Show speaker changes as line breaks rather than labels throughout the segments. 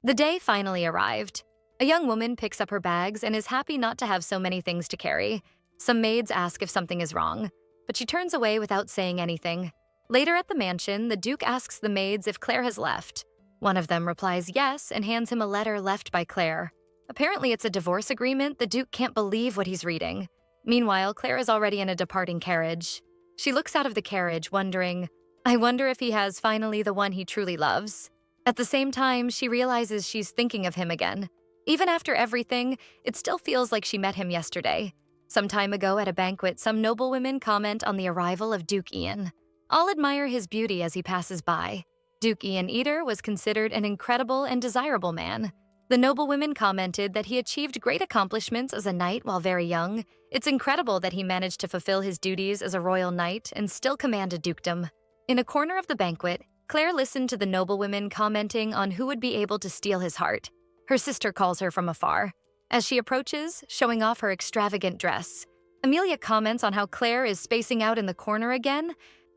The day finally arrived. A young woman picks up her bags and is happy not to have so many things to carry. Some maids ask if something is wrong, but she turns away without saying anything. Later at the mansion, the Duke asks the maids if Claire has left. One of them replies yes and hands him a letter left by Claire. Apparently it's a divorce agreement. The Duke can't believe what he's reading. Meanwhile, Claire is already in a departing carriage. She looks out of the carriage, wondering, I wonder if he has finally the one he truly loves. At the same time, she realizes she's thinking of him again. Even after everything, it still feels like she met him yesterday. Some time ago at a banquet, some noblewomen comment on the arrival of Duke Ian. All admire his beauty as he passes by. Duke Ian Eater was considered an incredible and desirable man. The noblewomen commented that he achieved great accomplishments as a knight while very young. It's incredible that he managed to fulfill his duties as a royal knight and still command a dukedom. In a corner of the banquet, Claire listened to the noblewomen commenting on who would be able to steal his heart. Her sister calls her from afar. As she approaches, showing off her extravagant dress, Amelia comments on how Claire is spacing out in the corner again,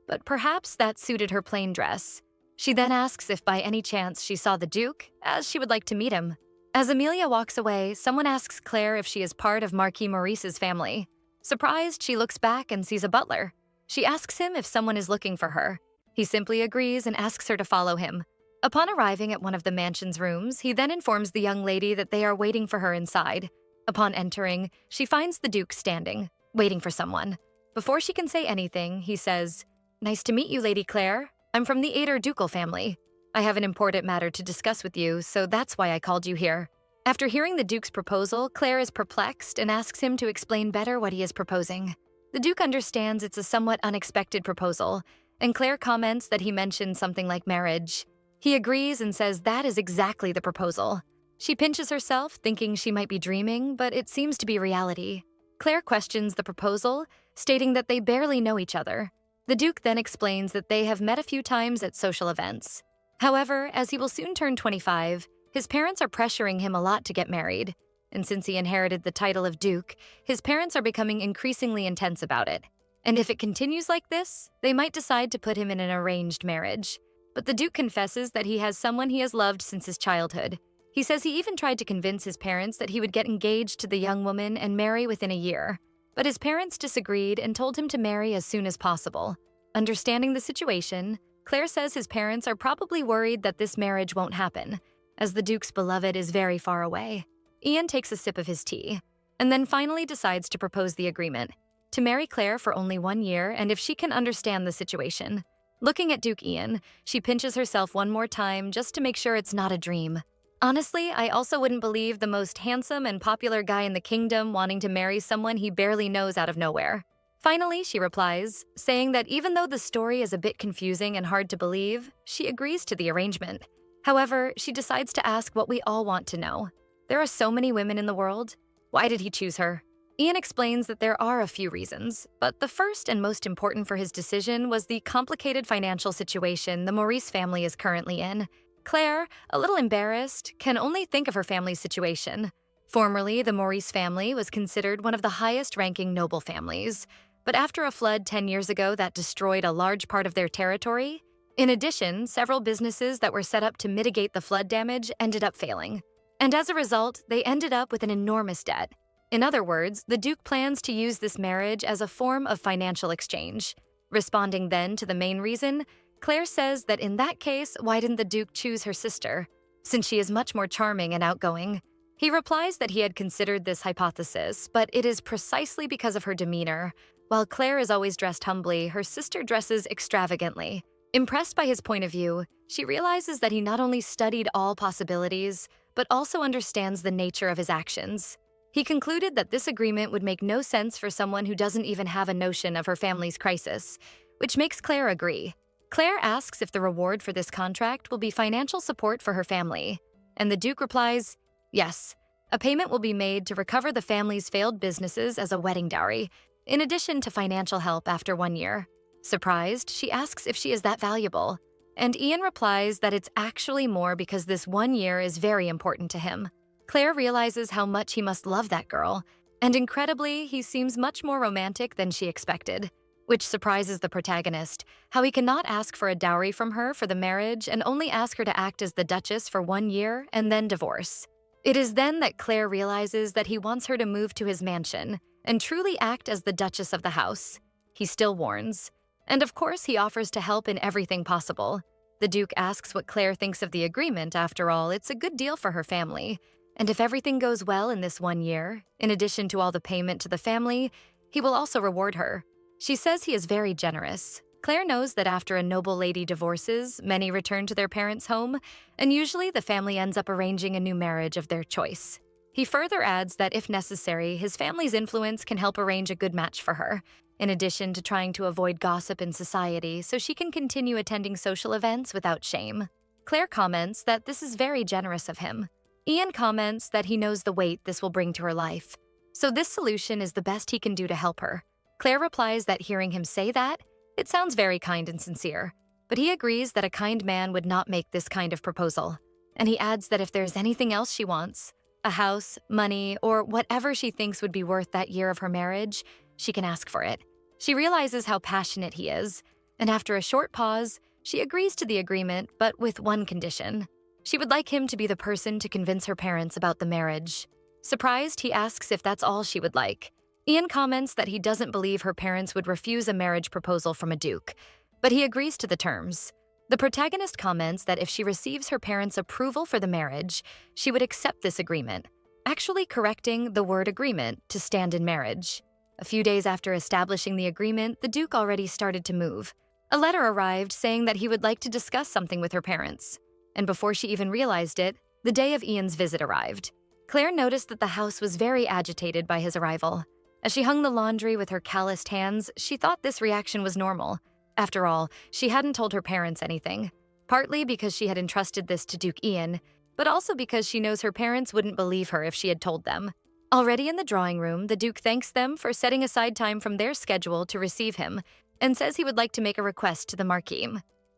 but perhaps that suited her plain dress. She then asks if by any chance she saw the Duke, as she would like to meet him. As Amelia walks away, someone asks Claire if she is part of Marquis Maurice's family. Surprised, she looks back and sees a butler. She asks him if someone is looking for her. He simply agrees and asks her to follow him. Upon arriving at one of the mansion's rooms, he then informs the young lady that they are waiting for her inside. Upon entering, she finds the Duke standing, waiting for someone. Before she can say anything, he says, "Nice to meet you, Lady Claire. I'm from the Ader ducal family. I have an important matter to discuss with you, so that's why I called you here." After hearing the Duke's proposal, Claire is perplexed and asks him to explain better what he is proposing. The Duke understands it's a somewhat unexpected proposal, and Claire comments that he mentioned something like marriage. He agrees and says that is exactly the proposal. She pinches herself, thinking she might be dreaming, but it seems to be reality. Claire questions the proposal, stating that they barely know each other. The Duke then explains that they have met a few times at social events. However, as he will soon turn 25, his parents are pressuring him a lot to get married. And since he inherited the title of Duke, his parents are becoming increasingly intense about it. And if it continues like this, they might decide to put him in an arranged marriage. But the Duke confesses that he has someone he has loved since his childhood. He says he even tried to convince his parents that he would get engaged to the young woman and marry within a year. But his parents disagreed and told him to marry as soon as possible. Understanding the situation, Claire says his parents are probably worried that this marriage won't happen, as the Duke's beloved is very far away. Ian takes a sip of his tea, and then finally decides to propose the agreement, to marry Claire for only 1 year and if she can understand the situation. Looking at Duke Ian, she pinches herself one more time just to make sure it's not a dream. Honestly, I also wouldn't believe the most handsome and popular guy in the kingdom wanting to marry someone he barely knows out of nowhere. Finally, she replies, saying that even though the story is a bit confusing and hard to believe, she agrees to the arrangement. However, she decides to ask what we all want to know. There are so many women in the world. Why did he choose her? Ian explains that there are a few reasons, but the first and most important for his decision was the complicated financial situation the Maurice family is currently in. Claire, a little embarrassed, can only think of her family's situation. Formerly, the Maurice family was considered one of the highest-ranking noble families, but after a flood 10 years ago that destroyed a large part of their territory, in addition, several businesses that were set up to mitigate the flood damage ended up failing. And as a result, they ended up with an enormous debt. In other words, the Duke plans to use this marriage as a form of financial exchange. Responding then to the main reason, Claire says that in that case, why didn't the Duke choose her sister, since she is much more charming and outgoing? He replies that he had considered this hypothesis, but it is precisely because of her demeanor. While Claire is always dressed humbly, her sister dresses extravagantly. Impressed by his point of view, she realizes that he not only studied all possibilities, but also understands the nature of his actions. He concluded that this agreement would make no sense for someone who doesn't even have a notion of her family's crisis, which makes Claire agree. Claire asks if the reward for this contract will be financial support for her family, and the Duke replies, yes, a payment will be made to recover the family's failed businesses as a wedding dowry, in addition to financial help after 1 year. Surprised, she asks if she is that valuable, and Ian replies that it's actually more because this 1 year is very important to him. Claire realizes how much he must love that girl, and incredibly, he seems much more romantic than she expected. which surprises the protagonist, how he cannot ask for a dowry from her for the marriage and only ask her to act as the Duchess for 1 year and then divorce. It is then that Claire realizes that he wants her to move to his mansion and truly act as the Duchess of the house. He still warns. And of course, he offers to help in everything possible. The Duke asks what Claire thinks of the agreement. After all, it's a good deal for her family. And if everything goes well in this 1 year, in addition to all the payment to the family, he will also reward her. She says he is very generous. Claire knows that after a noble lady divorces, many return to their parents' home, and usually the family ends up arranging a new marriage of their choice. He further adds that if necessary, his family's influence can help arrange a good match for her, in addition to trying to avoid gossip in society so she can continue attending social events without shame. Claire comments that this is very generous of him. Ian comments that he knows the weight this will bring to her life, so this solution is the best he can do to help her. Claire replies that hearing him say that, it sounds very kind and sincere, but he agrees that a kind man would not make this kind of proposal. And he adds that if there's anything else she wants, a house, money, or whatever she thinks would be worth that year of her marriage, she can ask for it. She realizes how passionate he is, and after a short pause, she agrees to the agreement, but with one condition. She would like him to be the person to convince her parents about the marriage. Surprised, he asks if that's all she would like. Ian comments that he doesn't believe her parents would refuse a marriage proposal from a duke, but he agrees to the terms. The protagonist comments that if she receives her parents' approval for the marriage, she would accept this agreement, actually correcting the word agreement to stand in marriage. A few days after establishing the agreement, the duke already started to move. A letter arrived saying that he would like to discuss something with her parents. And before she even realized it, the day of Ian's visit arrived. Claire noticed that the house was very agitated by his arrival. As she hung the laundry with her calloused hands, she thought this reaction was normal. After all, she hadn't told her parents anything, partly because she had entrusted this to Duke Ian, but also because she knows her parents wouldn't believe her if she had told them. Already in the drawing room, the Duke thanks them for setting aside time from their schedule to receive him and says he would like to make a request to the Marquis.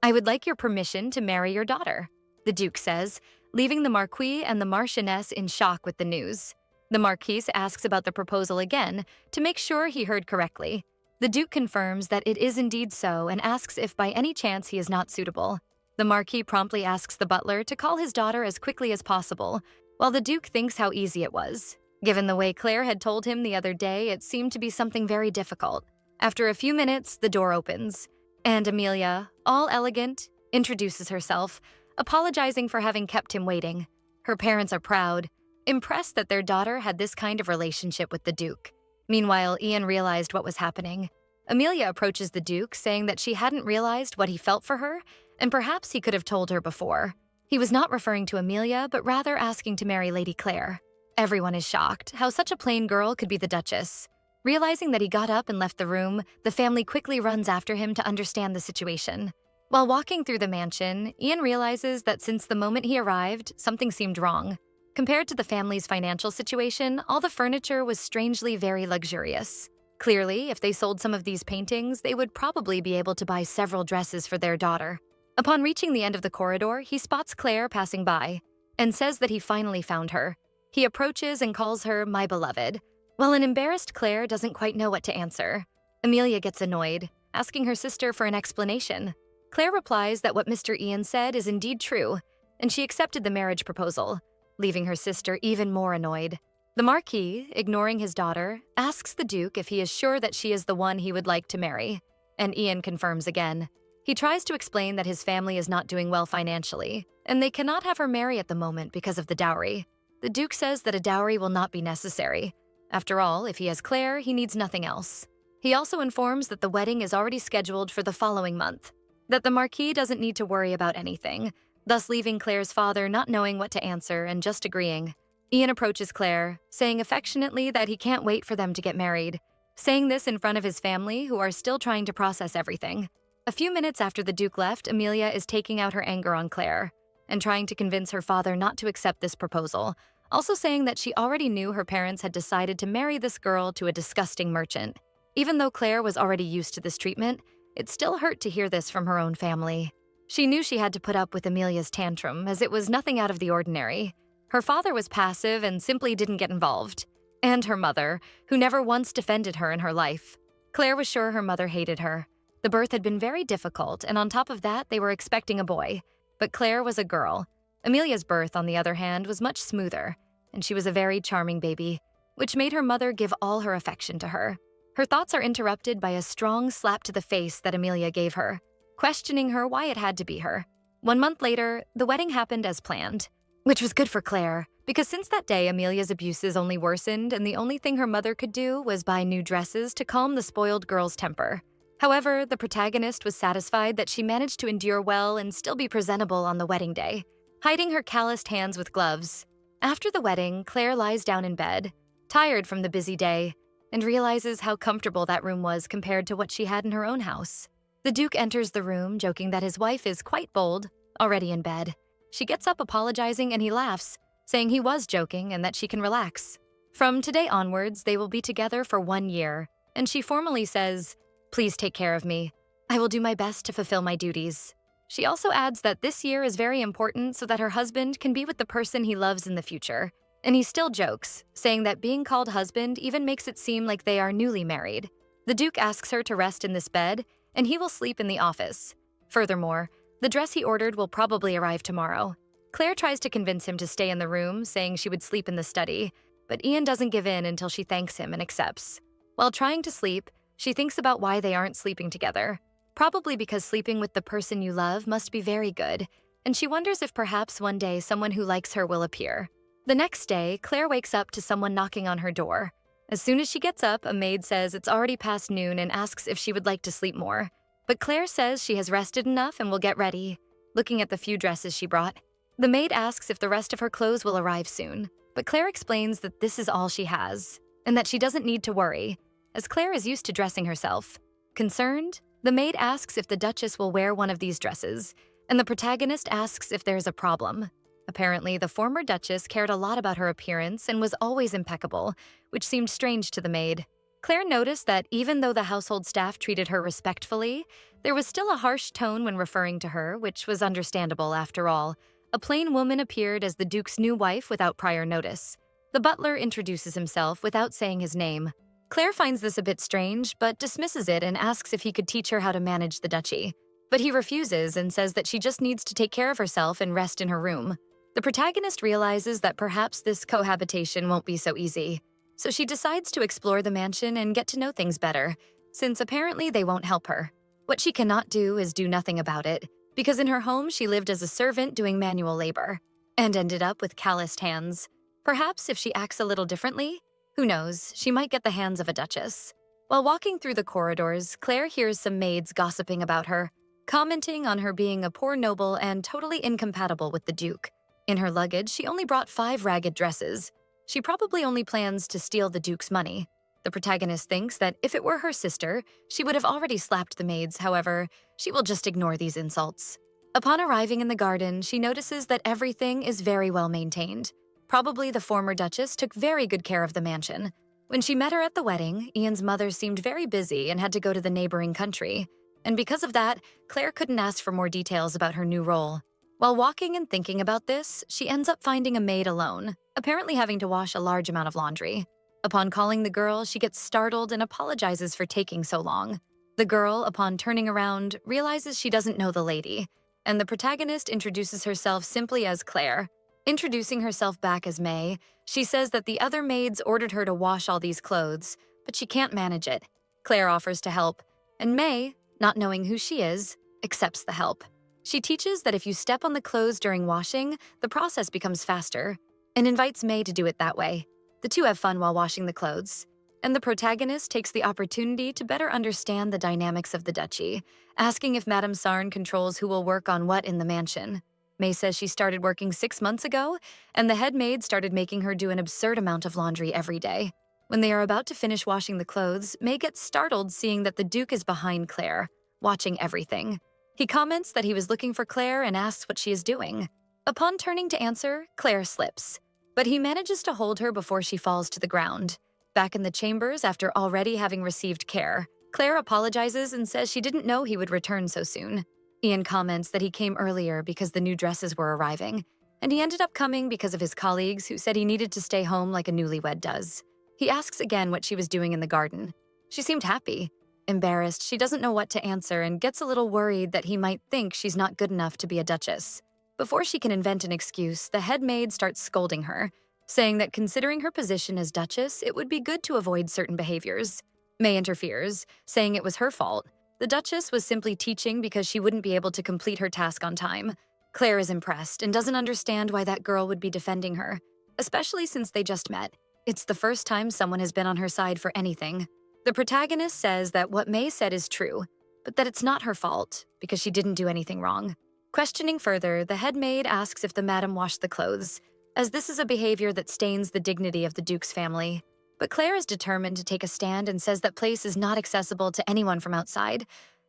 "I would like your permission to marry your daughter," the Duke says, leaving the Marquis and the Marchioness in shock with the news. The Marquise asks about the proposal again to make sure he heard correctly. The Duke confirms that it is indeed so and asks if by any chance he is not suitable. The Marquis promptly asks the butler to call his daughter as quickly as possible, while the Duke thinks how easy it was. Given the way Claire had told him the other day, it seemed to be something very difficult. After a few minutes, the door opens, and Amelia, all elegant, introduces herself, apologizing for having kept him waiting. Her parents are proud, impressed that their daughter had this kind of relationship with the Duke. Meanwhile, Ian realized what was happening. Amelia approaches the Duke, saying that she hadn't realized what he felt for her, and perhaps he could have told her before. He was not referring to Amelia, but rather asking to marry Lady Claire. Everyone is shocked how such a plain girl could be the Duchess. Realizing that he got up and left the room, the family quickly runs after him to understand the situation. While walking through the mansion, Ian realizes that since the moment he arrived, something seemed wrong. Compared to the family's financial situation, all the furniture was strangely very luxurious. Clearly, if they sold some of these paintings, they would probably be able to buy several dresses for their daughter. Upon reaching the end of the corridor, he spots Claire passing by and says that he finally found her. He approaches and calls her "my beloved," while an embarrassed Claire doesn't quite know what to answer. Amelia gets annoyed, asking her sister for an explanation. Claire replies that what Mr. Ian said is indeed true, and she accepted the marriage proposal, leaving her sister even more annoyed. The Marquis, ignoring his daughter, asks the Duke if he is sure that she is the one he would like to marry, and Ian confirms again. He tries to explain that his family is not doing well financially, and they cannot have her marry at the moment because of the dowry. The Duke says that a dowry will not be necessary. After all, if he has Claire, he needs nothing else. He also informs that the wedding is already scheduled for the following month, that the Marquis doesn't need to worry about anything, thus leaving Claire's father not knowing what to answer and just agreeing. Ian approaches Claire, saying affectionately that he can't wait for them to get married, saying this in front of his family, who are still trying to process everything. A few minutes after the Duke left, Amelia is taking out her anger on Claire and trying to convince her father not to accept this proposal, also saying that she already knew her parents had decided to marry this girl to a disgusting merchant. Even though Claire was already used to this treatment, it still hurt to hear this from her own family. She knew she had to put up with Amelia's tantrum, as it was nothing out of the ordinary. Her father was passive and simply didn't get involved. And her mother, who never once defended her in her life. Claire was sure her mother hated her. The birth had been very difficult, and on top of that, they were expecting a boy. But Claire was a girl. Amelia's birth, on the other hand, was much smoother, and she was a very charming baby, which made her mother give all her affection to her. Her thoughts are interrupted by a strong slap to the face that Amelia gave her, questioning her why it had to be her. 1 month later, the wedding happened as planned, which was good for Claire, because since that day, Amelia's abuses only worsened, and the only thing her mother could do was buy new dresses to calm the spoiled girl's temper. However, the protagonist was satisfied that she managed to endure well and still be presentable on the wedding day, hiding her calloused hands with gloves. After the wedding, Claire lies down in bed, tired from the busy day, and realizes how comfortable that room was compared to what she had in her own house. The Duke enters the room, joking that his wife is quite bold, already in bed. She gets up apologizing and he laughs, saying he was joking and that she can relax. From today onwards, they will be together for 1 year, and she formally says, "Please take care of me. I will do my best to fulfill my duties." She also adds that this year is very important so that her husband can be with the person he loves in the future. And he still jokes, saying that being called husband even makes it seem like they are newly married. The Duke asks her to rest in this bed, and he will sleep in the office. Furthermore, the dress he ordered will probably arrive tomorrow. Claire tries to convince him to stay in the room, saying she would sleep in the study, but Ian doesn't give in until she thanks him and accepts. While trying to sleep, she thinks about why they aren't sleeping together. Probably because sleeping with the person you love must be very good, and she wonders if perhaps one day someone who likes her will appear. The next day, Claire wakes up to someone knocking on her door. As soon as she gets up, a maid says it's already past noon and asks if she would like to sleep more. But Claire says she has rested enough and will get ready, looking at the few dresses she brought. The maid asks if the rest of her clothes will arrive soon, but Claire explains that this is all she has, and that she doesn't need to worry, as Claire is used to dressing herself. Concerned, the maid asks if the Duchess will wear one of these dresses, and the protagonist asks if there's a problem. Apparently, the former Duchess cared a lot about her appearance and was always impeccable, which seemed strange to the maid. Claire noticed that even though the household staff treated her respectfully, there was still a harsh tone when referring to her, which was understandable after all. A plain woman appeared as the Duke's new wife without prior notice. The butler introduces himself without saying his name. Claire finds this a bit strange, but dismisses it and asks if he could teach her how to manage the duchy. But he refuses and says that she just needs to take care of herself and rest in her room. The protagonist realizes that perhaps this cohabitation won't be so easy, so she decides to explore the mansion and get to know things better, since apparently they won't help her. What she cannot do is do nothing about it, because in her home she lived as a servant doing manual labor, and ended up with calloused hands. Perhaps if she acts a little differently, who knows, she might get the hands of a duchess. While walking through the corridors, Claire hears some maids gossiping about her, commenting on her being a poor noble and totally incompatible with the Duke. In her luggage, she only brought 5 ragged dresses. She probably only plans to steal the Duke's money. The protagonist thinks that if it were her sister, she would have already slapped the maids. However, she will just ignore these insults. Upon arriving in the garden, she notices that everything is very well maintained. Probably the former Duchess took very good care of the mansion. When she met her at the wedding, Ian's mother seemed very busy and had to go to the neighboring country. And because of that, Claire couldn't ask for more details about her new role. While walking and thinking about this, she ends up finding a maid alone, apparently having to wash a large amount of laundry. Upon calling the girl, she gets startled and apologizes for taking so long. The girl, upon turning around, realizes she doesn't know the lady, and the protagonist introduces herself simply as Claire. Introducing herself back as May, she says that the other maids ordered her to wash all these clothes, but she can't manage it. Claire offers to help, and May, not knowing who she is, accepts the help. She teaches that if you step on the clothes during washing, the process becomes faster, and invites May to do it that way. The two have fun while washing the clothes, and the protagonist takes the opportunity to better understand the dynamics of the duchy, asking if Madame Sarn controls who will work on what in the mansion. May says she started working 6 months ago, and the head maid started making her do an absurd amount of laundry every day. When they are about to finish washing the clothes, May gets startled seeing that the Duke is behind Claire, watching everything. He comments that he was looking for Claire and asks what she is doing. Upon turning to answer, Claire slips, but he manages to hold her before she falls to the ground. Back in the chambers, after already having received care, Claire apologizes and says she didn't know he would return so soon. Ian comments that he came earlier because the new dresses were arriving, and he ended up coming because of his colleagues who said he needed to stay home like a newlywed does. He asks again what she was doing in the garden. She seemed happy, Embarrassed, she doesn't know what to answer and gets a little worried that he might think she's not good enough to be a duchess. Before she can invent an excuse, the head maid starts scolding her, saying that considering her position as duchess, it would be good to avoid certain behaviors. May interferes, saying it was her fault. The duchess was simply teaching because she wouldn't be able to complete her task on time. Claire is impressed and doesn't understand why that girl would be defending her, especially since they just met. It's the first time someone has been on her side for anything. The protagonist says that what May said is true, but that it's not her fault because she didn't do anything wrong. Questioning further, the head maid asks if the madam washed the clothes, as this is a behavior that stains the dignity of the Duke's family. But Claire is determined to take a stand and says that place is not accessible to anyone from outside,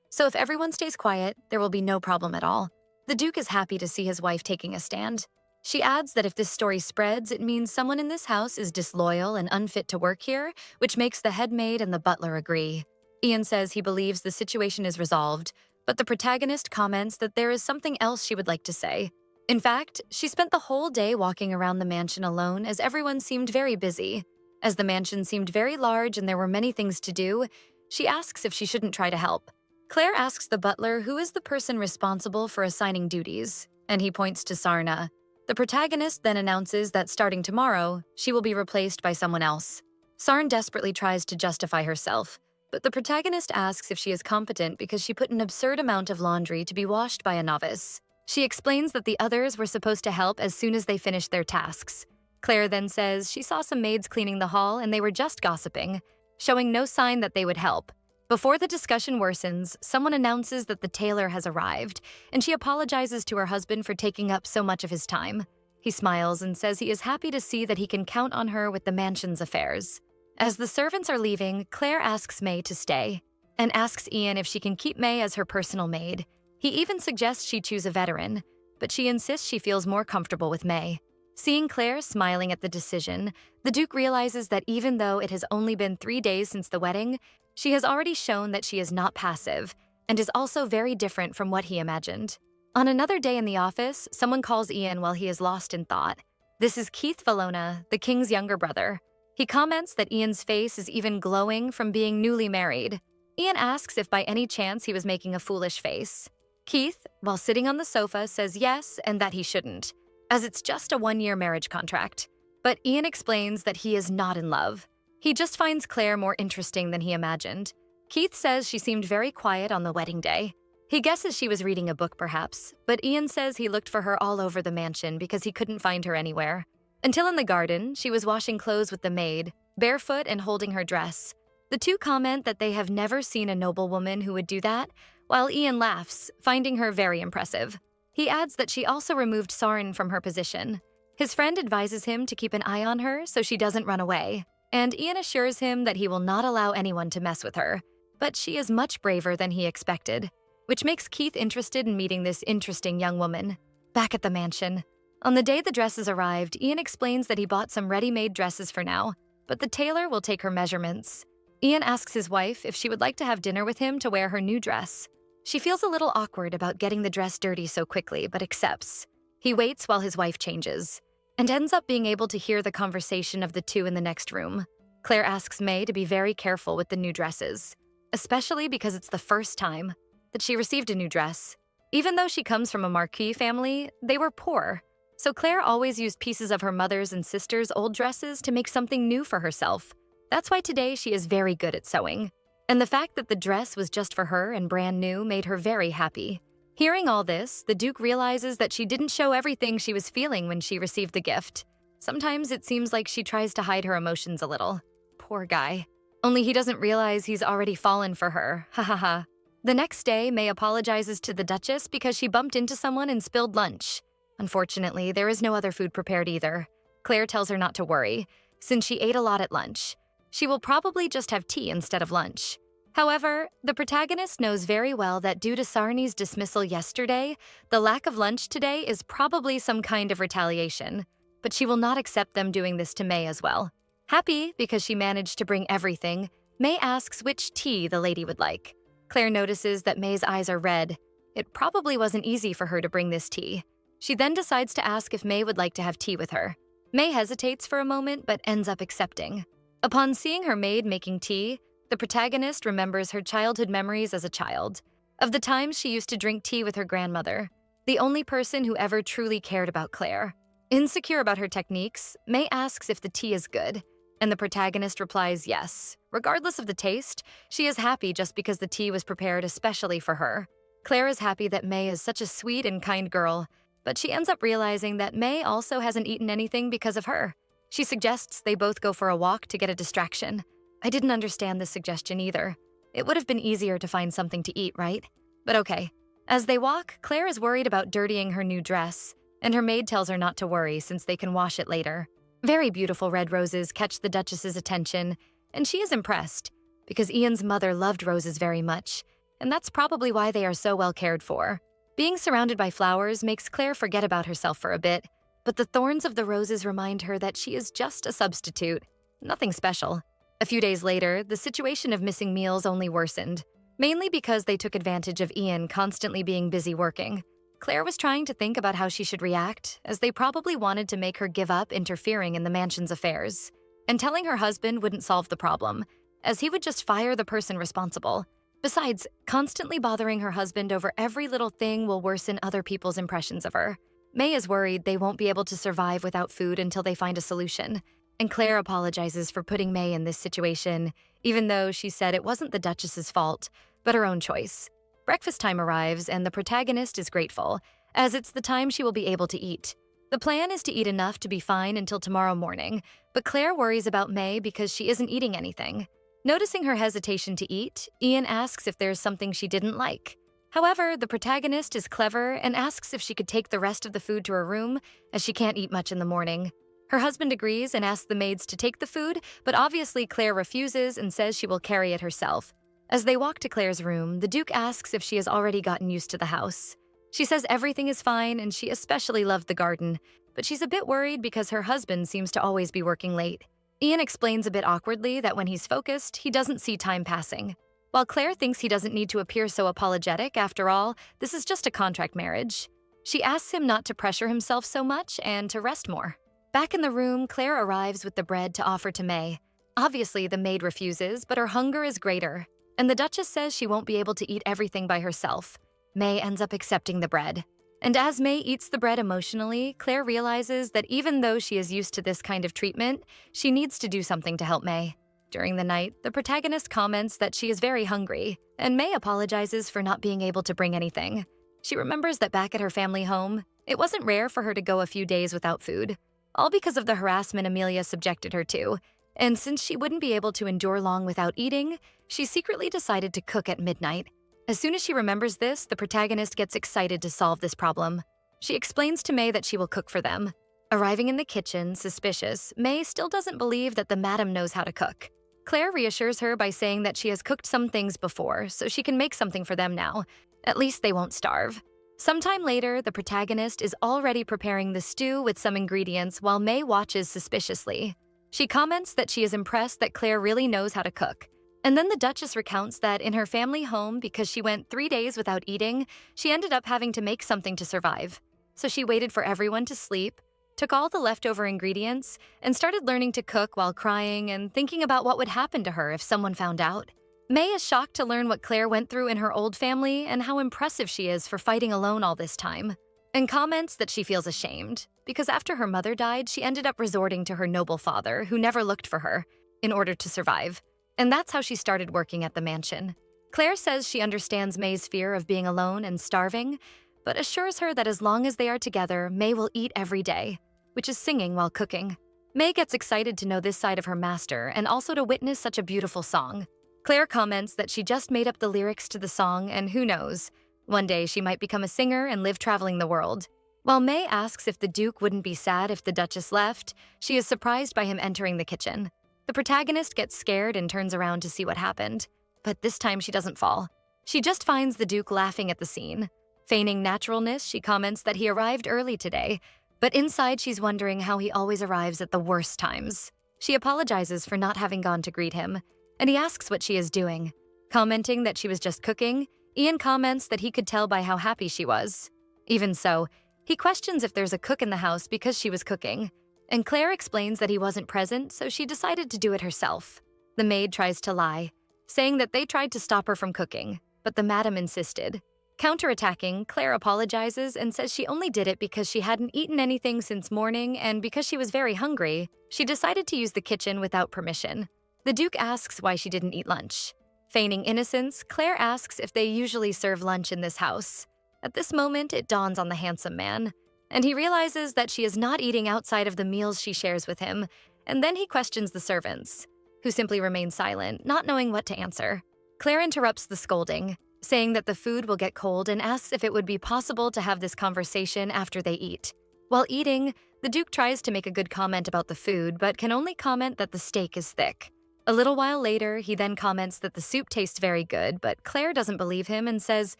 so if everyone stays quiet, there will be no problem at all. The Duke is happy to see his wife taking a stand. She adds that if this story spreads, it means someone in this house is disloyal and unfit to work here, which makes the head maid and the butler agree. Ian says he believes the situation is resolved, but the protagonist comments that there is something else she would like to say. In fact, she spent the whole day walking around the mansion alone as everyone seemed very busy. As the mansion seemed very large and there were many things to do, she asks if she shouldn't try to help. Claire asks the butler who is the person responsible for assigning duties, and he points to Sarna. The protagonist then announces that starting tomorrow, she will be replaced by someone else. Sarn desperately tries to justify herself, but the protagonist asks if she is competent because she put an absurd amount of laundry to be washed by a novice. She explains that the others were supposed to help as soon as they finished their tasks. Claire then says she saw some maids cleaning the hall and they were just gossiping, showing no sign that they would help. Before the discussion worsens, someone announces that the tailor has arrived, and she apologizes to her husband for taking up so much of his time. He smiles and says he is happy to see that he can count on her with the mansion's affairs. As the servants are leaving, Claire asks May to stay, and asks Ian if she can keep May as her personal maid. He even suggests she choose a veteran, but she insists she feels more comfortable with May. Seeing Claire smiling at the decision, the Duke realizes that even though it has only been 3 days since the wedding, she has already shown that she is not passive and is also very different from what he imagined. On another day in the office, someone calls Ian while he is lost in thought. This is Keith Valona, the king's younger brother. He comments that Ian's face is even glowing from being newly married. Ian asks if by any chance he was making a foolish face. Keith, while sitting on the sofa, says yes and that he shouldn't, as it's just a 1-year marriage contract. But Ian explains that he is not in love. He just finds Claire more interesting than he imagined. Keith says she seemed very quiet on the wedding day. He guesses she was reading a book perhaps, but Ian says he looked for her all over the mansion because he couldn't find her anywhere. Until in the garden, she was washing clothes with the maid, barefoot and holding her dress. The two comment that they have never seen a noblewoman who would do that, while Ian laughs, finding her very impressive. He adds that she also removed Sarin from her position. His friend advises him to keep an eye on her so she doesn't run away, and Ian assures him that he will not allow anyone to mess with her. But she is much braver than he expected, which makes Keith interested in meeting this interesting young woman. Back at the mansion. On the day the dresses arrived, Ian explains that he bought some ready-made dresses for now, but the tailor will take her measurements. Ian asks his wife if she would like to have dinner with him to wear her new dress. She feels a little awkward about getting the dress dirty so quickly, but accepts. He waits while his wife changes, and ends up being able to hear the conversation of the two in the next room. Claire asks May to be very careful with the new dresses, especially because it's the first time that she received a new dress. Even though she comes from a marquis family, they were poor. So Claire always used pieces of her mother's and sister's old dresses to make something new for herself. That's why today she is very good at sewing. And the fact that the dress was just for her and brand new made her very happy. Hearing all this, the Duke realizes that she didn't show everything she was feeling when she received the gift. Sometimes it seems like she tries to hide her emotions a little. Poor guy. Only he doesn't realize he's already fallen for her. Ha ha ha. The next day, May apologizes to the Duchess because she bumped into someone and spilled lunch. Unfortunately, there is no other food prepared either. Claire tells her not to worry, since she ate a lot at lunch. She will probably just have tea instead of lunch. However, the protagonist knows very well that due to Sarni's dismissal yesterday, the lack of lunch today is probably some kind of retaliation, but she will not accept them doing this to May as well. Happy because she managed to bring everything, May asks which tea the lady would like. Claire notices that May's eyes are red. It probably wasn't easy for her to bring this tea. She then decides to ask if May would like to have tea with her. May hesitates for a moment but ends up accepting. Upon seeing her maid making tea, The protagonist remembers her childhood memories as a child, of the times she used to drink tea with her grandmother, the only person who ever truly cared about Claire. Insecure about her techniques, May asks if the tea is good, and the protagonist replies yes. Regardless of the taste, she is happy just because the tea was prepared especially for her. Claire is happy that May is such a sweet and kind girl, but she ends up realizing that May also hasn't eaten anything because of her. She suggests they both go for a walk to get a distraction. I didn't understand this suggestion either. It would have been easier to find something to eat, right? But okay. As they walk, Claire is worried about dirtying her new dress, and her maid tells her not to worry since they can wash it later. Very beautiful red roses catch the Duchess's attention, and she is impressed, because Ian's mother loved roses very much, and that's probably why they are so well cared for. Being surrounded by flowers makes Claire forget about herself for a bit, but the thorns of the roses remind her that she is just a substitute, nothing special. A few days later, the situation of missing meals only worsened, mainly because they took advantage of Ian constantly being busy working. Claire was trying to think about how she should react, as they probably wanted to make her give up interfering in the mansion's affairs. And telling her husband wouldn't solve the problem, as he would just fire the person responsible. Besides, constantly bothering her husband over every little thing will worsen other people's impressions of her. May is worried they won't be able to survive without food until they find a solution, and Claire apologizes for putting May in this situation, even though she said it wasn't the Duchess's fault, but her own choice. Breakfast time arrives, and the protagonist is grateful, as it's the time she will be able to eat. The plan is to eat enough to be fine until tomorrow morning, but Claire worries about May because she isn't eating anything. Noticing her hesitation to eat, Ian asks if there's something she didn't like. However, the protagonist is clever and asks if she could take the rest of the food to her room, as she can't eat much in the morning. Her husband agrees and asks the maids to take the food, but obviously Claire refuses and says she will carry it herself. As they walk to Claire's room, the Duke asks if she has already gotten used to the house. She says everything is fine and she especially loved the garden, but she's a bit worried because her husband seems to always be working late. Ian explains a bit awkwardly that when he's focused, he doesn't see time passing. While Claire thinks he doesn't need to appear so apologetic, after all, this is just a contract marriage. She asks him not to pressure himself so much and to rest more. Back in the room, Claire arrives with the bread to offer to May. Obviously, the maid refuses, but her hunger is greater, and the Duchess says she won't be able to eat everything by herself. May ends up accepting the bread. And as May eats the bread emotionally, Claire realizes that even though she is used to this kind of treatment, she needs to do something to help May. During the night, the protagonist comments that she is very hungry, and May apologizes for not being able to bring anything. She remembers that back at her family home, it wasn't rare for her to go a few days without food, all because of the harassment Amelia subjected her to. And since she wouldn't be able to endure long without eating, she secretly decided to cook at midnight. As soon as she remembers this, the protagonist gets excited to solve this problem. She explains to May that she will cook for them. Arriving in the kitchen, suspicious, May still doesn't believe that the madam knows how to cook. Claire reassures her by saying that she has cooked some things before, so she can make something for them now. At least they won't starve. Sometime later, the protagonist is already preparing the stew with some ingredients while May watches suspiciously. She comments that she is impressed that Claire really knows how to cook. And then the Duchess recounts that in her family home, because she went 3 days without eating, she ended up having to make something to survive. So she waited for everyone to sleep, took all the leftover ingredients, and started learning to cook while crying and thinking about what would happen to her if someone found out. May is shocked to learn what Claire went through in her old family and how impressive she is for fighting alone all this time, and comments that she feels ashamed, because after her mother died, she ended up resorting to her noble father, who never looked for her, in order to survive. And that's how she started working at the mansion. Claire says she understands May's fear of being alone and starving, but assures her that as long as they are together, May will eat every day, which is singing while cooking. May gets excited to know this side of her master and also to witness such a beautiful song. Claire comments that she just made up the lyrics to the song, and who knows, one day she might become a singer and live traveling the world. While May asks if the Duke wouldn't be sad if the Duchess left, she is surprised by him entering the kitchen. The protagonist gets scared and turns around to see what happened, but this time she doesn't fall. She just finds the Duke laughing at the scene. Feigning naturalness, she comments that he arrived early today, but inside she's wondering how he always arrives at the worst times. She apologizes for not having gone to greet him, and he asks what she is doing. Commenting that she was just cooking, Ian comments that he could tell by how happy she was. Even so, he questions if there's a cook in the house because she was cooking, and Claire explains that he wasn't present, so she decided to do it herself. The maid tries to lie, saying that they tried to stop her from cooking, but the madam insisted. Counterattacking, Claire apologizes and says she only did it because she hadn't eaten anything since morning and because she was very hungry, she decided to use the kitchen without permission. The Duke asks why she didn't eat lunch. Feigning innocence, Claire asks if they usually serve lunch in this house. At this moment, it dawns on the handsome man, and he realizes that she is not eating outside of the meals she shares with him, and then he questions the servants, who simply remain silent, not knowing what to answer. Claire interrupts the scolding, saying that the food will get cold and asks if it would be possible to have this conversation after they eat. While eating, the Duke tries to make a good comment about the food, but can only comment that the steak is thick. A little while later, he then comments that the soup tastes very good, but Claire doesn't believe him and says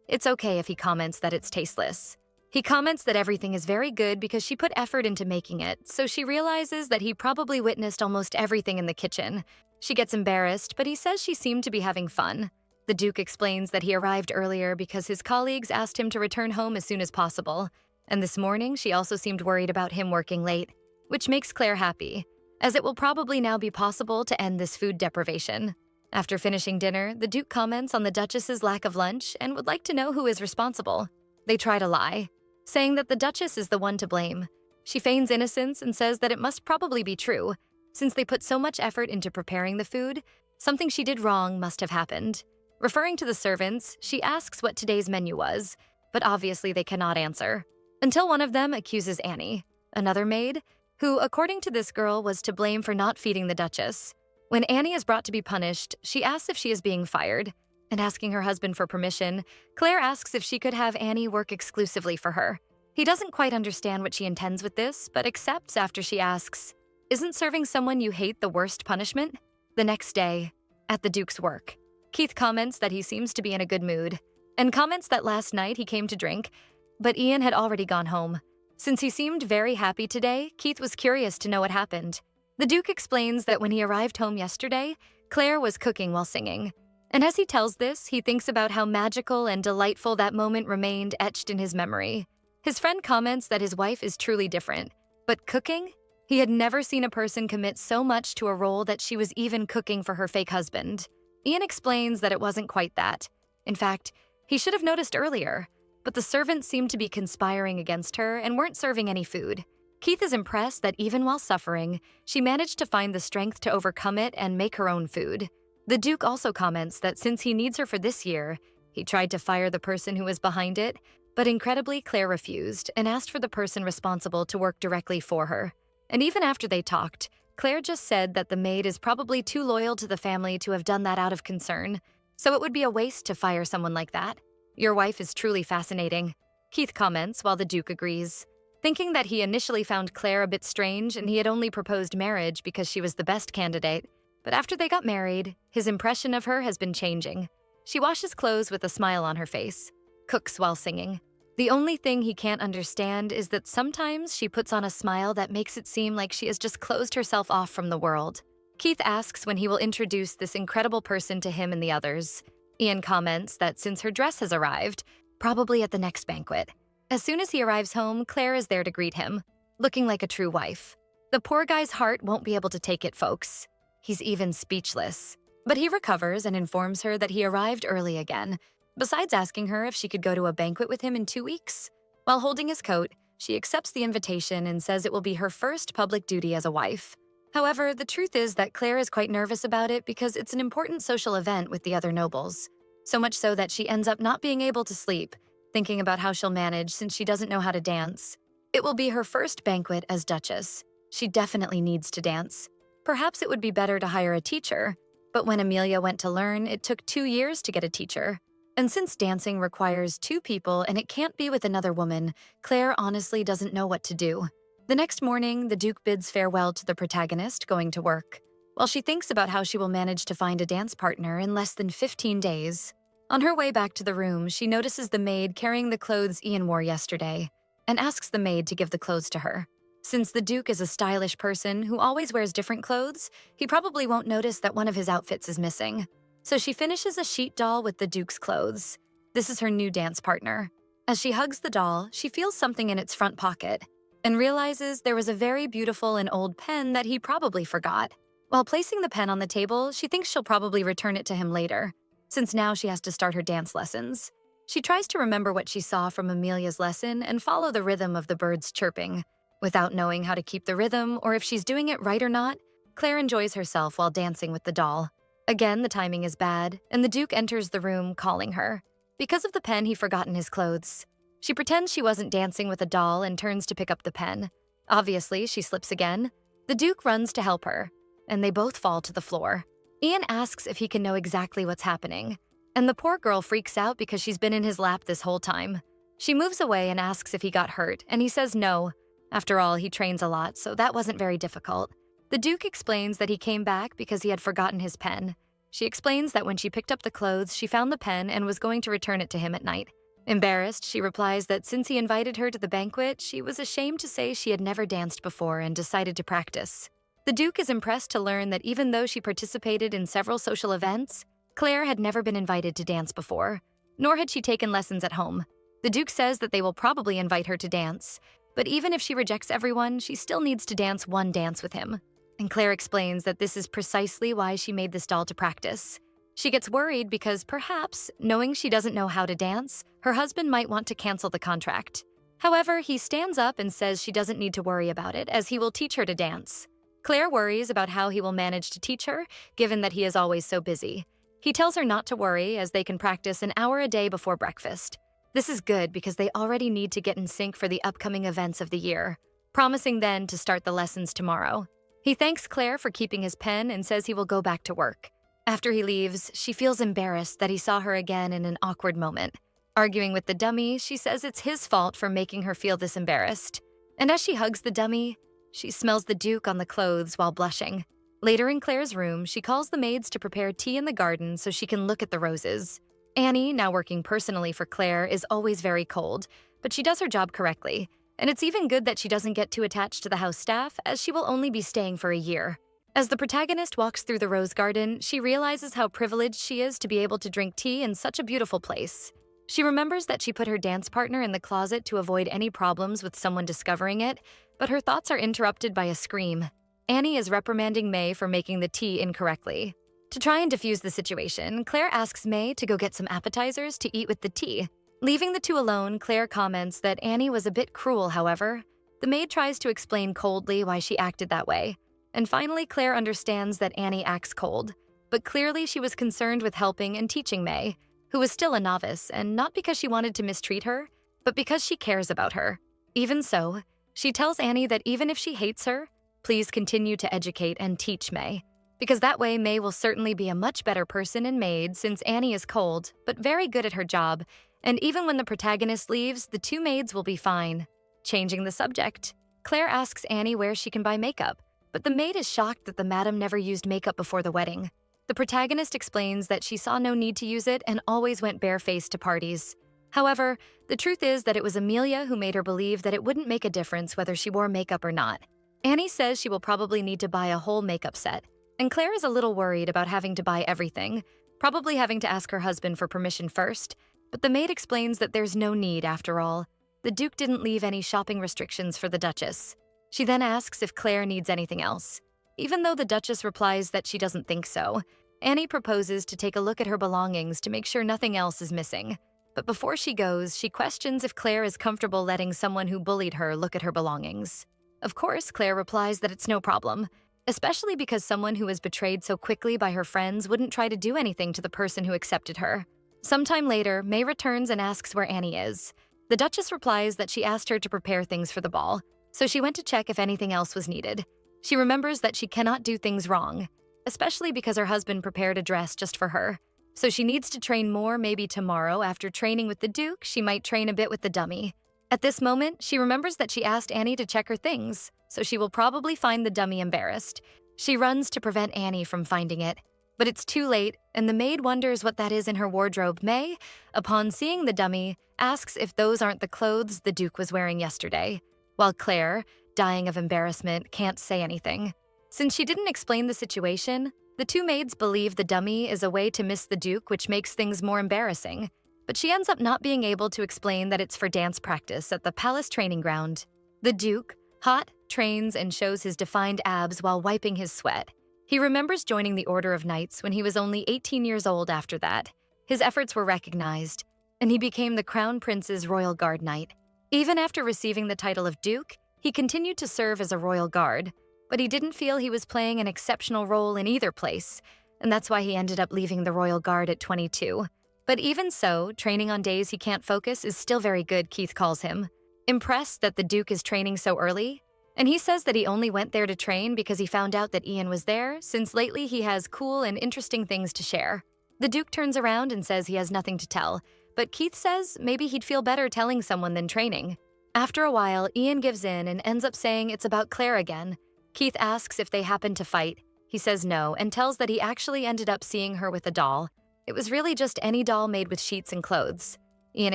it's okay if he comments that it's tasteless. He comments that everything is very good because she put effort into making it, so she realizes that he probably witnessed almost everything in the kitchen. She gets embarrassed, but he says she seemed to be having fun. The Duke explains that he arrived earlier because his colleagues asked him to return home as soon as possible, and this morning she also seemed worried about him working late, which makes Claire happy, as it will probably now be possible to end this food deprivation. After finishing dinner, the Duke comments on the Duchess's lack of lunch and would like to know who is responsible. They try to lie, saying that the Duchess is the one to blame. She feigns innocence and says that it must probably be true. Since they put so much effort into preparing the food, something she did wrong must have happened. Referring to the servants, she asks what today's menu was, but obviously they cannot answer. Until one of them accuses Annie, another maid, who, according to this girl, was to blame for not feeding the Duchess. When Annie is brought to be punished, she asks if she is being fired, and asking her husband for permission, Claire asks if she could have Annie work exclusively for her. He doesn't quite understand what she intends with this, but accepts after she asks, "Isn't serving someone you hate the worst punishment?" The next day, at the Duke's work, Keith comments that he seems to be in a good mood, and comments that last night he came to drink, but Ian had already gone home. Since he seemed very happy today, Keith was curious to know what happened. The Duke explains that when he arrived home yesterday, Claire was cooking while singing. And as he tells this, he thinks about how magical and delightful that moment remained etched in his memory. His friend comments that his wife is truly different, but cooking? He had never seen a person commit so much to a role that she was even cooking for her fake husband. Ian explains that it wasn't quite that. In fact, he should have noticed earlier, but the servants seemed to be conspiring against her and weren't serving any food. Keith is impressed that even while suffering, she managed to find the strength to overcome it and make her own food. The Duke also comments that since he needs her for this year, he tried to fire the person who was behind it, but incredibly Claire refused and asked for the person responsible to work directly for her. And even after they talked, Claire just said that the maid is probably too loyal to the family to have done that out of concern, so it would be a waste to fire someone like that. Your wife is truly fascinating, Keith comments while the Duke agrees, thinking that he initially found Claire a bit strange and he had only proposed marriage because she was the best candidate. But after they got married, his impression of her has been changing. She washes clothes with a smile on her face, cooks while singing. The only thing he can't understand is that sometimes she puts on a smile that makes it seem like she has just closed herself off from the world. Keith asks when he will introduce this incredible person to him and the others. Ian comments that since her dress has arrived, probably at the next banquet. As soon as he arrives home, Claire is there to greet him, looking like a true wife. The poor guy's heart won't be able to take it, folks. He's even speechless. But he recovers and informs her that he arrived early again, besides asking her if she could go to a banquet with him in 2 weeks. While holding his coat, she accepts the invitation and says it will be her first public duty as a wife. However, the truth is that Claire is quite nervous about it because it's an important social event with the other nobles. So much so that she ends up not being able to sleep, thinking about how she'll manage since she doesn't know how to dance. It will be her first banquet as Duchess. She definitely needs to dance. Perhaps it would be better to hire a teacher, but when Amelia went to learn, it took 2 years to get a teacher. And since dancing requires 2 people and it can't be with another woman, Claire honestly doesn't know what to do. The next morning, the Duke bids farewell to the protagonist going to work, while she thinks about how she will manage to find a dance partner in less than 15 days. On her way back to the room, she notices the maid carrying the clothes Ian wore yesterday, and asks the maid to give the clothes to her. Since the Duke is a stylish person who always wears different clothes, he probably won't notice that one of his outfits is missing. So she finishes a sheet doll with the Duke's clothes. This is her new dance partner. As she hugs the doll, she feels something in its front pocket, and realizes there was a very beautiful and old pen that he probably forgot. While placing the pen on the table, she thinks she'll probably return it to him later, since now she has to start her dance lessons. She tries to remember what she saw from Amelia's lesson and follow the rhythm of the birds chirping. Without knowing how to keep the rhythm or if she's doing it right or not, Claire enjoys herself while dancing with the doll. Again, the timing is bad, and the Duke enters the room calling her. Because of the pen, he'd forgotten his clothes. She pretends she wasn't dancing with a doll and turns to pick up the pen. Obviously, she slips again. The Duke runs to help her, and they both fall to the floor. Ian asks if he can know exactly what's happening, and the poor girl freaks out because she's been in his lap this whole time. She moves away and asks if he got hurt, and he says no. After all, he trains a lot, so that wasn't very difficult. The Duke explains that he came back because he had forgotten his pen. She explains that when she picked up the clothes, she found the pen and was going to return it to him at night. Embarrassed, she replies that since he invited her to the banquet, she was ashamed to say she had never danced before and decided to practice. The Duke is impressed to learn that even though she participated in several social events, Claire had never been invited to dance before, nor had she taken lessons at home. The Duke says that they will probably invite her to dance, but even if she rejects everyone, she still needs to dance one dance with him. And Claire explains that this is precisely why she made this doll to practice. She gets worried because perhaps, knowing she doesn't know how to dance, her husband might want to cancel the contract. However, he stands up and says she doesn't need to worry about it, as he will teach her to dance. Claire worries about how he will manage to teach her, given that he is always so busy. He tells her not to worry, as they can practice an hour a day before breakfast. This is good because they already need to get in sync for the upcoming events of the year, promising then to start the lessons tomorrow. He thanks Claire for keeping his pen and says he will go back to work. After he leaves, she feels embarrassed that he saw her again in an awkward moment. Arguing with the dummy, she says it's his fault for making her feel this embarrassed. And as she hugs the dummy, she smells the Duke on the clothes while blushing. Later in Claire's room, she calls the maids to prepare tea in the garden so she can look at the roses. Annie, now working personally for Claire, is always very cold, but she does her job correctly. And it's even good that she doesn't get too attached to the house staff, as she will only be staying for a year. As the protagonist walks through the rose garden, she realizes how privileged she is to be able to drink tea in such a beautiful place. She remembers that she put her dance partner in the closet to avoid any problems with someone discovering it, but her thoughts are interrupted by a scream. Annie is reprimanding May for making the tea incorrectly. To try and defuse the situation, Claire asks May to go get some appetizers to eat with the tea. Leaving the two alone, Claire comments that Annie was a bit cruel, however. The maid tries to explain coldly why she acted that way. And finally, Claire understands that Annie acts cold, but clearly she was concerned with helping and teaching May, who was still a novice, and not because she wanted to mistreat her, but because she cares about her. Even so, she tells Annie that even if she hates her, please continue to educate and teach May, because that way May will certainly be a much better person and maid since Annie is cold, but very good at her job, and even when the protagonist leaves, the two maids will be fine. Changing the subject, Claire asks Annie where she can buy makeup, but the maid is shocked that the madam never used makeup before the wedding. The protagonist explains that she saw no need to use it and always went barefaced to parties. However, the truth is that it was Amelia who made her believe that it wouldn't make a difference whether she wore makeup or not. Annie says she will probably need to buy a whole makeup set, and Claire is a little worried about having to buy everything, probably having to ask her husband for permission first, but the maid explains that there's no need after all. The Duke didn't leave any shopping restrictions for the Duchess. She then asks if Claire needs anything else. Even though the Duchess replies that she doesn't think so, Annie proposes to take a look at her belongings to make sure nothing else is missing. But before she goes, she questions if Claire is comfortable letting someone who bullied her look at her belongings. Of course, Claire replies that it's no problem, especially because someone who was betrayed so quickly by her friends wouldn't try to do anything to the person who accepted her. Sometime later, May returns and asks where Annie is. The Duchess replies that she asked her to prepare things for the ball, so she went to check if anything else was needed. She remembers that she cannot do things wrong, especially because her husband prepared a dress just for her. So she needs to train more. Maybe tomorrow, after training with the Duke, she might train a bit with the dummy. At this moment, she remembers that she asked Annie to check her things, so she will probably find the dummy embarrassed. She runs to prevent Annie from finding it, but it's too late, and the maid wonders what that is in her wardrobe. May, upon seeing the dummy, asks if those aren't the clothes the Duke was wearing yesterday, while Claire, dying of embarrassment, can't say anything. Since she didn't explain the situation, the two maids believe the dummy is a way to miss the Duke, which makes things more embarrassing. But she ends up not being able to explain that it's for dance practice at the palace training ground. The Duke, hot, trains and shows his defined abs while wiping his sweat. He remembers joining the Order of Knights when he was only 18 years old after that. His efforts were recognized, and he became the Crown Prince's Royal Guard Knight. Even after receiving the title of Duke, he continued to serve as a Royal Guard, but he didn't feel he was playing an exceptional role in either place, and that's why he ended up leaving the Royal Guard at 22. But even so, training on days he can't focus is still very good, Keith calls him. Impressed that the Duke is training so early, and he says that he only went there to train because he found out that Ian was there, since lately he has cool and interesting things to share. The Duke turns around and says he has nothing to tell, but Keith says maybe he'd feel better telling someone than training. After a while, Ian gives in and ends up saying it's about Claire again. Keith asks if they happened to fight. He says no and tells that he actually ended up seeing her with a doll. It was really just any doll made with sheets and clothes. Ian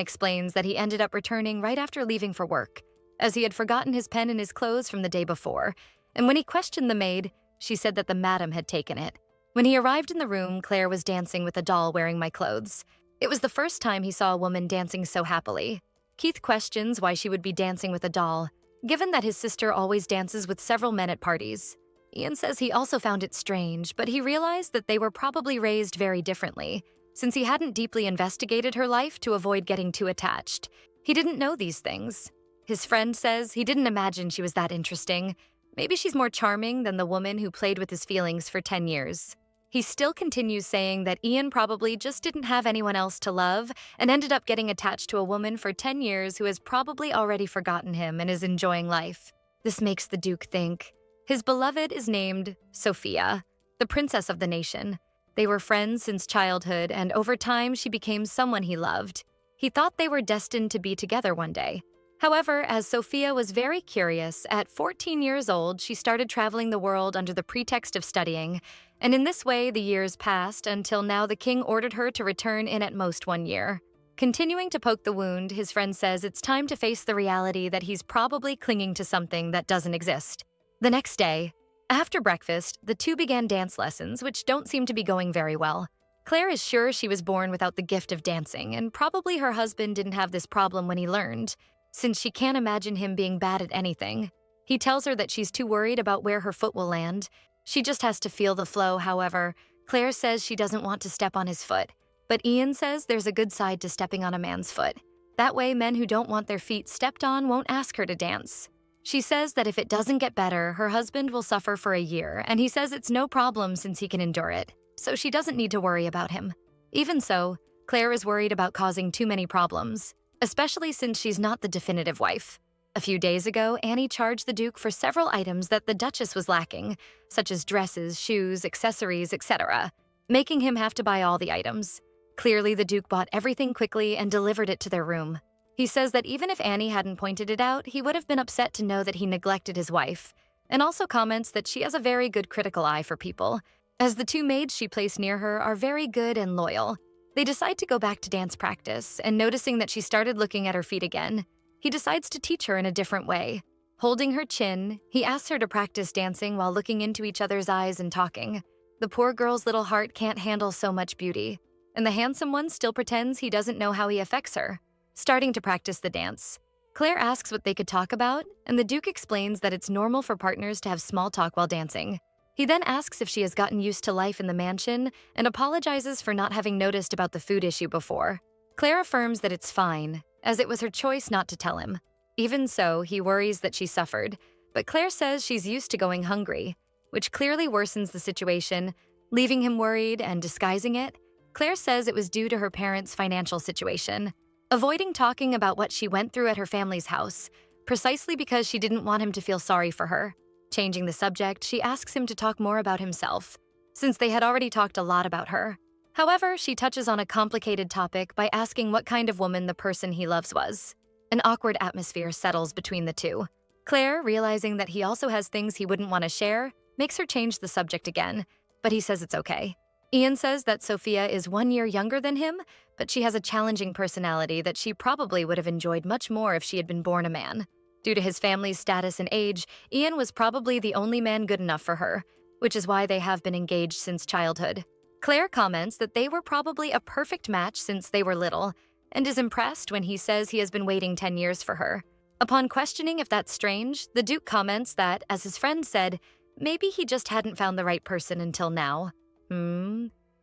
explains that he ended up returning right after leaving for work, as he had forgotten his pen and his clothes from the day before, and when he questioned the maid, she said that the madam had taken it. When he arrived in the room, Claire was dancing with a doll wearing my clothes. It was the first time he saw a woman dancing so happily. Keith questions why she would be dancing with a doll, given that his sister always dances with several men at parties. Ian says he also found it strange, but he realized that they were probably raised very differently, since he hadn't deeply investigated her life to avoid getting too attached. He didn't know these things. His friend says he didn't imagine she was that interesting. Maybe she's more charming than the woman who played with his feelings for 10 years. He still continues saying that Ian probably just didn't have anyone else to love and ended up getting attached to a woman for 10 years who has probably already forgotten him and is enjoying life. This makes the Duke think. His beloved is named Sophia, the princess of the nation. They were friends since childhood, and over time she became someone he loved. He thought they were destined to be together one day. However, as Sophia was very curious, at 14 years old, she started traveling the world under the pretext of studying, and in this way the years passed until now the king ordered her to return in at most 1 year. Continuing to poke the wound, his friend says it's time to face the reality that he's probably clinging to something that doesn't exist. The next day, after breakfast, the two began dance lessons, which don't seem to be going very well. Claire is sure she was born without the gift of dancing, and probably her husband didn't have this problem when he learned, since she can't imagine him being bad at anything. He tells her that she's too worried about where her foot will land. She just has to feel the flow, however. Claire says she doesn't want to step on his foot, but Ian says there's a good side to stepping on a man's foot. That way, men who don't want their feet stepped on won't ask her to dance. She says that if it doesn't get better, her husband will suffer for a year, and he says it's no problem since he can endure it, so she doesn't need to worry about him. Even so, Claire is worried about causing too many problems, especially since she's not the definitive wife. A few days ago, Annie charged the Duke for several items that the Duchess was lacking, such as dresses, shoes, accessories, etc., making him have to buy all the items. Clearly, the Duke bought everything quickly and delivered it to their room. He says that even if Annie hadn't pointed it out, he would have been upset to know that he neglected his wife, and also comments that she has a very good critical eye for people, as the two maids she placed near her are very good and loyal. They decide to go back to dance practice, and noticing that she started looking at her feet again, he decides to teach her in a different way. Holding her chin, he asks her to practice dancing while looking into each other's eyes and talking. The poor girl's little heart can't handle so much beauty, and the handsome one still pretends he doesn't know how he affects her. Starting to practice the dance, Claire asks what they could talk about, and the Duke explains that it's normal for partners to have small talk while dancing. He then asks if she has gotten used to life in the mansion and apologizes for not having noticed about the food issue before. Claire affirms that it's fine, as it was her choice not to tell him. Even so, he worries that she suffered, but Claire says she's used to going hungry, which clearly worsens the situation, leaving him worried and disguising it. Claire says it was due to her parents' financial situation, avoiding talking about what she went through at her family's house, precisely because she didn't want him to feel sorry for her. Changing the subject, she asks him to talk more about himself, since they had already talked a lot about her. However, she touches on a complicated topic by asking what kind of woman the person he loves was. An awkward atmosphere settles between the two. Claire, realizing that he also has things he wouldn't want to share, makes her change the subject again, but he says it's okay. Ian says that Sophia is 1 year younger than him, but she has a challenging personality that she probably would have enjoyed much more if she had been born a man. Due to his family's status and age, Ian was probably the only man good enough for her, which is why they have been engaged since childhood. Claire comments that they were probably a perfect match since they were little, and is impressed when he says he has been waiting 10 years for her. Upon questioning if that's strange, the Duke comments that, as his friend said, maybe he just hadn't found the right person until now.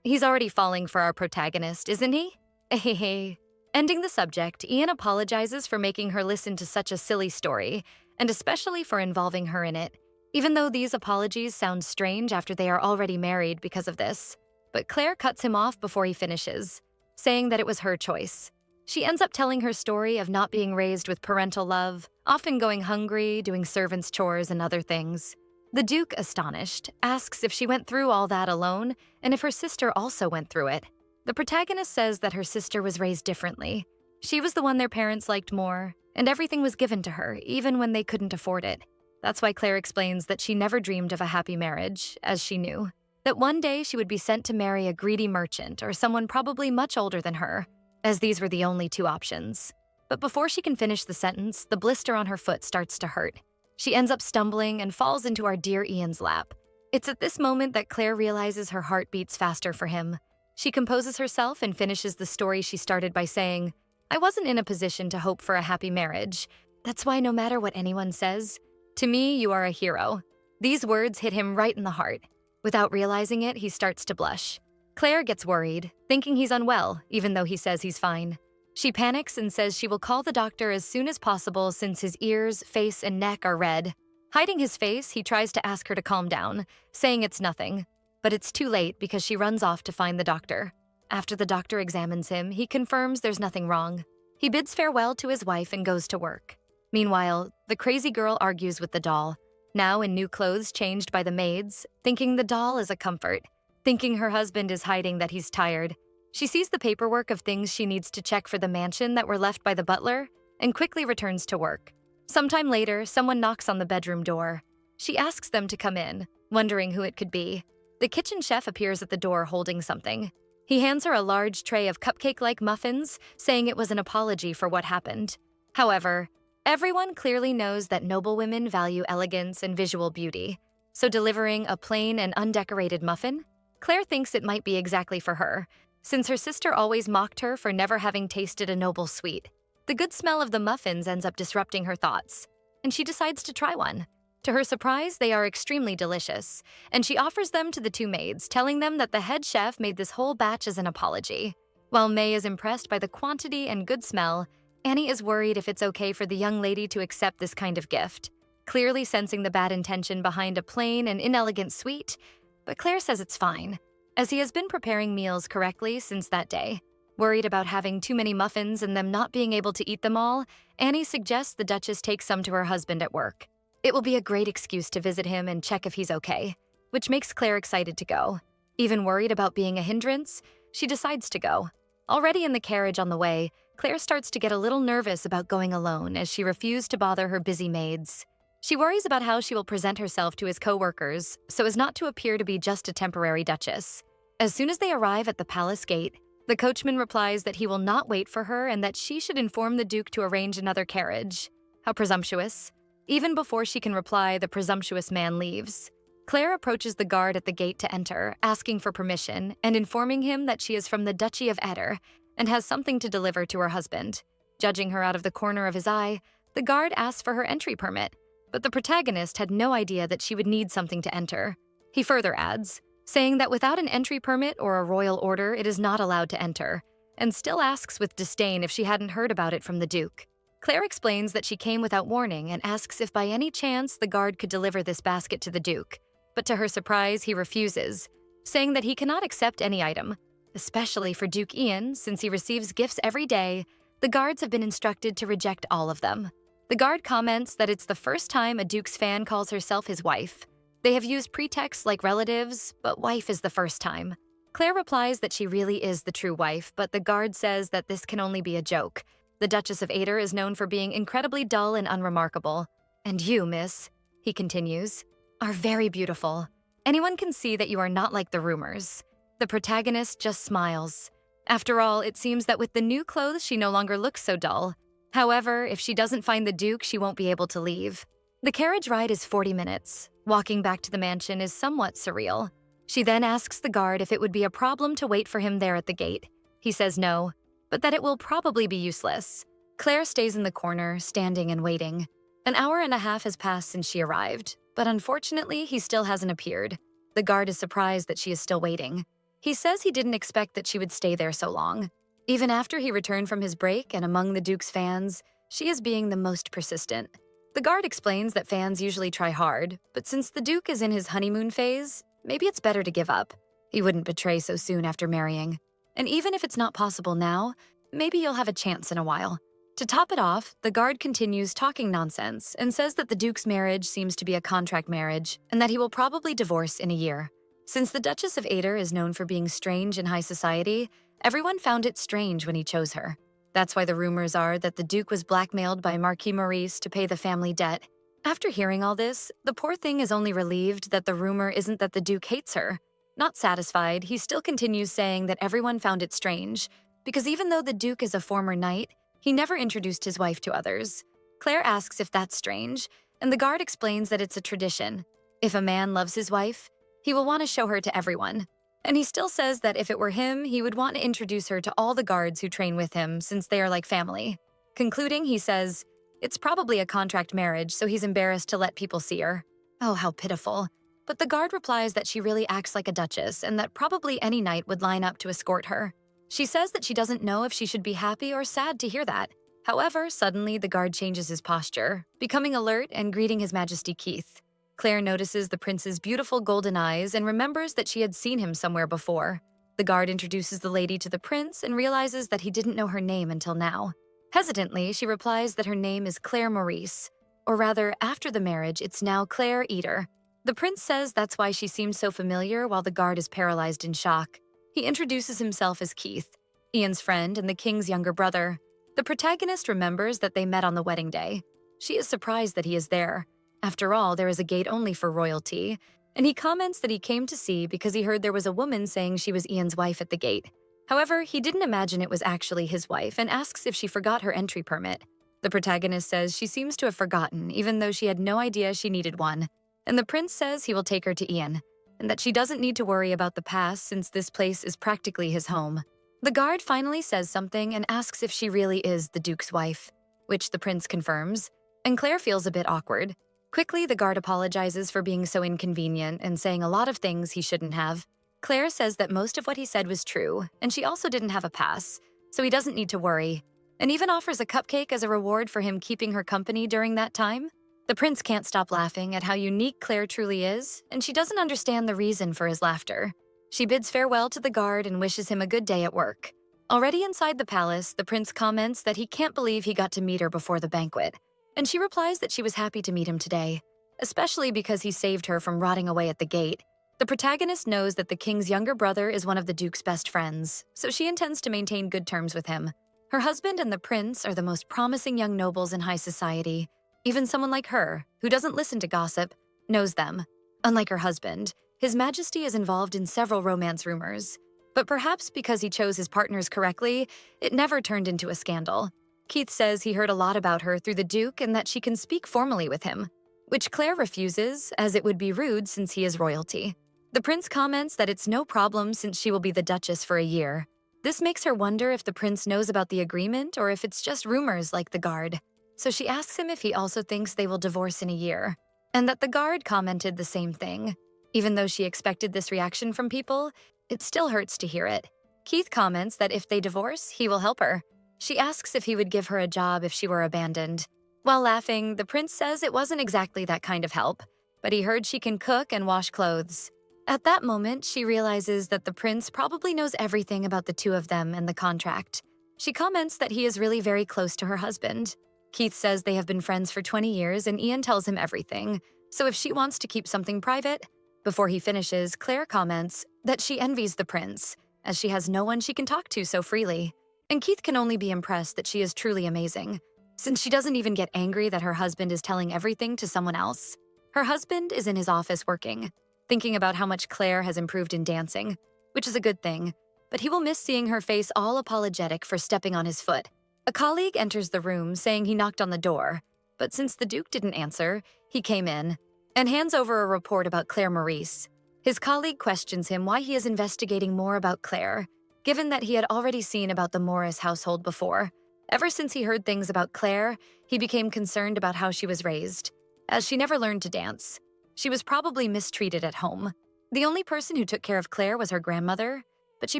He's already falling for our protagonist, isn't he? Hey. Ending the subject, Ian apologizes for making her listen to such a silly story, and especially for involving her in it, even though these apologies sound strange after they are already married because of this. But Claire cuts him off before he finishes, saying that it was her choice. She ends up telling her story of not being raised with parental love, often going hungry, doing servants' chores, and other things. The Duke, astonished, asks if she went through all that alone and if her sister also went through it. The protagonist says that her sister was raised differently. She was the one their parents liked more, and everything was given to her, even when they couldn't afford it. That's why Claire explains that she never dreamed of a happy marriage, as she knew. That one day she would be sent to marry a greedy merchant or someone probably much older than her, as these were the only two options. But before she can finish the sentence, the blister on her foot starts to hurt. She ends up stumbling and falls into our dear Ian's lap. It's at this moment that Claire realizes her heart beats faster for him. She composes herself and finishes the story she started by saying, "I wasn't in a position to hope for a happy marriage. That's why no matter what anyone says, to me, you are a hero." These words hit him right in the heart. Without realizing it, he starts to blush. Claire gets worried, thinking he's unwell, even though he says he's fine. She panics and says she will call the doctor as soon as possible since his ears, face, and neck are red. Hiding his face, he tries to ask her to calm down, saying it's nothing. But it's too late because she runs off to find the doctor. After the doctor examines him, he confirms there's nothing wrong. He bids farewell to his wife and goes to work. Meanwhile, the crazy girl argues with the doll, now in new clothes changed by the maids, thinking the doll is a comfort, thinking her husband is hiding that he's tired. She sees the paperwork of things she needs to check for the mansion that were left by the butler and quickly returns to work. Sometime later, someone knocks on the bedroom door. She asks them to come in, wondering who it could be. The kitchen chef appears at the door holding something. He hands her a large tray of cupcake-like muffins, saying it was an apology for what happened. However, everyone clearly knows that noble women value elegance and visual beauty, so delivering a plain and undecorated muffin? Claire thinks it might be exactly for her, since her sister always mocked her for never having tasted a noble sweet. The good smell of the muffins ends up disrupting her thoughts, and she decides to try one. To her surprise, they are extremely delicious, and she offers them to the two maids, telling them that the head chef made this whole batch as an apology. While May is impressed by the quantity and good smell, Annie is worried if it's okay for the young lady to accept this kind of gift, clearly sensing the bad intention behind a plain and inelegant sweet, but Claire says it's fine, as he has been preparing meals correctly since that day. Worried about having too many muffins and them not being able to eat them all, Annie suggests the Duchess take some to her husband at work. It will be a great excuse to visit him and check if he's okay, which makes Claire excited to go. Even worried about being a hindrance, she decides to go. Already in the carriage on the way, Claire starts to get a little nervous about going alone as she refused to bother her busy maids. She worries about how she will present herself to his co-workers so as not to appear to be just a temporary duchess. As soon as they arrive at the palace gate, the coachman replies that he will not wait for her and that she should inform the Duke to arrange another carriage. How presumptuous. Even before she can reply, the presumptuous man leaves. Claire approaches the guard at the gate to enter, asking for permission and informing him that she is from the Duchy of Eder and has something to deliver to her husband. Judging her out of the corner of his eye, the guard asks for her entry permit, but the protagonist had no idea that she would need something to enter. He further adds, saying that without an entry permit or a royal order, it is not allowed to enter, and still asks with disdain if she hadn't heard about it from the Duke. Claire explains that she came without warning and asks if by any chance the guard could deliver this basket to the Duke. But to her surprise, he refuses, saying that he cannot accept any item, especially for Duke Ian, since he receives gifts every day. The guards have been instructed to reject all of them. The guard comments that it's the first time a Duke's fan calls herself his wife. They have used pretexts like relatives, but wife is the first time. Claire replies that she really is the true wife, but the guard says that this can only be a joke. The Duchess of Eder is known for being incredibly dull and unremarkable. And you, miss, he continues, are very beautiful. Anyone can see that you are not like the rumors. The protagonist just smiles. After all, it seems that with the new clothes, she no longer looks so dull. However, if she doesn't find the Duke, she won't be able to leave. The carriage ride is 40 minutes. Walking back to the mansion is somewhat surreal. She then asks the guard if it would be a problem to wait for him there at the gate. He says no, but that it will probably be useless. Claire stays in the corner, standing and waiting. An hour and a half has passed since she arrived, but unfortunately, he still hasn't appeared. The guard is surprised that she is still waiting. He says he didn't expect that she would stay there so long. Even after he returned from his break and among the Duke's fans, she is being the most persistent. The guard explains that fans usually try hard, but since the Duke is in his honeymoon phase, maybe it's better to give up. He wouldn't betray so soon after marrying. And even if it's not possible now, maybe you'll have a chance in a while. To top it off, the guard continues talking nonsense and says that the Duke's marriage seems to be a contract marriage and that he will probably divorce in a year. Since the Duchess of Ader is known for being strange in high society, everyone found it strange when he chose her. That's why the rumors are that the Duke was blackmailed by Marquis Maurice to pay the family debt. After hearing all this, the poor thing is only relieved that the rumor isn't that the Duke hates her. Not satisfied, he still continues saying that everyone found it strange, because even though the Duke is a former knight, he never introduced his wife to others. Claire asks if that's strange, and the guard explains that it's a tradition. If a man loves his wife, he will want to show her to everyone. And he still says that if it were him, he would want to introduce her to all the guards who train with him since they are like family. Concluding, he says, it's probably a contract marriage, so he's embarrassed to let people see her. Oh, how pitiful. But the guard replies that she really acts like a duchess and that probably any knight would line up to escort her. She says that she doesn't know if she should be happy or sad to hear that. However, suddenly the guard changes his posture, becoming alert and greeting His Majesty Keith. Claire notices the prince's beautiful golden eyes and remembers that she had seen him somewhere before. The guard introduces the lady to the prince and realizes that he didn't know her name until now. Hesitantly, she replies that her name is Claire Maurice, or rather, after the marriage, it's now Claire Eder. The prince says that's why she seems so familiar while the guard is paralyzed in shock. He introduces himself as Keith, Ian's friend and the king's younger brother. The protagonist remembers that they met on the wedding day. She is surprised that he is there. After all, there is a gate only for royalty, and he comments that he came to see because he heard there was a woman saying she was Ian's wife at the gate. However, he didn't imagine it was actually his wife and asks if she forgot her entry permit. The protagonist says she seems to have forgotten, even though she had no idea she needed one. And the prince says he will take her to Ian, and that she doesn't need to worry about the past since this place is practically his home. The guard finally says something and asks if she really is the Duke's wife, which the prince confirms, and Claire feels a bit awkward. Quickly, the guard apologizes for being so inconvenient and saying a lot of things he shouldn't have. Claire says that most of what he said was true, and she also didn't have a pass, so he doesn't need to worry, and even offers a cupcake as a reward for him keeping her company during that time. The prince can't stop laughing at how unique Claire truly is, and she doesn't understand the reason for his laughter. She bids farewell to the guard and wishes him a good day at work. Already inside the palace, the prince comments that he can't believe he got to meet her before the banquet, and she replies that she was happy to meet him today, especially because he saved her from rotting away at the gate. The protagonist knows that the king's younger brother is one of the Duke's best friends, so she intends to maintain good terms with him. Her husband and the prince are the most promising young nobles in high society. Even someone like her, who doesn't listen to gossip, knows them. Unlike her husband, His Majesty is involved in several romance rumors. But perhaps because he chose his partners correctly, it never turned into a scandal. Keith says he heard a lot about her through the Duke and that she can speak formally with him, which Claire refuses, as it would be rude since he is royalty. The prince comments that it's no problem since she will be the Duchess for a year. This makes her wonder if the prince knows about the agreement or if it's just rumors like the guard. So she asks him if he also thinks they will divorce in a year, and that the guard commented the same thing. Even though she expected this reaction from people, it still hurts to hear it. Keith comments that if they divorce, he will help her. She asks if he would give her a job if she were abandoned. While laughing, the prince says it wasn't exactly that kind of help, but he heard she can cook and wash clothes. At that moment, she realizes that the prince probably knows everything about the two of them and the contract. She comments that he is really very close to her husband. Keith says they have been friends for 20 years and Ian tells him everything, so if she wants to keep something private. Before he finishes, Claire comments that she envies the prince, as she has no one she can talk to so freely. And Keith can only be impressed that she is truly amazing, since she doesn't even get angry that her husband is telling everything to someone else. Her husband is in his office working, thinking about how much Claire has improved in dancing, which is a good thing, but he will miss seeing her face all apologetic for stepping on his foot. A colleague enters the room saying he knocked on the door, but since the Duke didn't answer, he came in and hands over a report about Claire Maurice. His colleague questions him why he is investigating more about Claire, given that he had already seen about the Morris household before. Ever since he heard things about Claire, he became concerned about how she was raised, as she never learned to dance. She was probably mistreated at home. The only person who took care of Claire was her grandmother, but she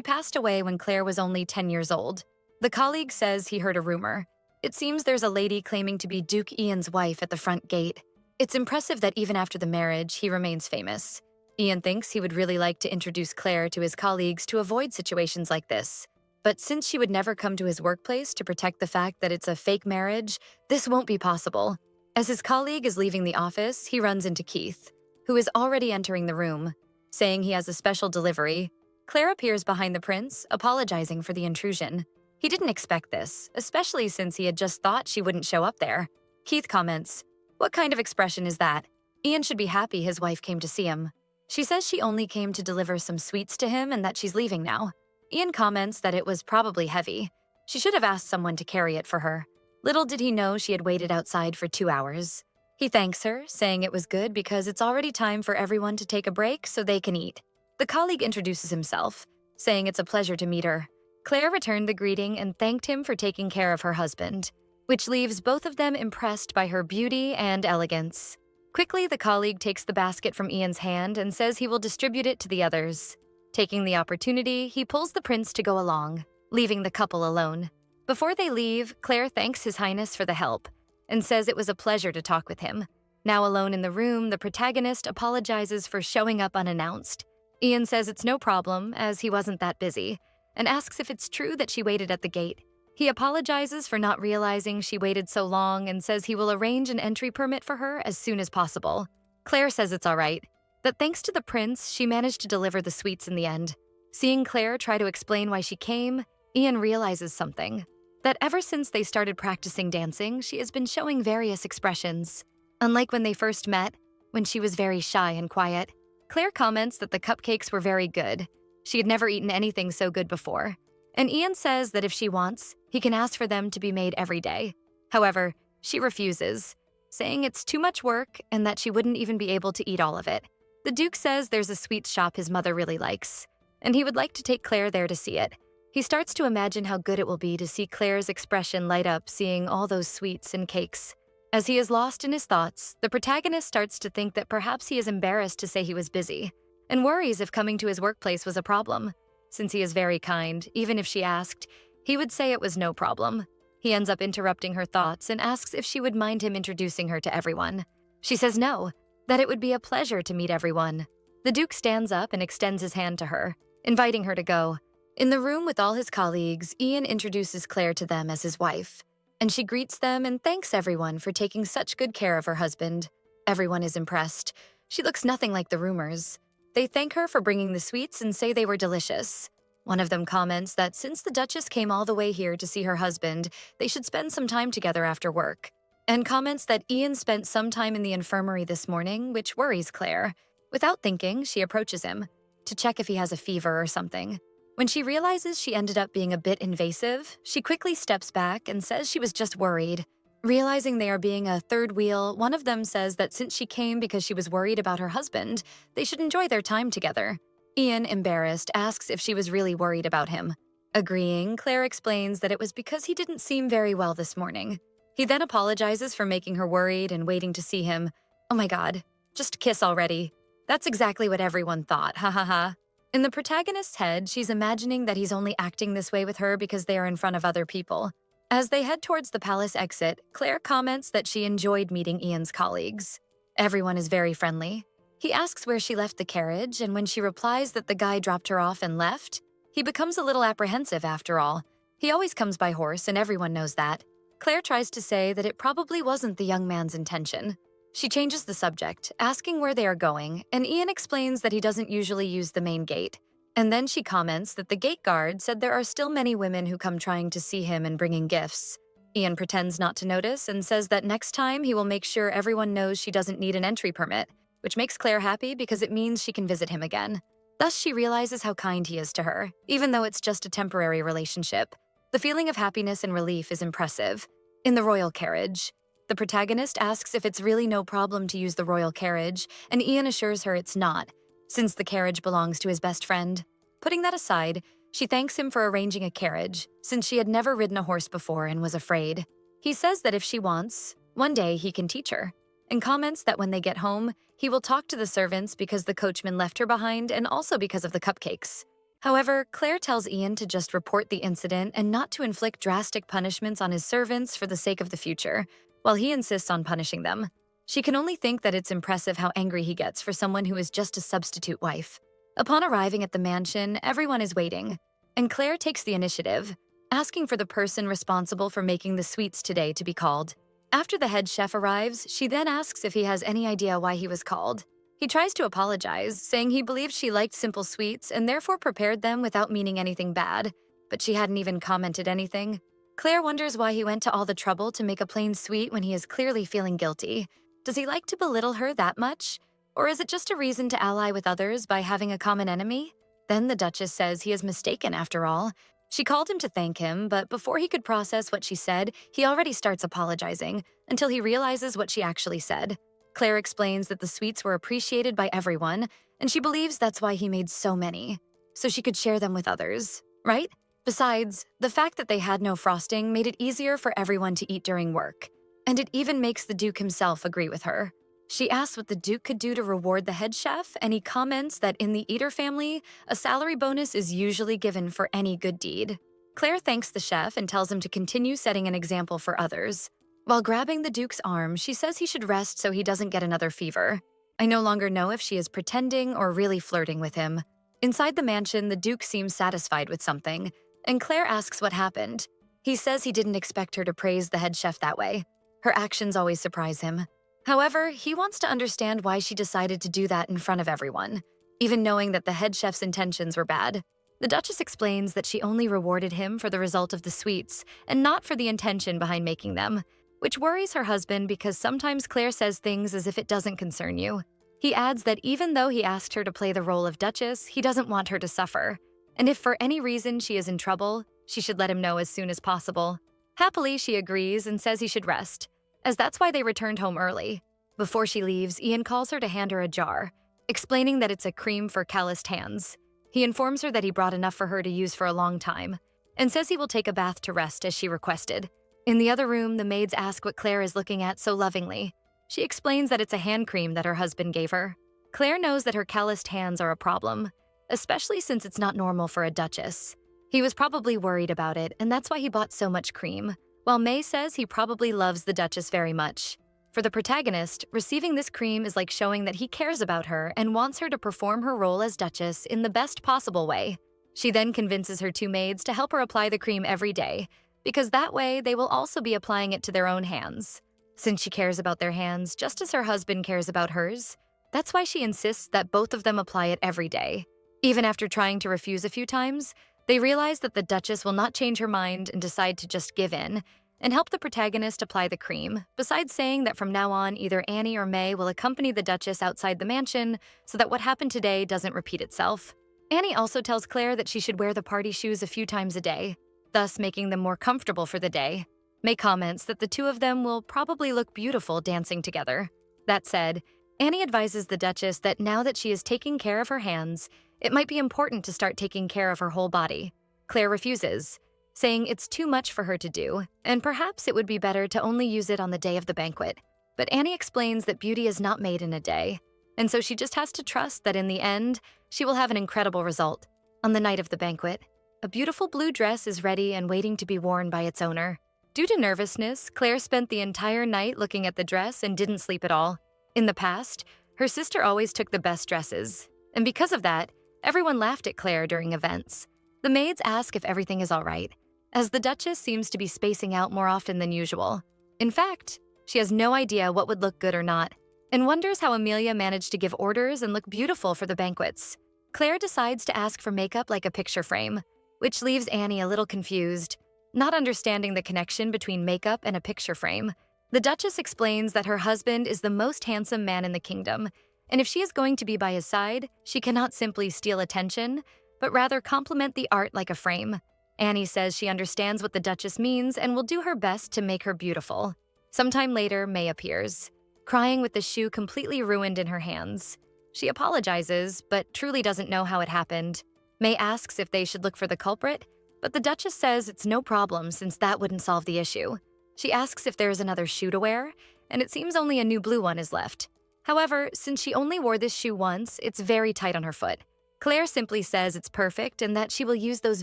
passed away when Claire was only 10 years old. The colleague says he heard a rumor. It seems there's a lady claiming to be Duke Ian's wife at the front gate. It's impressive that even after the marriage, he remains famous. Ian thinks he would really like to introduce Claire to his colleagues to avoid situations like this. But since she would never come to his workplace to protect the fact that it's a fake marriage, this won't be possible. As his colleague is leaving the office, he runs into Keith, who is already entering the room, saying he has a special delivery. Claire appears behind the prince, apologizing for the intrusion. He didn't expect this, especially since he had just thought she wouldn't show up there. Keith comments, "What kind of expression is that? Ian should be happy his wife came to see him." She says she only came to deliver some sweets to him and that she's leaving now. Ian comments that it was probably heavy. She should have asked someone to carry it for her. Little did he know she had waited outside for 2 hours. He thanks her, saying it was good because it's already time for everyone to take a break so they can eat. The colleague introduces himself, saying it's a pleasure to meet her. Claire returned the greeting and thanked him for taking care of her husband, which leaves both of them impressed by her beauty and elegance. Quickly, the colleague takes the basket from Ian's hand and says he will distribute it to the others. Taking the opportunity, he pulls the prince to go along, leaving the couple alone. Before they leave, Claire thanks His Highness for the help and says it was a pleasure to talk with him. Now alone in the room, the protagonist apologizes for showing up unannounced. Ian says it's no problem, as he wasn't that busy, and asks if it's true that she waited at the gate. He apologizes for not realizing she waited so long and says he will arrange an entry permit for her as soon as possible. Claire says it's all right, that thanks to the prince, she managed to deliver the sweets in the end. Seeing Claire try to explain why she came, Ian realizes something. That ever since they started practicing dancing, she has been showing various expressions. Unlike when they first met, when she was very shy and quiet, Claire comments that the cupcakes were very good. She had never eaten anything so good before. And Ian says that if she wants, he can ask for them to be made every day. However, she refuses, saying it's too much work and that she wouldn't even be able to eat all of it. The Duke says there's a sweets shop his mother really likes, and he would like to take Claire there to see it. He starts to imagine how good it will be to see Claire's expression light up seeing all those sweets and cakes. As he is lost in his thoughts, the protagonist starts to think that perhaps he is embarrassed to say he was busy, and worries if coming to his workplace was a problem. Since he is very kind, even if she asked, he would say it was no problem. He ends up interrupting her thoughts and asks if she would mind him introducing her to everyone. She says no, that it would be a pleasure to meet everyone. The Duke stands up and extends his hand to her, inviting her to go. In the room with all his colleagues, Ian introduces Claire to them as his wife, and she greets them and thanks everyone for taking such good care of her husband. Everyone is impressed. She looks nothing like the rumors. They thank her for bringing the sweets and say they were delicious. One of them comments that since the Duchess came all the way here to see her husband, they should spend some time together after work, and comments that Ian spent some time in the infirmary this morning, which worries Claire. Without thinking, she approaches him to check if he has a fever or something. When she realizes she ended up being a bit invasive, she quickly steps back and says she was just worried. Realizing they are being a third wheel, one of them says that since she came because she was worried about her husband, they should enjoy their time together. Ian, embarrassed, asks if she was really worried about him. Agreeing, Claire explains that it was because he didn't seem very well this morning. He then apologizes for making her worried and waiting to see him. Oh my god, just kiss already. That's exactly what everyone thought, ha ha ha. In the protagonist's head, she's imagining that he's only acting this way with her because they are in front of other people. As they head towards the palace exit, Claire comments that she enjoyed meeting Ian's colleagues. Everyone is very friendly. He asks where she left the carriage, and when she replies that the guy dropped her off and left, he becomes a little apprehensive after all. He always comes by horse, and everyone knows that. Claire tries to say that it probably wasn't the young man's intention. She changes the subject, asking where they are going, and Ian explains that he doesn't usually use the main gate. And then she comments that the gate guard said there are still many women who come trying to see him and bringing gifts. Ian pretends not to notice and says that next time he will make sure everyone knows she doesn't need an entry permit, which makes Claire happy because it means she can visit him again. Thus, she realizes how kind he is to her, even though it's just a temporary relationship. The feeling of happiness and relief is impressive. In the royal carriage, the protagonist asks if it's really no problem to use the royal carriage, and Ian assures her it's not, since the carriage belongs to his best friend. Putting that aside, she thanks him for arranging a carriage, since she had never ridden a horse before and was afraid. He says that if she wants, one day he can teach her. and comments that when they get home, he will talk to the servants because the coachman left her behind and also because of the cupcakes. However, Claire tells Ian to just report the incident and not to inflict drastic punishments on his servants for the sake of the future, while he insists on punishing them. She can only think that it's impressive how angry he gets for someone who is just a substitute wife. Upon arriving at the mansion, everyone is waiting, and Claire takes the initiative, asking for the person responsible for making the sweets today to be called. After the head chef arrives, she then asks if he has any idea why he was called. He tries to apologize, saying he believes she liked simple sweets and therefore prepared them without meaning anything bad, but she hadn't even commented anything. Claire wonders why he went to all the trouble to make a plain sweet when he is clearly feeling guilty. Does he like to belittle her that much? Or is it just a reason to ally with others by having a common enemy? Then the Duchess says he is mistaken after all. She called him to thank him, but before he could process what she said, he already starts apologizing, until he realizes what she actually said. Claire explains that the sweets were appreciated by everyone, and she believes that's why he made so many, so she could share them with others, right? Besides, the fact that they had no frosting made it easier for everyone to eat during work, and it even makes the Duke himself agree with her. She asks what the Duke could do to reward the head chef, and he comments that in the Eater family, a salary bonus is usually given for any good deed. Claire thanks the chef and tells him to continue setting an example for others. While grabbing the Duke's arm, she says he should rest so he doesn't get another fever. I no longer know if she is pretending or really flirting with him. Inside the mansion, the Duke seems satisfied with something, and Claire asks what happened. He says he didn't expect her to praise the head chef that way. Her actions always surprise him. However, he wants to understand why she decided to do that in front of everyone, even knowing that the head chef's intentions were bad. The Duchess explains that she only rewarded him for the result of the sweets and not for the intention behind making them, which worries her husband because sometimes Claire says things as if it doesn't concern you. He adds that even though he asked her to play the role of Duchess, he doesn't want her to suffer, and if for any reason she is in trouble, she should let him know as soon as possible. Happily, she agrees and says he should rest, as that's why they returned home early. Before she leaves, Ian calls her to hand her a jar, explaining that it's a cream for calloused hands. He informs her that he brought enough for her to use for a long time, and says he will take a bath to rest as she requested. In the other room, the maids ask what Claire is looking at so lovingly. She explains that it's a hand cream that her husband gave her. Claire knows that her calloused hands are a problem, especially since it's not normal for a duchess. He was probably worried about it, and that's why he bought so much cream, while May says he probably loves the Duchess very much. For the protagonist, receiving this cream is like showing that he cares about her and wants her to perform her role as Duchess in the best possible way. She then convinces her two maids to help her apply the cream every day, because that way they will also be applying it to their own hands. Since she cares about their hands just as her husband cares about hers, that's why she insists that both of them apply it every day. Even after trying to refuse a few times, they realize that the Duchess will not change her mind and decide to just give in and help the protagonist apply the cream, besides saying that from now on either Annie or May will accompany the Duchess outside the mansion so that what happened today doesn't repeat itself. Annie also tells Claire that she should wear the party shoes a few times a day, thus making them more comfortable for the day. May comments that the two of them will probably look beautiful dancing together. That said, Annie advises the Duchess that now that she is taking care of her hands, it might be important to start taking care of her whole body. Claire refuses, saying it's too much for her to do, and perhaps it would be better to only use it on the day of the banquet. But Annie explains that beauty is not made in a day, and so she just has to trust that in the end, she will have an incredible result. On the night of the banquet, a beautiful blue dress is ready and waiting to be worn by its owner. Due to nervousness, Claire spent the entire night looking at the dress and didn't sleep at all. In the past, her sister always took the best dresses, and because of that, everyone laughed at Claire during events. The maids ask if everything is all right, as the Duchess seems to be spacing out more often than usual. In fact, she has no idea what would look good or not, and wonders how Amelia managed to give orders and look beautiful for the banquets. Claire decides to ask for makeup like a picture frame, which leaves Annie a little confused, not understanding the connection between makeup and a picture frame. The Duchess explains that her husband is the most handsome man in the kingdom, and if she is going to be by his side, she cannot simply steal attention, but rather compliment the art like a frame. Annie says she understands what the Duchess means and will do her best to make her beautiful. Sometime later, May appears, crying with the shoe completely ruined in her hands. She apologizes, but truly doesn't know how it happened. May asks if they should look for the culprit, but the Duchess says it's no problem since that wouldn't solve the issue. She asks if there is another shoe to wear, and it seems only a new blue one is left. However, since she only wore this shoe once, it's very tight on her foot. Claire simply says it's perfect and that she will use those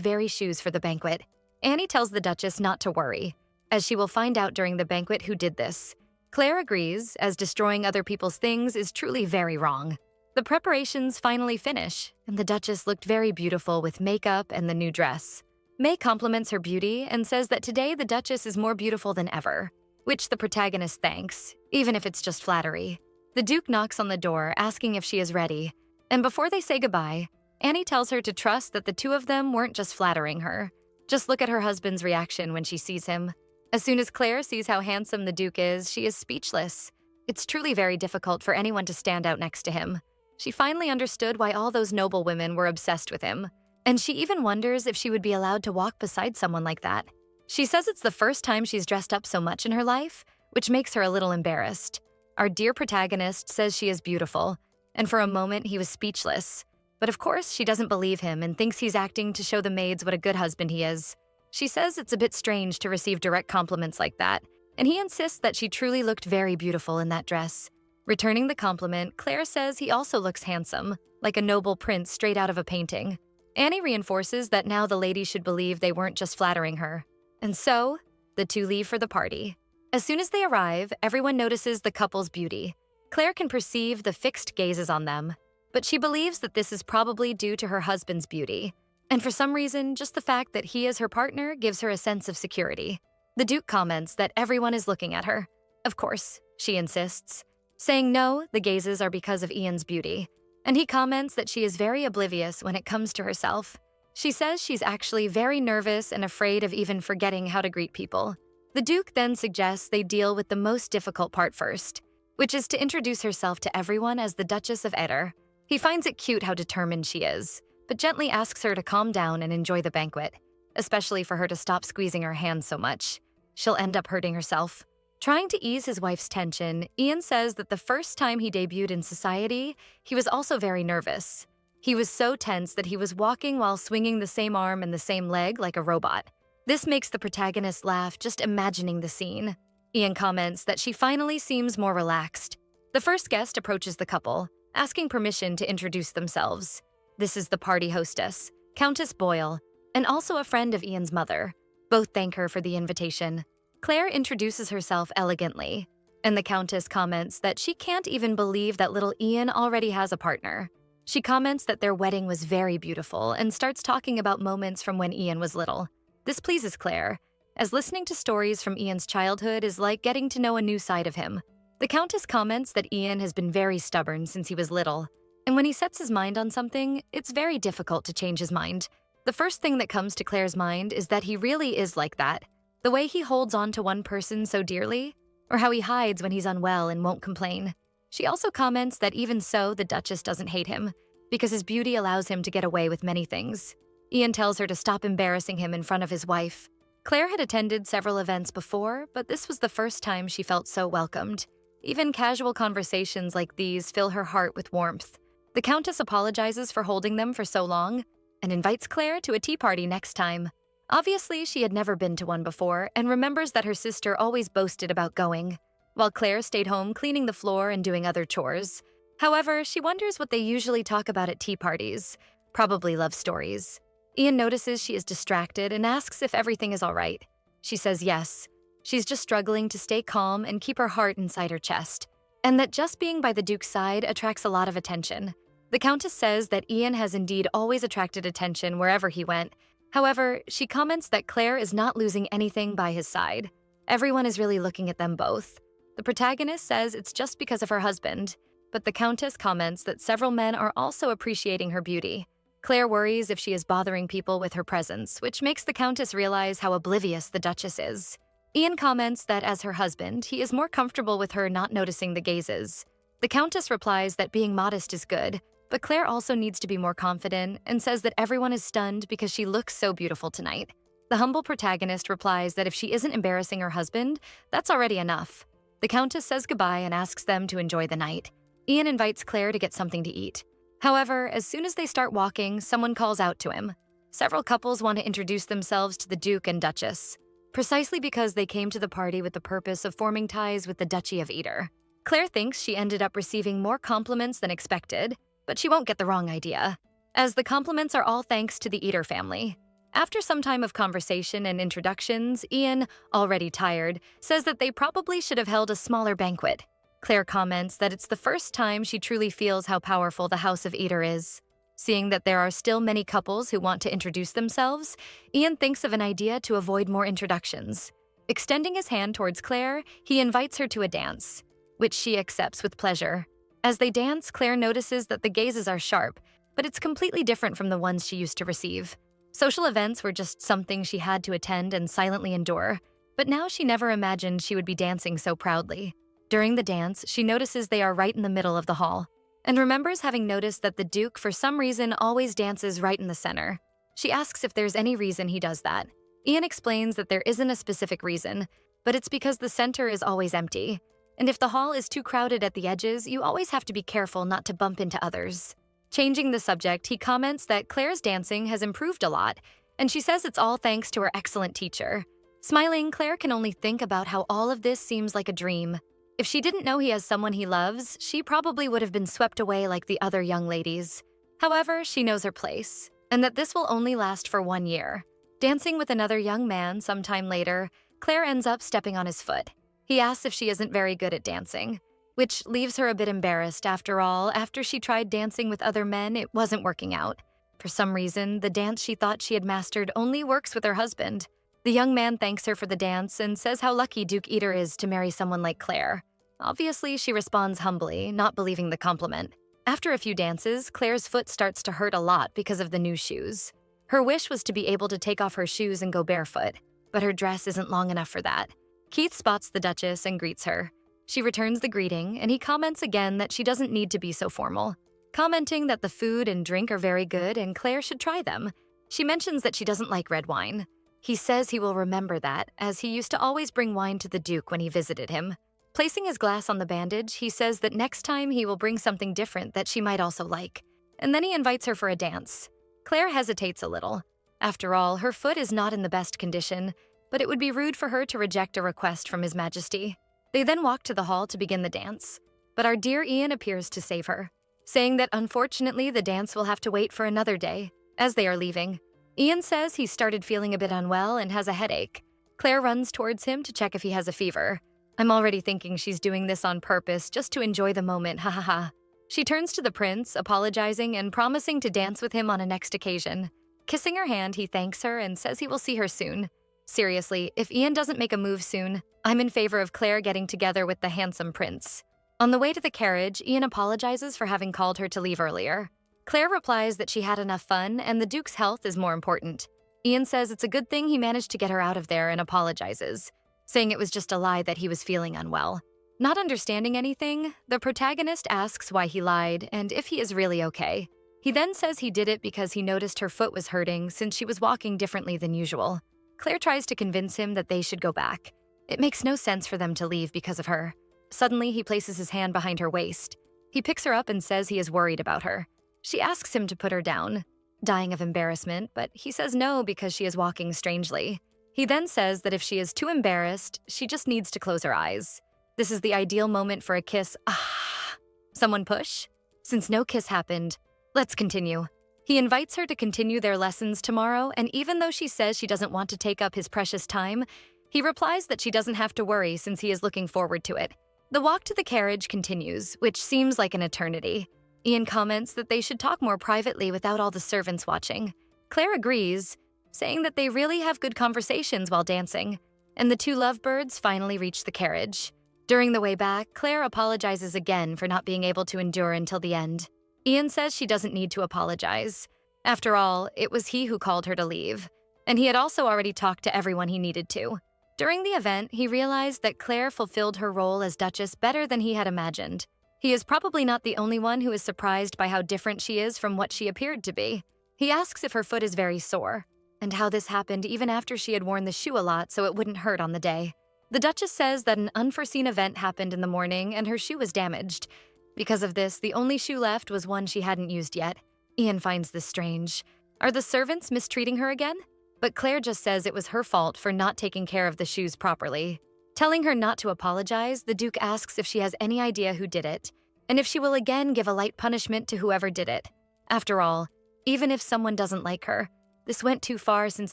very shoes for the banquet. Annie tells the Duchess not to worry, as she will find out during the banquet who did this. Claire agrees, as destroying other people's things is truly very wrong. The preparations finally finish, and the Duchess looked very beautiful with makeup and the new dress. May compliments her beauty and says that today the Duchess is more beautiful than ever, which the protagonist thanks, even if it's just flattery. The Duke knocks on the door, asking if she is ready, and before they say goodbye, Annie tells her to trust that the two of them weren't just flattering her. Just look at her husband's reaction when she sees him. As soon as Claire sees how handsome the Duke is, she is speechless. It's truly very difficult for anyone to stand out next to him. She finally understood why all those noble women were obsessed with him, and she even wonders if she would be allowed to walk beside someone like that. She says it's the first time she's dressed up so much in her life, which makes her a little embarrassed. Our dear protagonist says she is beautiful, and for a moment he was speechless. But of course, she doesn't believe him and thinks he's acting to show the maids what a good husband he is. She says it's a bit strange to receive direct compliments like that, and he insists that she truly looked very beautiful in that dress. Returning the compliment, Claire says he also looks handsome, like a noble prince straight out of a painting. Annie reinforces that now the ladies should believe they weren't just flattering her. And so, the two leave for the party. As soon as they arrive, everyone notices the couple's beauty. Claire can perceive the fixed gazes on them, but she believes that this is probably due to her husband's beauty. And for some reason, just the fact that he is her partner gives her a sense of security. The Duke comments that everyone is looking at her. Of course, she insists, saying no, the gazes are because of Ian's beauty. And he comments that she is very oblivious when it comes to herself. She says she's actually very nervous and afraid of even forgetting how to greet people. The Duke then suggests they deal with the most difficult part first, which is to introduce herself to everyone as the Duchess of Eder. He finds it cute how determined she is, but gently asks her to calm down and enjoy the banquet, especially for her to stop squeezing her hands so much. She'll end up hurting herself. Trying to ease his wife's tension, Ian says that the first time he debuted in society, he was also very nervous. He was so tense that he was walking while swinging the same arm and the same leg like a robot. This makes the protagonist laugh just imagining the scene. Ian comments that she finally seems more relaxed. The first guest approaches the couple, asking permission to introduce themselves. This is the party hostess, Countess Boyle, and also a friend of Ian's mother. Both thank her for the invitation. Claire introduces herself elegantly, and the Countess comments that she can't even believe that little Ian already has a partner. She comments that their wedding was very beautiful and starts talking about moments from when Ian was little. This pleases Claire, as listening to stories from Ian's childhood is like getting to know a new side of him. The Countess comments that Ian has been very stubborn since he was little, and when he sets his mind on something, it's very difficult to change his mind. The first thing that comes to Claire's mind is that he really is like that. The way he holds on to one person so dearly, or how he hides when he's unwell and won't complain. She also comments that even so, the Duchess doesn't hate him, because his beauty allows him to get away with many things. Ian tells her to stop embarrassing him in front of his wife. Claire had attended several events before, but this was the first time she felt so welcomed. Even casual conversations like these fill her heart with warmth. The Countess apologizes for holding them for so long, and invites Claire to a tea party next time. Obviously, she had never been to one before and remembers that her sister always boasted about going, while Claire stayed home cleaning the floor and doing other chores. However, she wonders what they usually talk about at tea parties, probably love stories. Ian notices she is distracted and asks if everything is all right. She says yes. She's just struggling to stay calm and keep her heart inside her chest, and that just being by the Duke's side attracts a lot of attention. The Countess says that Ian has indeed always attracted attention wherever he went. However, she comments that Claire is not losing anything by his side. Everyone is really looking at them both. The protagonist says it's just because of her husband, but the Countess comments that several men are also appreciating her beauty. Claire worries if she is bothering people with her presence, which makes the Countess realize how oblivious the Duchess is. Ian comments that as her husband, he is more comfortable with her not noticing the gazes. The Countess replies that being modest is good, but Claire also needs to be more confident and says that everyone is stunned because she looks so beautiful tonight. The humble protagonist replies that if she isn't embarrassing her husband, that's already enough. The Countess says goodbye and asks them to enjoy the night. Ian invites Claire to get something to eat. However, as soon as they start walking, someone calls out to him. Several couples want to introduce themselves to the Duke and Duchess. precisely because they came to the party with the purpose of forming ties with the Duchy of Eater. Claire thinks she ended up receiving more compliments than expected, but she won't get the wrong idea, as the compliments are all thanks to the Eater family. After some time of conversation and introductions, Ian, already tired, says that they probably should have held a smaller banquet. Claire comments that it's the first time she truly feels how powerful the House of Eater is. Seeing that there are still many couples who want to introduce themselves, Ian thinks of an idea to avoid more introductions. Extending his hand towards Claire, he invites her to a dance, which she accepts with pleasure. As they dance, Claire notices that the gazes are sharp, but it's completely different from the ones she used to receive. Social events were just something she had to attend and silently endure, but now she never imagined she would be dancing so proudly. During the dance, she notices they are right in the middle of the hall, and remembers having noticed that the Duke, for some reason, always dances right in the center. She asks if there's any reason he does that. Ian explains that there isn't a specific reason, but it's because the center is always empty, and if the hall is too crowded at the edges, you always have to be careful not to bump into others. Changing the subject, he comments that Claire's dancing has improved a lot, and she says it's all thanks to her excellent teacher. Smiling, Claire can only think about how all of this seems like a dream. If she didn't know he has someone he loves, she probably would have been swept away like the other young ladies. However, she knows her place, and that this will only last for 1 year. Dancing with another young man sometime later, Claire ends up stepping on his foot. He asks if she isn't very good at dancing, which leaves her a bit embarrassed. After all, after she tried dancing with other men, it wasn't working out. For some reason, the dance she thought she had mastered only works with her husband. The young man thanks her for the dance and says how lucky Duke Eater is to marry someone like Claire. Obviously, she responds humbly, not believing the compliment. After a few dances, Claire's foot starts to hurt a lot because of the new shoes. Her wish was to be able to take off her shoes and go barefoot, but her dress isn't long enough for that. Keith spots the Duchess and greets her. She returns the greeting, and he comments again that she doesn't need to be so formal, commenting that the food and drink are very good and Claire should try them. She mentions that she doesn't like red wine. He says he will remember that, as he used to always bring wine to the Duke when he visited him. Placing his glass on the bandage, he says that next time he will bring something different that she might also like, and then he invites her for a dance. Claire hesitates a little. After all, her foot is not in the best condition, but it would be rude for her to reject a request from His Majesty. They then walk to the hall to begin the dance, but our dear Ian appears to save her, saying that unfortunately the dance will have to wait for another day. As they are leaving, Ian says he started feeling a bit unwell and has a headache. Claire runs towards him to check if he has a fever. I'm already thinking she's doing this on purpose just to enjoy the moment, ha ha ha. She turns to the prince, apologizing and promising to dance with him on a next occasion. Kissing her hand, he thanks her and says he will see her soon. Seriously, if Ian doesn't make a move soon, I'm in favor of Claire getting together with the handsome prince. On the way to the carriage, Ian apologizes for having called her to leave earlier. Claire replies that she had enough fun and the Duke's health is more important. Ian says it's a good thing he managed to get her out of there and apologizes, saying it was just a lie that he was feeling unwell. Not understanding anything, the protagonist asks why he lied and if he is really okay. He then says he did it because he noticed her foot was hurting since she was walking differently than usual. Claire tries to convince him that they should go back. It makes no sense for them to leave because of her. Suddenly, he places his hand behind her waist. He picks her up and says he is worried about her. She asks him to put her down, dying of embarrassment, but he says no because she is walking strangely. He then says that if she is too embarrassed, she just needs to close her eyes. This is the ideal moment for a kiss. Ah! Someone push? Since no kiss happened, let's continue. He invites her to continue their lessons tomorrow, and even though she says she doesn't want to take up his precious time, he replies that she doesn't have to worry since he is looking forward to it. The walk to the carriage continues, which seems like an eternity. Ian comments that they should talk more privately without all the servants watching. Claire agrees, saying that they really have good conversations while dancing, and the two lovebirds finally reach the carriage. During the way back, Claire apologizes again for not being able to endure until the end. Ian says she doesn't need to apologize. After all, it was he who called her to leave, and he had also already talked to everyone he needed to. During the event, he realized that Claire fulfilled her role as Duchess better than he had imagined. He is probably not the only one who is surprised by how different she is from what she appeared to be. He asks if her foot is very sore, and how this happened even after she had worn the shoe a lot so it wouldn't hurt on the day. The Duchess says that an unforeseen event happened in the morning and her shoe was damaged. Because of this, the only shoe left was one she hadn't used yet. Ian finds this strange. Are the servants mistreating her again? but Claire just says it was her fault for not taking care of the shoes properly. Telling her not to apologize, the Duke asks if she has any idea who did it, and if she will again give a light punishment to whoever did it. After all, even if someone doesn't like her, this went too far since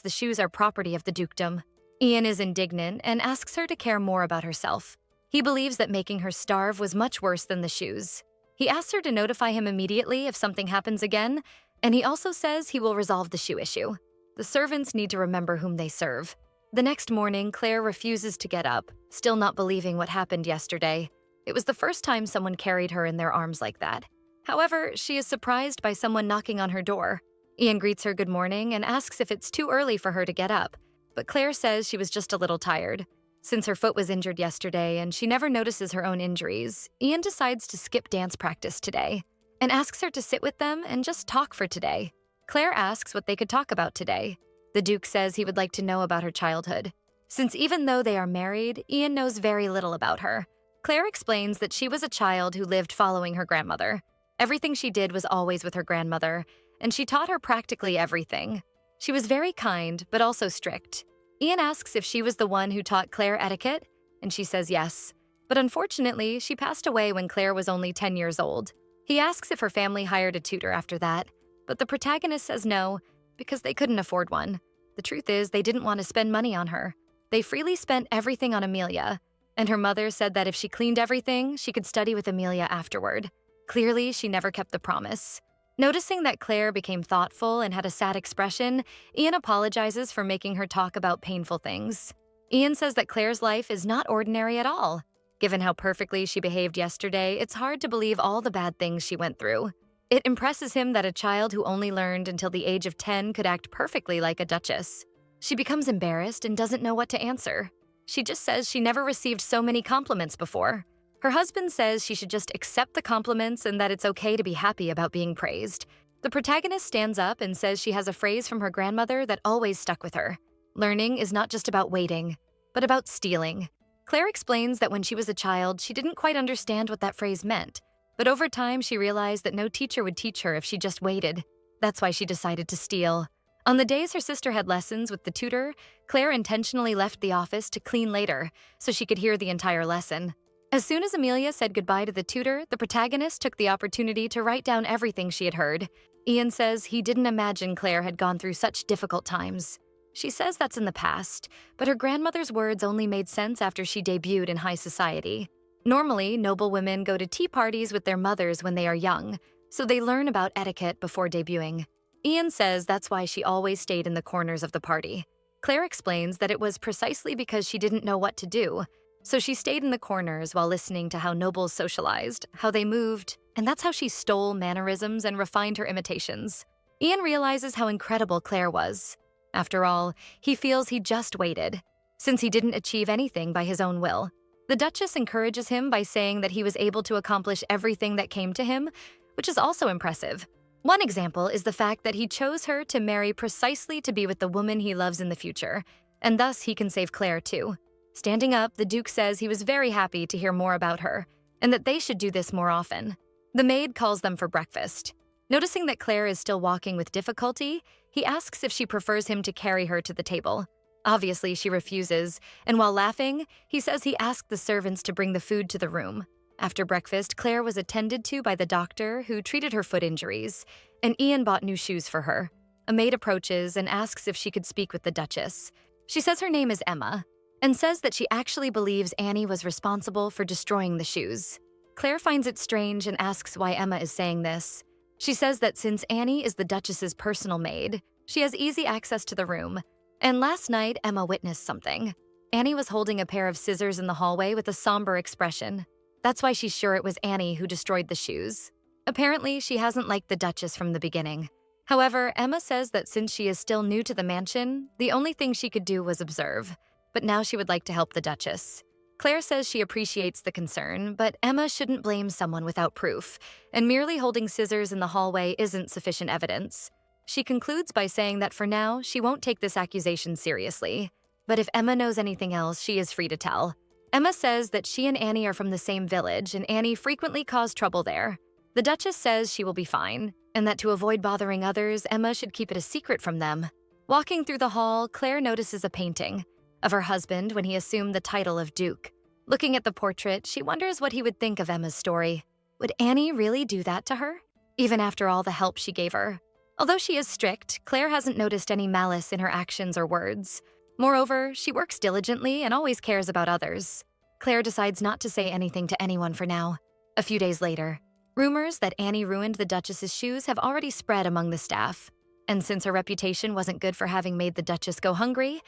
the shoes are property of the dukedom. Ian is indignant and asks her to care more about herself. He believes that making her starve was much worse than the shoes. He asks her to notify him immediately if something happens again, and he also says he will resolve the shoe issue. The servants need to remember whom they serve. The next morning, Claire refuses to get up, still not believing what happened yesterday. It was the first time someone carried her in their arms like that. However, she is surprised by someone knocking on her door. Ian greets her good morning and asks if it's too early for her to get up, but Claire says she was just a little tired. Since her foot was injured yesterday and she never notices her own injuries, Ian decides to skip dance practice today and asks her to sit with them and just talk for today. Claire asks what they could talk about today. The Duke says he would like to know about her childhood. Since even though they are married, Ian knows very little about her. Claire explains that she was a child who lived following her grandmother. Everything she did was always with her grandmother, and she taught her practically everything. She was very kind, but also strict. Ian asks if she was the one who taught Claire etiquette, and she says yes. But unfortunately, she passed away when Claire was only 10 years old. He asks if her family hired a tutor after that, but the protagonist says no, because they couldn't afford one. The truth is, they didn't want to spend money on her. They freely spent everything on Amelia, and her mother said that if she cleaned everything, she could study with Amelia afterward. Clearly, she never kept the promise. Noticing that Claire became thoughtful and had a sad expression, Ian apologizes for making her talk about painful things. Ian says that Claire's life is not ordinary at all. Given how perfectly she behaved yesterday, it's hard to believe all the bad things she went through. It impresses him that a child who only learned until the age of 10 could act perfectly like a duchess. She becomes embarrassed and doesn't know what to answer. She just says she never received so many compliments before. Her husband says she should just accept the compliments and that it's okay to be happy about being praised. The protagonist stands up and says she has a phrase from her grandmother that always stuck with her. Learning is not just about waiting, but about stealing. Claire explains that when she was a child, she didn't quite understand what that phrase meant. But over time, she realized that no teacher would teach her if she just waited. That's why she decided to steal. On the days her sister had lessons with the tutor, Claire intentionally left the office to clean later so she could hear the entire lesson. As soon as Amelia said goodbye to the tutor, the protagonist took the opportunity to write down everything she had heard. Ian says he didn't imagine Claire had gone through such difficult times. She says that's in the past, but her grandmother's words only made sense after she debuted in high society. Normally, noble women go to tea parties with their mothers when they are young, so they learn about etiquette before debuting. Ian says that's why she always stayed in the corners of the party. Claire explains that it was precisely because she didn't know what to do, so she stayed in the corners while listening to how nobles socialized, how they moved, and that's how she stole mannerisms and refined her imitations. Ian realizes how incredible Claire was. After all, he feels he just waited, since he didn't achieve anything by his own will. The Duchess encourages him by saying that he was able to accomplish everything that came to him, which is also impressive. One example is the fact that he chose her to marry precisely to be with the woman he loves in the future, and thus he can save Claire too. Standing up, the Duke says he was very happy to hear more about her, and that they should do this more often. The maid calls them for breakfast. Noticing that Claire is still walking with difficulty, he asks if she prefers him to carry her to the table. Obviously, she refuses, and while laughing, he says he asked the servants to bring the food to the room. After breakfast, Claire was attended to by the doctor who treated her foot injuries, and Ian bought new shoes for her. A maid approaches and asks if she could speak with the Duchess. She says her name is Emma, and says that she actually believes Annie was responsible for destroying the shoes. Claire finds it strange and asks why Emma is saying this. She says that since Annie is the Duchess's personal maid, she has easy access to the room. And last night, Emma witnessed something. Annie was holding a pair of scissors in the hallway with a somber expression. That's why she's sure it was Annie who destroyed the shoes. Apparently, she hasn't liked the Duchess from the beginning. However, Emma says that since she is still new to the mansion, the only thing she could do was observe. But now she would like to help the Duchess. Claire says she appreciates the concern, but Emma shouldn't blame someone without proof, and merely holding scissors in the hallway isn't sufficient evidence. She concludes by saying that for now, she won't take this accusation seriously. But if Emma knows anything else, she is free to tell. Emma says that she and Annie are from the same village, and Annie frequently caused trouble there. The Duchess says she will be fine, and that to avoid bothering others, Emma should keep it a secret from them. Walking through the hall, Claire notices a painting of her husband when he assumed the title of Duke. Looking at the portrait, she wonders what he would think of Emma's story. Would Annie really do that to her? Even after all the help she gave her? Although she is strict, Claire hasn't noticed any malice in her actions or words. Moreover, she works diligently and always cares about others. Claire decides not to say anything to anyone for now. A few days later, rumors that Annie ruined the Duchess's shoes have already spread among the staff. And since her reputation wasn't good for having made the Duchess go hungry,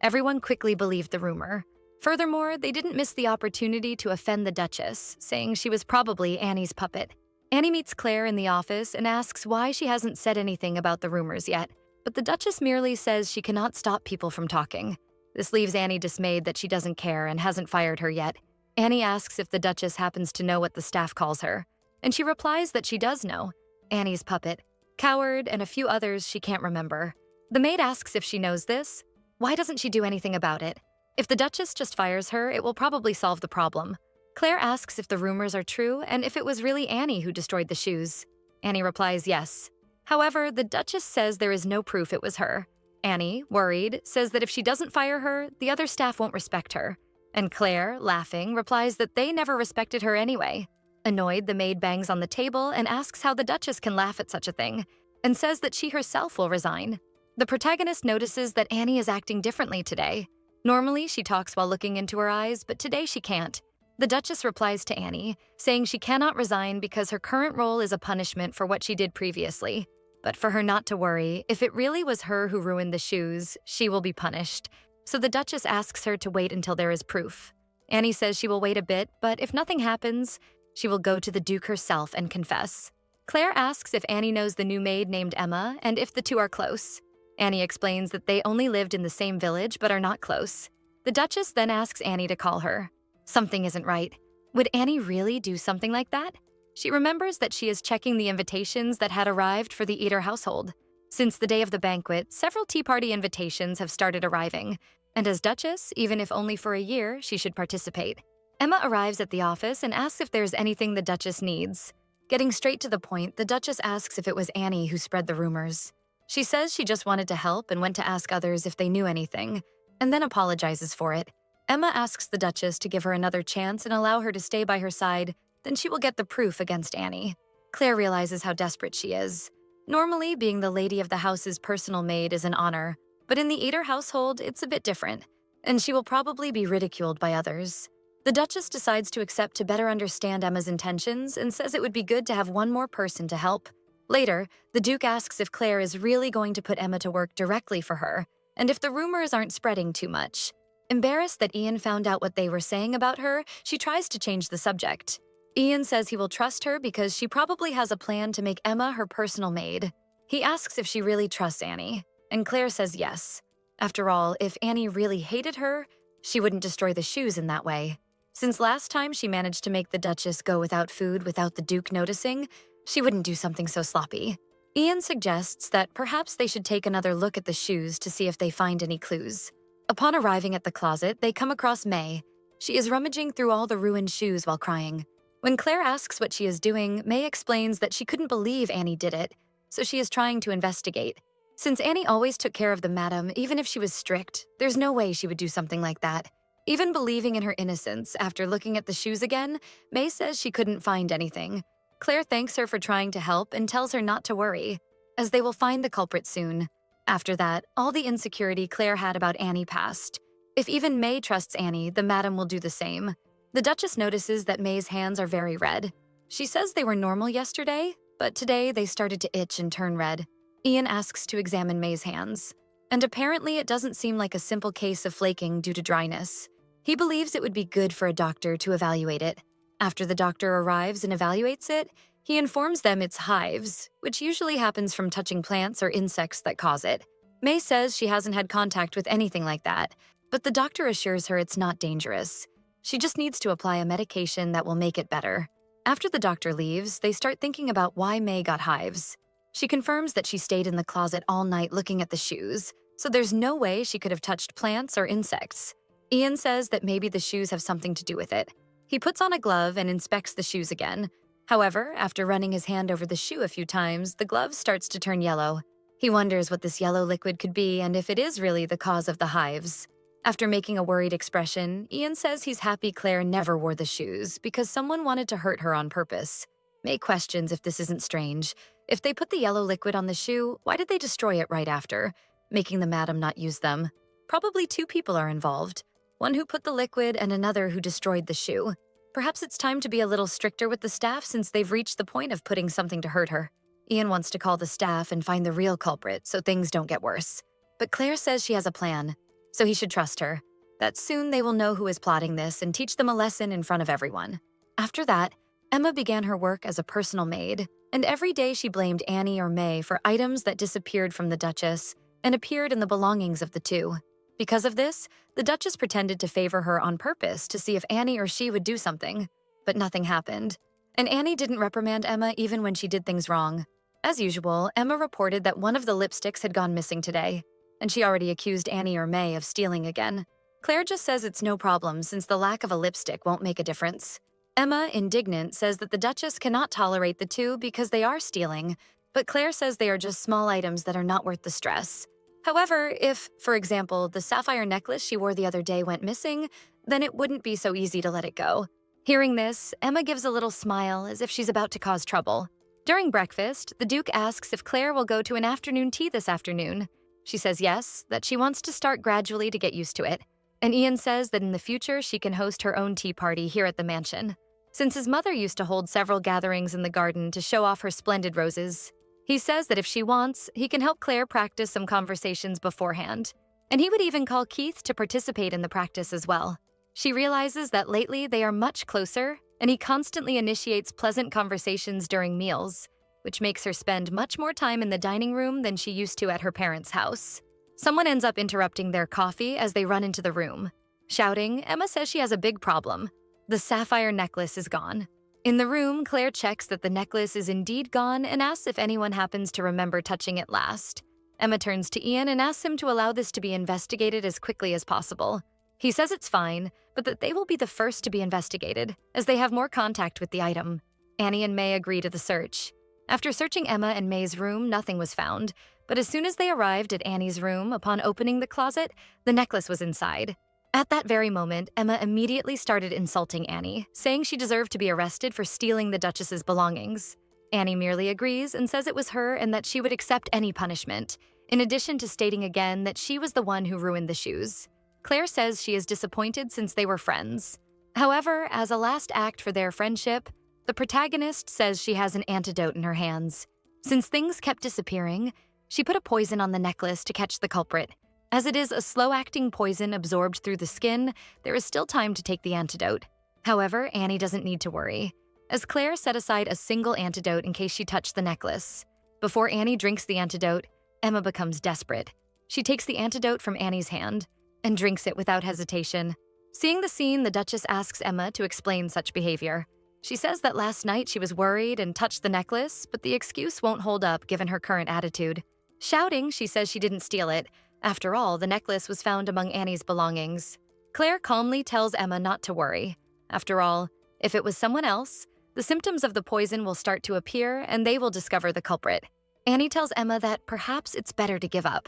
everyone quickly believed the rumor. Furthermore, they didn't miss the opportunity to offend the Duchess, saying she was probably Annie's puppet. Annie meets Claire in the office and asks why she hasn't said anything about the rumors yet, but the Duchess merely says she cannot stop people from talking. This leaves Annie dismayed that she doesn't care and hasn't fired her yet. Annie asks if the Duchess happens to know what the staff calls her, and she replies that she does know. Annie's puppet, coward, and a few others she can't remember. The maid asks if she knows this. Why doesn't she do anything about it? If the Duchess just fires her, it will probably solve the problem. Claire asks if the rumors are true and if it was really Annie who destroyed the shoes. Annie replies yes. However, the Duchess says there is no proof it was her. Annie, worried, says that if she doesn't fire her, the other staff won't respect her. And Claire, laughing, replies that they never respected her anyway. Annoyed, the maid bangs on the table and asks how the Duchess can laugh at such a thing, and says that she herself will resign. The protagonist notices that Annie is acting differently today. Normally, she talks while looking into her eyes, but today she can't. The Duchess replies to Annie, saying she cannot resign because her current role is a punishment for what she did previously. But for her not to worry, if it really was her who ruined the shoes, she will be punished. So the Duchess asks her to wait until there is proof. Annie says she will wait a bit, but if nothing happens, she will go to the Duke herself and confess. Claire asks if Annie knows the new maid named Emma and if the two are close. Annie explains that they only lived in the same village but are not close. The Duchess then asks Annie to call her. Something isn't right. Would Annie really do something like that? She remembers that she is checking the invitations that had arrived for the Eater household. Since the day of the banquet, several tea party invitations have started arriving, and as Duchess, even if only for a year, she should participate. Emma arrives at the office and asks if there's anything the Duchess needs. Getting straight to the point, the Duchess asks if it was Annie who spread the rumors. She says she just wanted to help and went to ask others if they knew anything, and then apologizes for it. Emma asks the Duchess to give her another chance and allow her to stay by her side, then she will get the proof against Annie. Claire realizes how desperate she is. Normally, being the lady of the house's personal maid is an honor, but in the Eater household, it's a bit different, and she will probably be ridiculed by others. The Duchess decides to accept to better understand Emma's intentions and says it would be good to have one more person to help. Later, the Duke asks if Claire is really going to put Emma to work directly for her, and if the rumors aren't spreading too much. Embarrassed that Ian found out what they were saying about her, she tries to change the subject. Ian says he will trust her because she probably has a plan to make Emma her personal maid. He asks if she really trusts Annie, and Claire says yes. After all, if Annie really hated her, she wouldn't destroy the shoes in that way. Since last time she managed to make the Duchess go without food without the Duke noticing, she wouldn't do something so sloppy. Ian suggests that perhaps they should take another look at the shoes to see if they find any clues. Upon arriving at the closet, they come across May. She is rummaging through all the ruined shoes while crying. When Claire asks what she is doing, May explains that she couldn't believe Annie did it, so she is trying to investigate. Since Annie always took care of the madam, even if she was strict, there's no way she would do something like that. Even believing in her innocence after looking at the shoes again, May says she couldn't find anything. Claire thanks her for trying to help and tells her not to worry, as they will find the culprit soon. After that, all the insecurity Claire had about Annie passed. If even May trusts Annie, the madam will do the same. The Duchess notices that May's hands are very red. She says they were normal yesterday, but today they started to itch and turn red. Ian asks to examine May's hands, and apparently it doesn't seem like a simple case of flaking due to dryness. He believes it would be good for a doctor to evaluate it. After the doctor arrives and evaluates it, he informs them it's hives, which usually happens from touching plants or insects that cause it. May says she hasn't had contact with anything like that, but the doctor assures her it's not dangerous. She just needs to apply a medication that will make it better. After the doctor leaves, they start thinking about why May got hives. She confirms that she stayed in the closet all night looking at the shoes, so there's no way she could have touched plants or insects. Ian says that maybe the shoes have something to do with it. He puts on a glove and inspects the shoes again. However, after running his hand over the shoe a few times, the glove starts to turn yellow. He He wonders what this yellow liquid could be and if it is really the cause of the hives. After making a worried expression, Ian says he's happy Claire never wore the shoes because someone wanted to hurt her on purpose. May questions if this isn't strange. If they put the yellow liquid on the shoe, why did they destroy it right after, making the madam not use them? Probably two people are involved. One who put the liquid and another who destroyed the shoe. Perhaps it's time to be a little stricter with the staff since they've reached the point of putting something to hurt her. Ian wants to call the staff and find the real culprit so things don't get worse. But Claire says she has a plan, so he should trust her. That soon they will know who is plotting this and teach them a lesson in front of everyone. After that, Emma began her work as a personal maid, and every day she blamed Annie or May for items that disappeared from the Duchess and appeared in the belongings of the two. Because of this, the Duchess pretended to favor her on purpose to see if Annie or she would do something. But nothing happened. And Annie didn't reprimand Emma even when she did things wrong. As usual, Emma reported that one of the lipsticks had gone missing today, and she already accused Annie or May of stealing again. Claire just says it's no problem since the lack of a lipstick won't make a difference. Emma, indignant, says that the Duchess cannot tolerate the two because they are stealing, but Claire says they are just small items that are not worth the stress. However, if, for example, the sapphire necklace she wore the other day went missing, then it wouldn't be so easy to let it go. Hearing this, Emma gives a little smile as if she's about to cause trouble. During breakfast, the Duke asks if Claire will go to an afternoon tea this afternoon. She says yes, that she wants to start gradually to get used to it. And Ian says that in the future she can host her own tea party here at the mansion. Since his mother used to hold several gatherings in the garden to show off her splendid roses, he says that if she wants, he can help Claire practice some conversations beforehand. And he would even call Keith to participate in the practice as well. She realizes that lately they are much closer, and he constantly initiates pleasant conversations during meals, which makes her spend much more time in the dining room than she used to at her parents' house. Someone ends up interrupting their coffee as they run into the room. Shouting, Emma says she has a big problem. The sapphire necklace is gone. In the room, Claire checks that the necklace is indeed gone and asks if anyone happens to remember touching it last. Emma turns to Ian and asks him to allow this to be investigated as quickly as possible. He says it's fine, but that they will be the first to be investigated, as they have more contact with the item. Annie and May agree to the search. After searching Emma and May's room, nothing was found, but as soon as they arrived at Annie's room, upon opening the closet, the necklace was inside. At that very moment, Emma immediately started insulting Annie, saying she deserved to be arrested for stealing the Duchess's belongings. Annie merely agrees and says it was her and that she would accept any punishment, in addition to stating again that she was the one who ruined the shoes. Claire says she is disappointed since they were friends. However, as a last act for their friendship, the protagonist says she has an antidote in her hands. Since things kept disappearing, she put a poison on the necklace to catch the culprit. As it is a slow-acting poison absorbed through the skin, there is still time to take the antidote. However, Annie doesn't need to worry, as Claire set aside a single antidote in case she touched the necklace. Before Annie drinks the antidote, Emma becomes desperate. She takes the antidote from Annie's hand and drinks it without hesitation. Seeing the scene, the Duchess asks Emma to explain such behavior. She says that last night she was worried and touched the necklace, but the excuse won't hold up given her current attitude. Shouting, she says she didn't steal it. After all, the necklace was found among Annie's belongings. Claire calmly tells Emma not to worry. After all, if it was someone else, the symptoms of the poison will start to appear and they will discover the culprit. Annie tells Emma that perhaps it's better to give up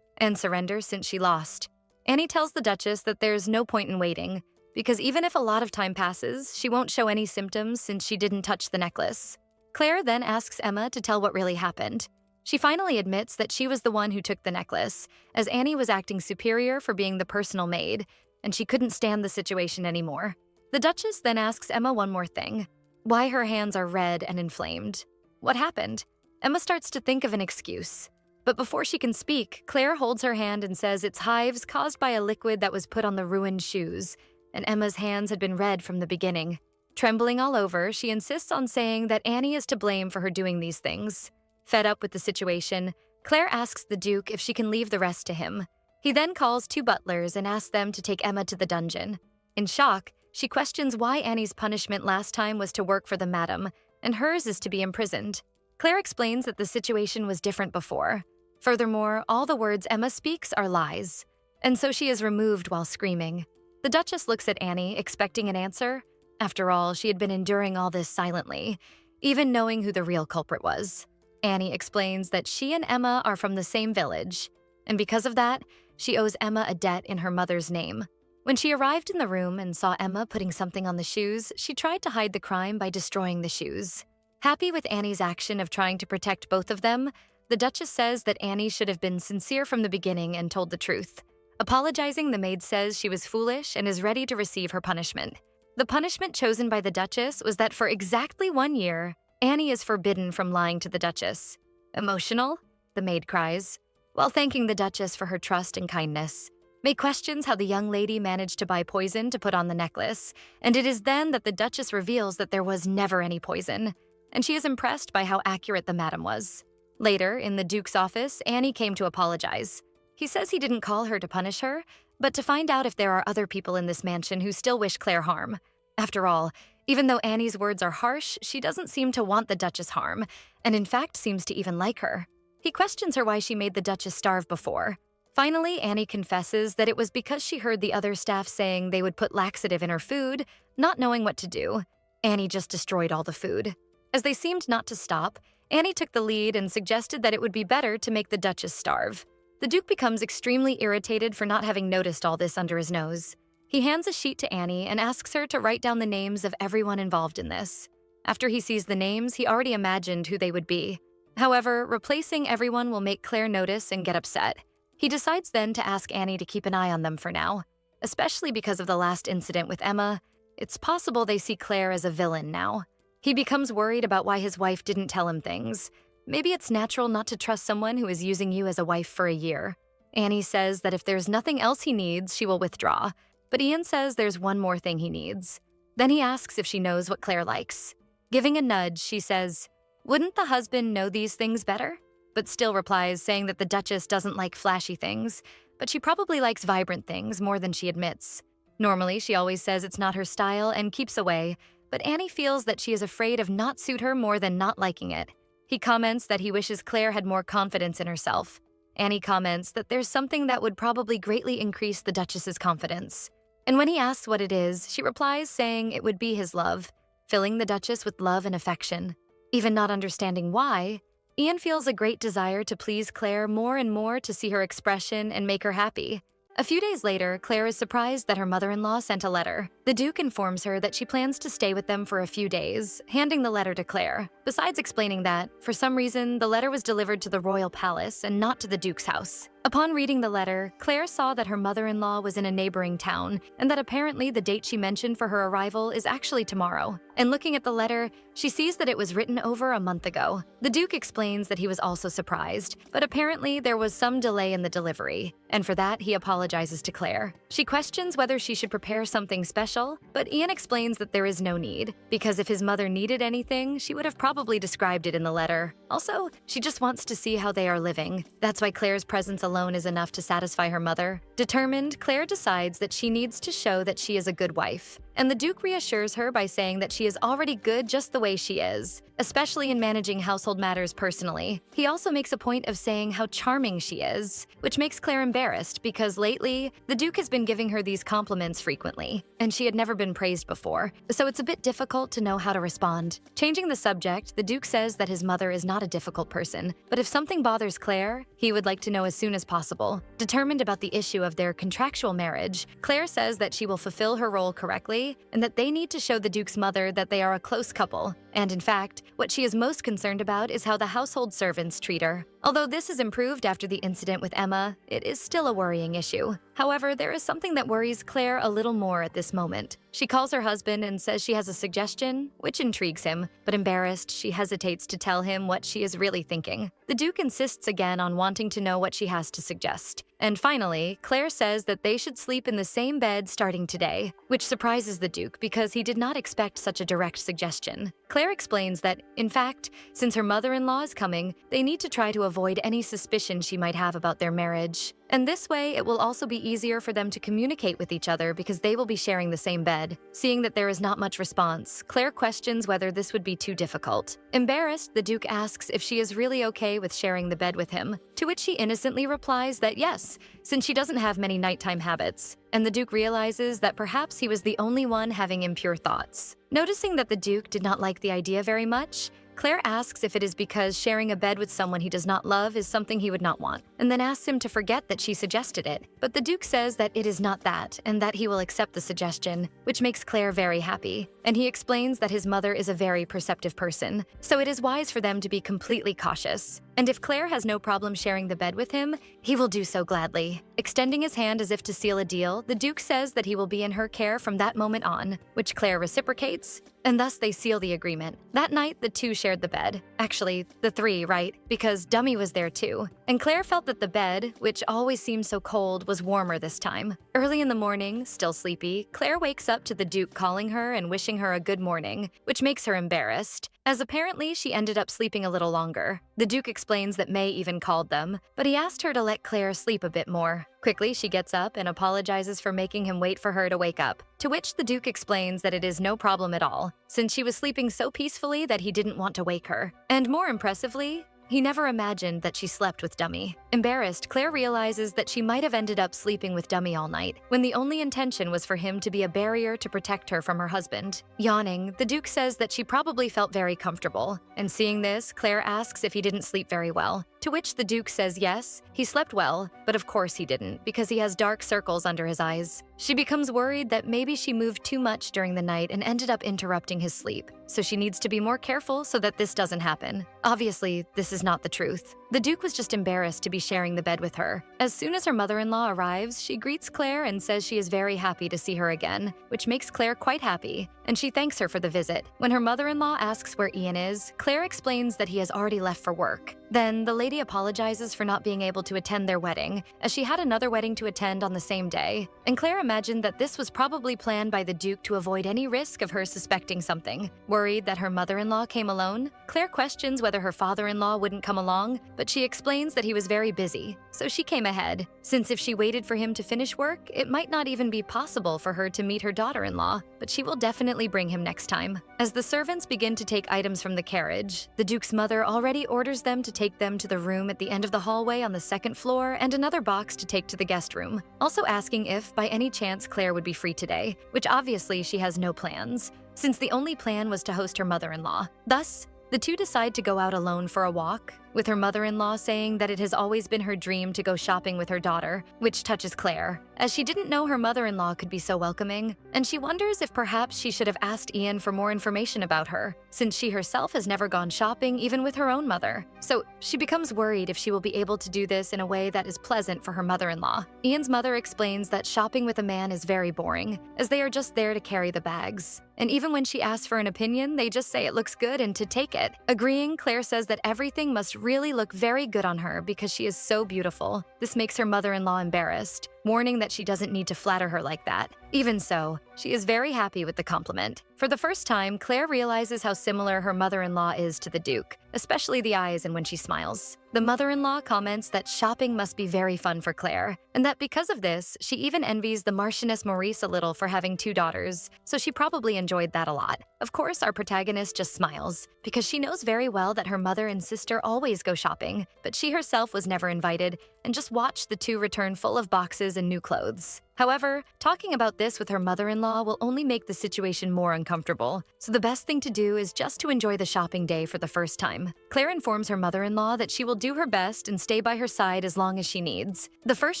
and surrender since she lost. Annie tells the Duchess that there's no point in waiting, because even if a lot of time passes, she won't show any symptoms since she didn't touch the necklace. Claire then asks Emma to tell what really happened. She finally admits that she was the one who took the necklace, as Annie was acting superior for being the personal maid, and she couldn't stand the situation anymore. The Duchess then asks Emma one more thing: why her hands are red and inflamed. What happened? Emma starts to think of an excuse. But before she can speak, Claire holds her hand and says it's hives caused by a liquid that was put on the ruined shoes, and Emma's hands had been red from the beginning. Trembling all over, she insists on saying that Annie is to blame for her doing these things. Fed up with the situation, Claire asks the Duke if she can leave the rest to him. He then calls two butlers and asks them to take Emma to the dungeon. In shock, she questions why Annie's punishment last time was to work for the madam, and hers is to be imprisoned. Claire explains that the situation was different before. Furthermore, all the words Emma speaks are lies, and so she is removed while screaming. The Duchess looks at Annie, expecting an answer. After all, she had been enduring all this silently, even knowing who the real culprit was. Annie explains that she and Emma are from the same village, and because of that, she owes Emma a debt in her mother's name. When she arrived in the room and saw Emma putting something on the shoes, she tried to hide the crime by destroying the shoes. Happy with Annie's action of trying to protect both of them, the Duchess says that Annie should have been sincere from the beginning and told the truth. Apologizing, the maid says she was foolish and is ready to receive her punishment. The punishment chosen by the Duchess was that for exactly 1 year, Annie is forbidden from lying to the Duchess. Emotional? The maid cries, while thanking the Duchess for her trust and kindness. May questions how the young lady managed to buy poison to put on the necklace, and it is then that the Duchess reveals that there was never any poison, and she is impressed by how accurate the madam was. Later, in the Duke's office, Annie came to apologize. He says he didn't call her to punish her, but to find out if there are other people in this mansion who still wish Claire harm. After all, even though Annie's words are harsh, she doesn't seem to want the Duchess harm, and in fact seems to even like her. He questions her why she made the Duchess starve before. Finally, Annie confesses that it was because she heard the other staff saying they would put laxative in her food, not knowing what to do. Annie just destroyed all the food. As they seemed not to stop, Annie took the lead and suggested that it would be better to make the Duchess starve. The Duke becomes extremely irritated for not having noticed all this under his nose. He hands a sheet to Annie and asks her to write down the names of everyone involved in this. After he sees the names, he already imagined who they would be. However, replacing everyone will make Claire notice and get upset. He decides then to ask Annie to keep an eye on them for now. Especially because of the last incident with Emma, it's possible they see Claire as a villain now. He becomes worried about why his wife didn't tell him things. Maybe it's natural not to trust someone who is using you as a wife for a year. Annie says that if there's nothing else he needs, she will withdraw. But Ian says there's one more thing he needs. Then he asks if she knows what Claire likes. Giving a nudge, she says, "Wouldn't the husband know these things better?" But still replies, saying that the Duchess doesn't like flashy things, but she probably likes vibrant things more than she admits. Normally, she always says it's not her style and keeps away, but Annie feels that she is afraid of not suit her more than not liking it. He comments that he wishes Claire had more confidence in herself. Annie comments that there's something that would probably greatly increase the Duchess's confidence. And when he asks what it is, she replies saying it would be his love, filling the Duchess with love and affection. Even not understanding why, Ian feels a great desire to please Claire more and more to see her expression and make her happy. A few days later, Claire is surprised that her mother-in-law sent a letter. The Duke informs her that she plans to stay with them for a few days, handing the letter to Claire, besides explaining that, for some reason, the letter was delivered to the royal palace and not to the Duke's house. Upon reading the letter, Claire saw that her mother-in-law was in a neighboring town, and that apparently the date she mentioned for her arrival is actually tomorrow. And looking at the letter, she sees that it was written over a month ago. The Duke explains that he was also surprised, but apparently there was some delay in the delivery, and for that he apologizes to Claire. She questions whether she should prepare something special, but Ian explains that there is no need, because if his mother needed anything, she would have probably described it in the letter. Also, she just wants to see how they are living. That's why Claire's presence alone is enough to satisfy her mother. Determined, Claire decides that she needs to show that she is a good wife. And the Duke reassures her by saying that she is already good just the way she is, especially in managing household matters personally. He also makes a point of saying how charming she is, which makes Claire embarrassed because lately, the Duke has been giving her these compliments frequently, and she had never been praised before, so it's a bit difficult to know how to respond. Changing the subject, the Duke says that his mother is not a difficult person, but if something bothers Claire, he would like to know as soon as possible. Determined about the issue of their contractual marriage, Claire says that she will fulfill her role correctly and that they need to show the Duke's mother that they are a close couple. And in fact, what she is most concerned about is how the household servants treat her. Although this is improved after the incident with Emma, it is still a worrying issue. However, there is something that worries Claire a little more at this moment. She calls her husband and says she has a suggestion, which intrigues him, but embarrassed, she hesitates to tell him what she is really thinking. The Duke insists again on wanting to know what she has to suggest. And finally, Claire says that they should sleep in the same bed starting today, which surprises the Duke because he did not expect such a direct suggestion. Claire explains that, in fact, since her mother-in-law is coming, they need to try to avoid any suspicion she might have about their marriage. And this way, it will also be easier for them to communicate with each other because they will be sharing the same bed. Seeing that there is not much response, Claire questions whether this would be too difficult. Embarrassed, the Duke asks if she is really okay with sharing the bed with him, to which she innocently replies that yes, since she doesn't have many nighttime habits. And the Duke realizes that perhaps he was the only one having impure thoughts. Noticing that the Duke did not like the idea very much, Claire asks if it is because sharing a bed with someone he does not love is something he would not want, and then asks him to forget that she suggested it. But the Duke says that it is not that, and that he will accept the suggestion, which makes Claire very happy. And he explains that his mother is a very perceptive person, so it is wise for them to be completely cautious. And if Claire has no problem sharing the bed with him, he will do so gladly. Extending his hand as if to seal a deal, the Duke says that he will be in her care from that moment on, which Claire reciprocates, and thus they seal the agreement. That night, the two shared the bed. Actually, the three, right? Because Dummy was there too. And Claire felt that the bed, which always seemed so cold, was warmer this time. Early in the morning, still sleepy, Claire wakes up to the Duke calling her and wishing her a good morning, which makes her embarrassed, as apparently she ended up sleeping a little longer. The Duke explains that May even called them, but he asked her to let Claire sleep a bit more. Quickly, she gets up and apologizes for making him wait for her to wake up, to which the Duke explains that it is no problem at all, since she was sleeping so peacefully that he didn't want to wake her. And more impressively, he never imagined that she slept with Dummy. Embarrassed, Claire realizes that she might have ended up sleeping with Dummy all night, when the only intention was for him to be a barrier to protect her from her husband. Yawning, the Duke says that she probably felt very comfortable, and seeing this, Claire asks if he didn't sleep very well, to which the Duke says yes, he slept well, but of course he didn't, because he has dark circles under his eyes. She becomes worried that maybe she moved too much during the night and ended up interrupting his sleep, so she needs to be more careful so that this doesn't happen. Obviously, this is not the truth. The Duke was just embarrassed to be sharing the bed with her. As soon as her mother-in-law arrives, she greets Claire and says she is very happy to see her again, which makes Claire quite happy, and she thanks her for the visit. When her mother-in-law asks where Ian is, Claire explains that he has already left for work. Then, the lady apologizes for not being able to attend their wedding, as she had another wedding to attend on the same day, and Claire imagined that this was probably planned by the Duke to avoid any risk of her suspecting something. Worried that her mother-in-law came alone, Claire questions whether her father-in-law wouldn't come along, but she explains that he was very busy, so she came ahead, since if she waited for him to finish work, it might not even be possible for her to meet her daughter-in-law, but she will definitely bring him next time. As the servants begin to take items from the carriage, the Duke's mother already orders them to take them to the room at the end of the hallway on the second floor and another box to take to the guest room, also asking if, by any chance, Claire would be free today, which obviously she has no plans, since the only plan was to host her mother-in-law. Thus, the two decide to go out alone for a walk, with her mother-in-law saying that it has always been her dream to go shopping with her daughter, which touches Claire, as she didn't know her mother-in-law could be so welcoming, and she wonders if perhaps she should have asked Ian for more information about her, since she herself has never gone shopping even with her own mother. So she becomes worried if she will be able to do this in a way that is pleasant for her mother-in-law. Ian's mother explains that shopping with a man is very boring, as they are just there to carry the bags. And even when she asks for an opinion, they just say it looks good and to take it. Agreeing, Claire says that everything must really look very good on her because she is so beautiful. This makes her mother-in-law embarrassed, warning that she doesn't need to flatter her like that. Even so, she is very happy with the compliment. For the first time, Claire realizes how similar her mother-in-law is to the Duke, especially the eyes and when she smiles. The mother-in-law comments that shopping must be very fun for Claire, and that because of this, she even envies the Marchioness Maurice a little for having 2 daughters, so she probably enjoyed that a lot. Of course, our protagonist just smiles, because she knows very well that her mother and sister always go shopping, but she herself was never invited, and just watched the two return full of boxes and new clothes. However, talking about this with her mother-in-law will only make the situation more uncomfortable, so the best thing to do is just to enjoy the shopping day for the first time. Claire informs her mother-in-law that she will do her best and stay by her side as long as she needs. The first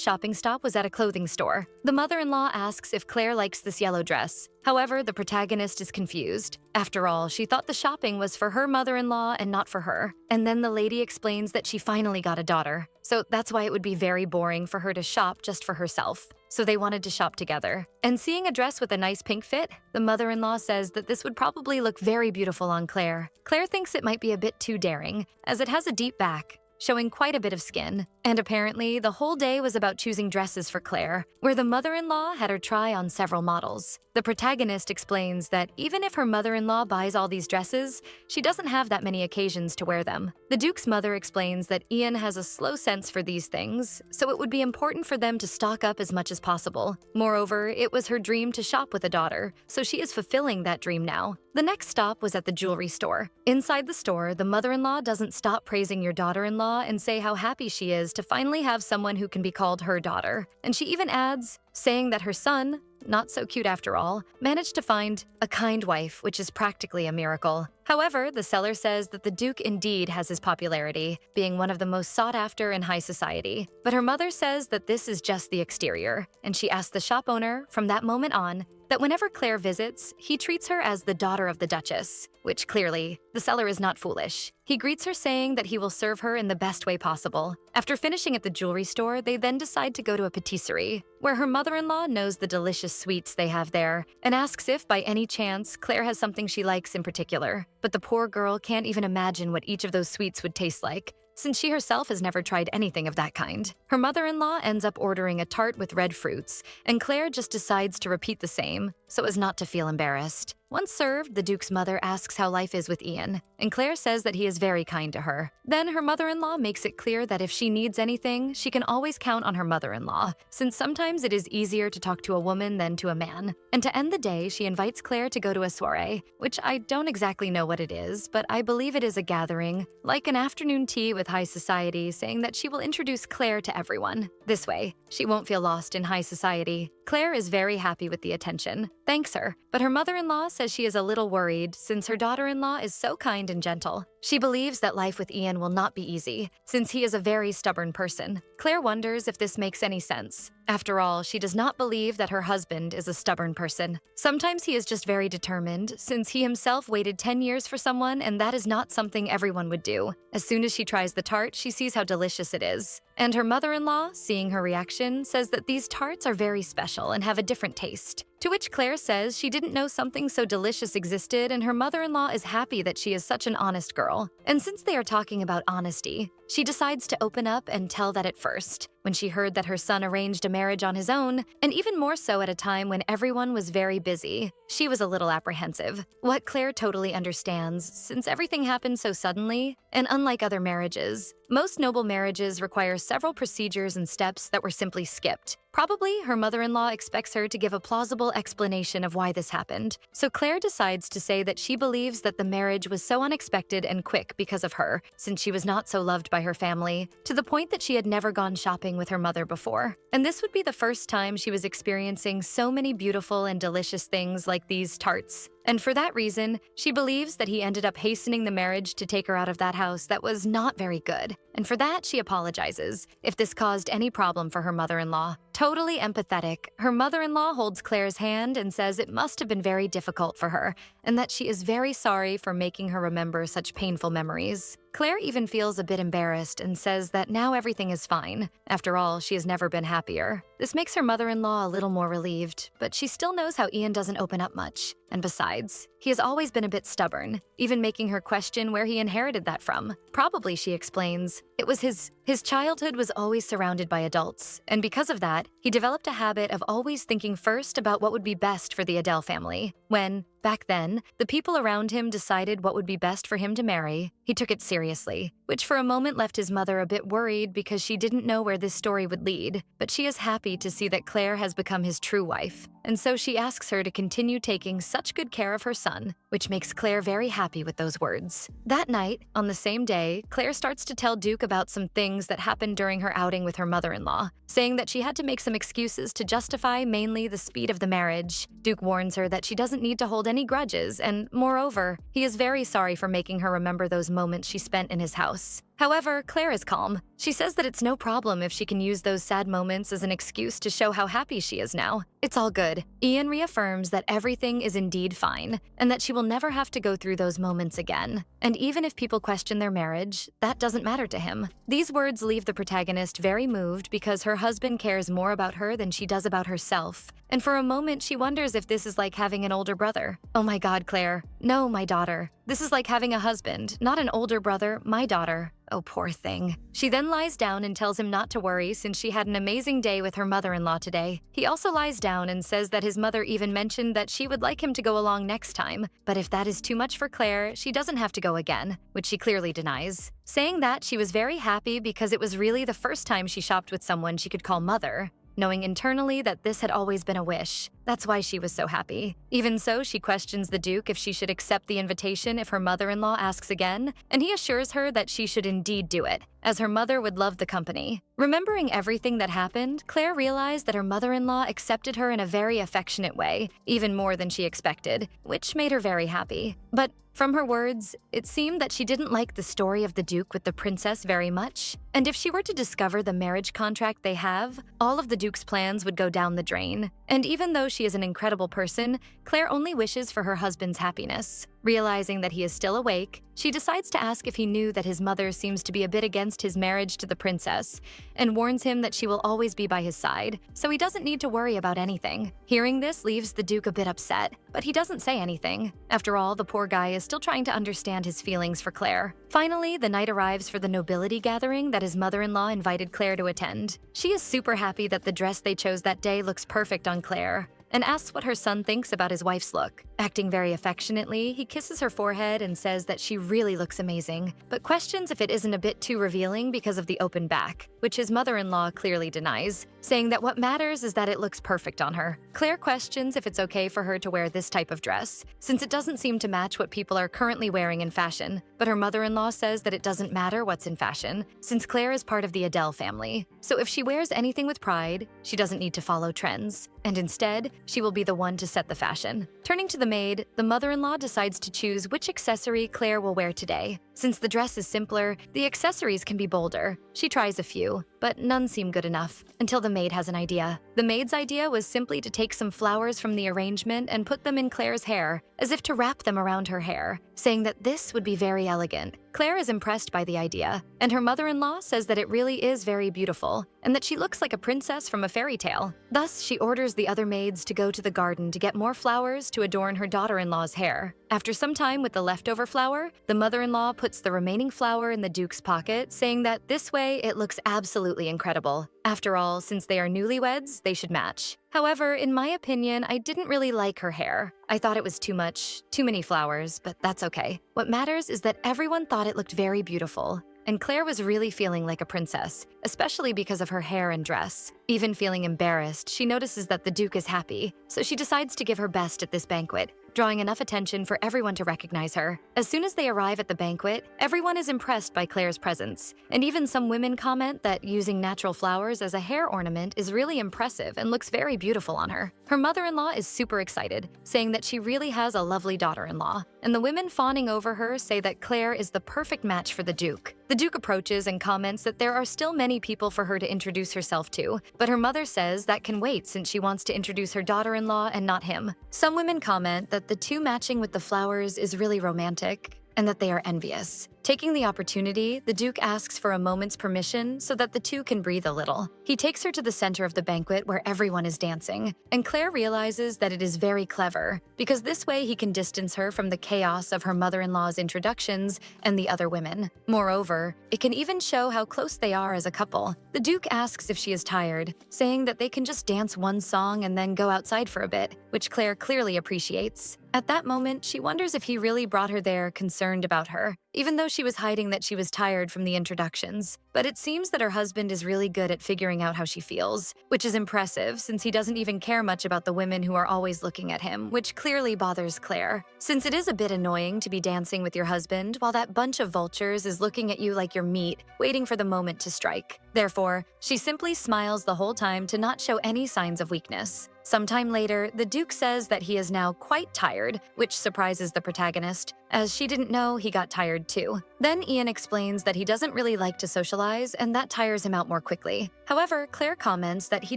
shopping stop was at a clothing store. The mother-in-law asks if Claire likes this yellow dress. However, the protagonist is confused. After all, she thought the shopping was for her mother-in-law and not for her. And then the lady explains that she finally got a daughter, so that's why it would be very boring for her to shop just for herself. So they wanted to shop together. And seeing a dress with a nice pink fit, the mother-in-law says that this would probably look very beautiful on Claire. Claire thinks it might be a bit too daring, as it has a deep back, showing quite a bit of skin. And apparently, the whole day was about choosing dresses for Claire, where the mother-in-law had her try on several models. The protagonist explains that even if her mother-in-law buys all these dresses, she doesn't have that many occasions to wear them. The Duke's mother explains that Ian has a slow sense for these things, so it would be important for them to stock up as much as possible. Moreover, it was her dream to shop with a daughter, so she is fulfilling that dream now. The next stop was at the jewelry store. Inside the store, the mother-in-law doesn't stop praising your daughter-in-law and say how happy she is to finally have someone who can be called her daughter. And she even adds, saying that her son, not so cute after all, managed to find a kind wife, which is practically a miracle. However, the seller says that the Duke indeed has his popularity, being one of the most sought after in high society. But her mother says that this is just the exterior, and she asks the shop owner, from that moment on, that whenever Claire visits, he treats her as the daughter of the Duchess, which clearly, the seller is not foolish. He greets her saying that he will serve her in the best way possible. After finishing at the jewelry store, they then decide to go to a patisserie, where her mother-in-law knows the delicious sweets they have there, and asks if, by any chance, Claire has something she likes in particular. But the poor girl can't even imagine what each of those sweets would taste like, since she herself has never tried anything of that kind. Her mother-in-law ends up ordering a tart with red fruits, and Claire just decides to repeat the same, so as not to feel embarrassed. Once served, the Duke's mother asks how life is with Ian, and Claire says that he is very kind to her. Then her mother-in-law makes it clear that if she needs anything, she can always count on her mother-in-law, since sometimes it is easier to talk to a woman than to a man. And to end the day, she invites Claire to go to a soiree, which I don't exactly know what it is, but I believe it is a gathering, like an afternoon tea with high society, saying that she will introduce Claire to everyone. This way, she won't feel lost in high society. Claire is very happy with the attention, thanks her, but her mother-in-law says she is a little worried since her daughter-in-law is so kind and gentle. She believes that life with Ian will not be easy, since he is a very stubborn person. Claire wonders if this makes any sense. After all, she does not believe that her husband is a stubborn person. Sometimes he is just very determined, since he himself waited 10 years for someone, and that is not something everyone would do. As soon as she tries the tart, she sees how delicious it is. And her mother-in-law, seeing her reaction, says that these tarts are very special and have a different taste. To which Claire says she didn't know something so delicious existed, and her mother-in-law is happy that she is such an honest girl. And since they are talking about honesty, she decides to open up and tell that at first, when she heard that her son arranged a marriage on his own, and even more so at a time when everyone was very busy. She was a little apprehensive, what Claire totally understands, since everything happened so suddenly, and unlike other marriages, most noble marriages require several procedures and steps that were simply skipped. Probably, her mother-in-law expects her to give a plausible explanation of why this happened, so Claire decides to say that she believes that the marriage was so unexpected and quick because of her, since she was not so loved by her family, to the point that she had never gone shopping with her mother before. And this would be the first time she was experiencing so many beautiful and delicious things like these tarts. And for that reason, she believes that he ended up hastening the marriage to take her out of that house that was not very good. And for that, she apologizes if this caused any problem for her mother-in-law. Totally empathetic, her mother-in-law holds Claire's hand and says it must have been very difficult for her, and that she is very sorry for making her remember such painful memories. Claire even feels a bit embarrassed and says that now everything is fine. After all, she has never been happier. This makes her mother-in-law a little more relieved, but she still knows how Ian doesn't open up much. And besides, he has always been a bit stubborn, even making her question where he inherited that from. Probably, she explains, it was his childhood was always surrounded by adults, and because of that, he developed a habit of always thinking first about what would be best for the Adele family. When, back then, the people around him decided what would be best for him to marry, he took it seriously, which for a moment left his mother a bit worried because she didn't know where this story would lead. But she is happy to see that Claire has become his true wife, and so she asks her to continue taking such good care of her son, which makes Claire very happy with those words. That night, on the same day, Claire starts to tell Duke about some things that happened during her outing with her mother-in-law, saying that she had to make some excuses to justify mainly the speed of the marriage. Duke warns her that she doesn't need to hold any grudges, and moreover, he is very sorry for making her remember those moments she spent in his house. However, Claire is calm. She says that it's no problem if she can use those sad moments as an excuse to show how happy she is now. It's all good. Ian reaffirms that everything is indeed fine, and that she will never have to go through those moments again. And even if people question their marriage, that doesn't matter to him. These words leave the protagonist very moved because her husband cares more about her than she does about herself. And for a moment, she wonders if this is like having an older brother. Oh my God, Claire. No, my daughter. This is like having a husband, not an older brother, my daughter. Oh, poor thing. She then lies down and tells him not to worry since she had an amazing day with her mother-in-law today. He also lies down and says that his mother even mentioned that she would like him to go along next time, but if that is too much for Claire, she doesn't have to go again, which she clearly denies. Saying that she was very happy because it was really the first time she shopped with someone she could call mother. knowing internally that this had always been a wish. That's why she was so happy. Even so, she questions the Duke if she should accept the invitation if her mother-in-law asks again, and he assures her that she should indeed do it, as her mother would love the company. Remembering everything that happened, Claire realized that her mother-in-law accepted her in a very affectionate way, even more than she expected, which made her very happy. But from her words, it seemed that she didn't like the story of the Duke with the princess very much, and if she were to discover the marriage contract they have, all of the Duke's plans would go down the drain. And even though she is an incredible person, Claire only wishes for her husband's happiness. Realizing that he is still awake, she decides to ask if he knew that his mother seems to be a bit against his marriage to the princess, and warns him that she will always be by his side, so he doesn't need to worry about anything. Hearing this leaves the Duke a bit upset, but he doesn't say anything. After all, the poor guy is still trying to understand his feelings for Claire. Finally, the night arrives for the nobility gathering that his mother-in-law invited Claire to attend. She is super happy that the dress they chose that day looks perfect on Claire, and asks what her son thinks about his wife's look. Acting very affectionately, he kisses her forehead and says that she really looks amazing, but questions if it isn't a bit too revealing because of the open back, which his mother-in-law clearly denies, saying that what matters is that it looks perfect on her. Claire questions if it's okay for her to wear this type of dress, since it doesn't seem to match what people are currently wearing in fashion, but her mother-in-law says that it doesn't matter what's in fashion, since Claire is part of the Adele family. So if she wears anything with pride, she doesn't need to follow trends, and instead, she will be the one to set the fashion. Turning to the maid, the mother-in-law decides to choose which accessory Claire will wear today. Since the dress is simpler, the accessories can be bolder. She tries a few, but none seem good enough, until the maid has an idea. The maid's idea was simply to take some flowers from the arrangement and put them in Claire's hair, as if to wrap them around her hair, saying that this would be very elegant. Claire is impressed by the idea, and her mother-in-law says that it really is very beautiful, and that she looks like a princess from a fairy tale. Thus, she orders the other maids to go to the garden to get more flowers to adorn her daughter-in-law's hair. After some time with the leftover flower, the mother-in-law puts the remaining flower in the Duke's pocket, saying that this way it looks absolutely incredible. After all, since they are newlyweds, they should match. However, in my opinion, I didn't really like her hair. I thought it was too much, too many flowers, but that's okay. What matters is that everyone thought it looked very beautiful, and Claire was really feeling like a princess, especially because of her hair and dress. Even feeling embarrassed, she notices that the Duke is happy, so she decides to give her best at this banquet, drawing enough attention for everyone to recognize her. As soon as they arrive at the banquet, everyone is impressed by Claire's presence, and even some women comment that using natural flowers as a hair ornament is really impressive and looks very beautiful on her. Her mother-in-law is super excited, saying that she really has a lovely daughter-in-law, and the women fawning over her say that Claire is the perfect match for the Duke. The Duke approaches and comments that there are still many people for her to introduce herself to, but her mother says that can wait since she wants to introduce her daughter-in-law and not him. Some women comment that the two matching with the flowers is really romantic, and that they are envious. Taking the opportunity, the Duke asks for a moment's permission so that the two can breathe a little. He takes her to the center of the banquet where everyone is dancing, and Claire realizes that it is very clever, because this way he can distance her from the chaos of her mother-in-law's introductions and the other women. Moreover, it can even show how close they are as a couple. The Duke asks if she is tired, saying that they can just dance one song and then go outside for a bit, which Claire clearly appreciates. At that moment, she wonders if he really brought her there concerned about her, even though she was hiding that she was tired from the introductions. But it seems that her husband is really good at figuring out how she feels, which is impressive since he doesn't even care much about the women who are always looking at him, which clearly bothers Claire. Since it is a bit annoying to be dancing with your husband while that bunch of vultures is looking at you like you're meat, waiting for the moment to strike. Therefore, she simply smiles the whole time to not show any signs of weakness. Sometime later, the Duke says that he is now quite tired, which surprises the protagonist, as she didn't know he got tired too. Then Ian explains that he doesn't really like to socialize and that tires him out more quickly. However, Claire comments that he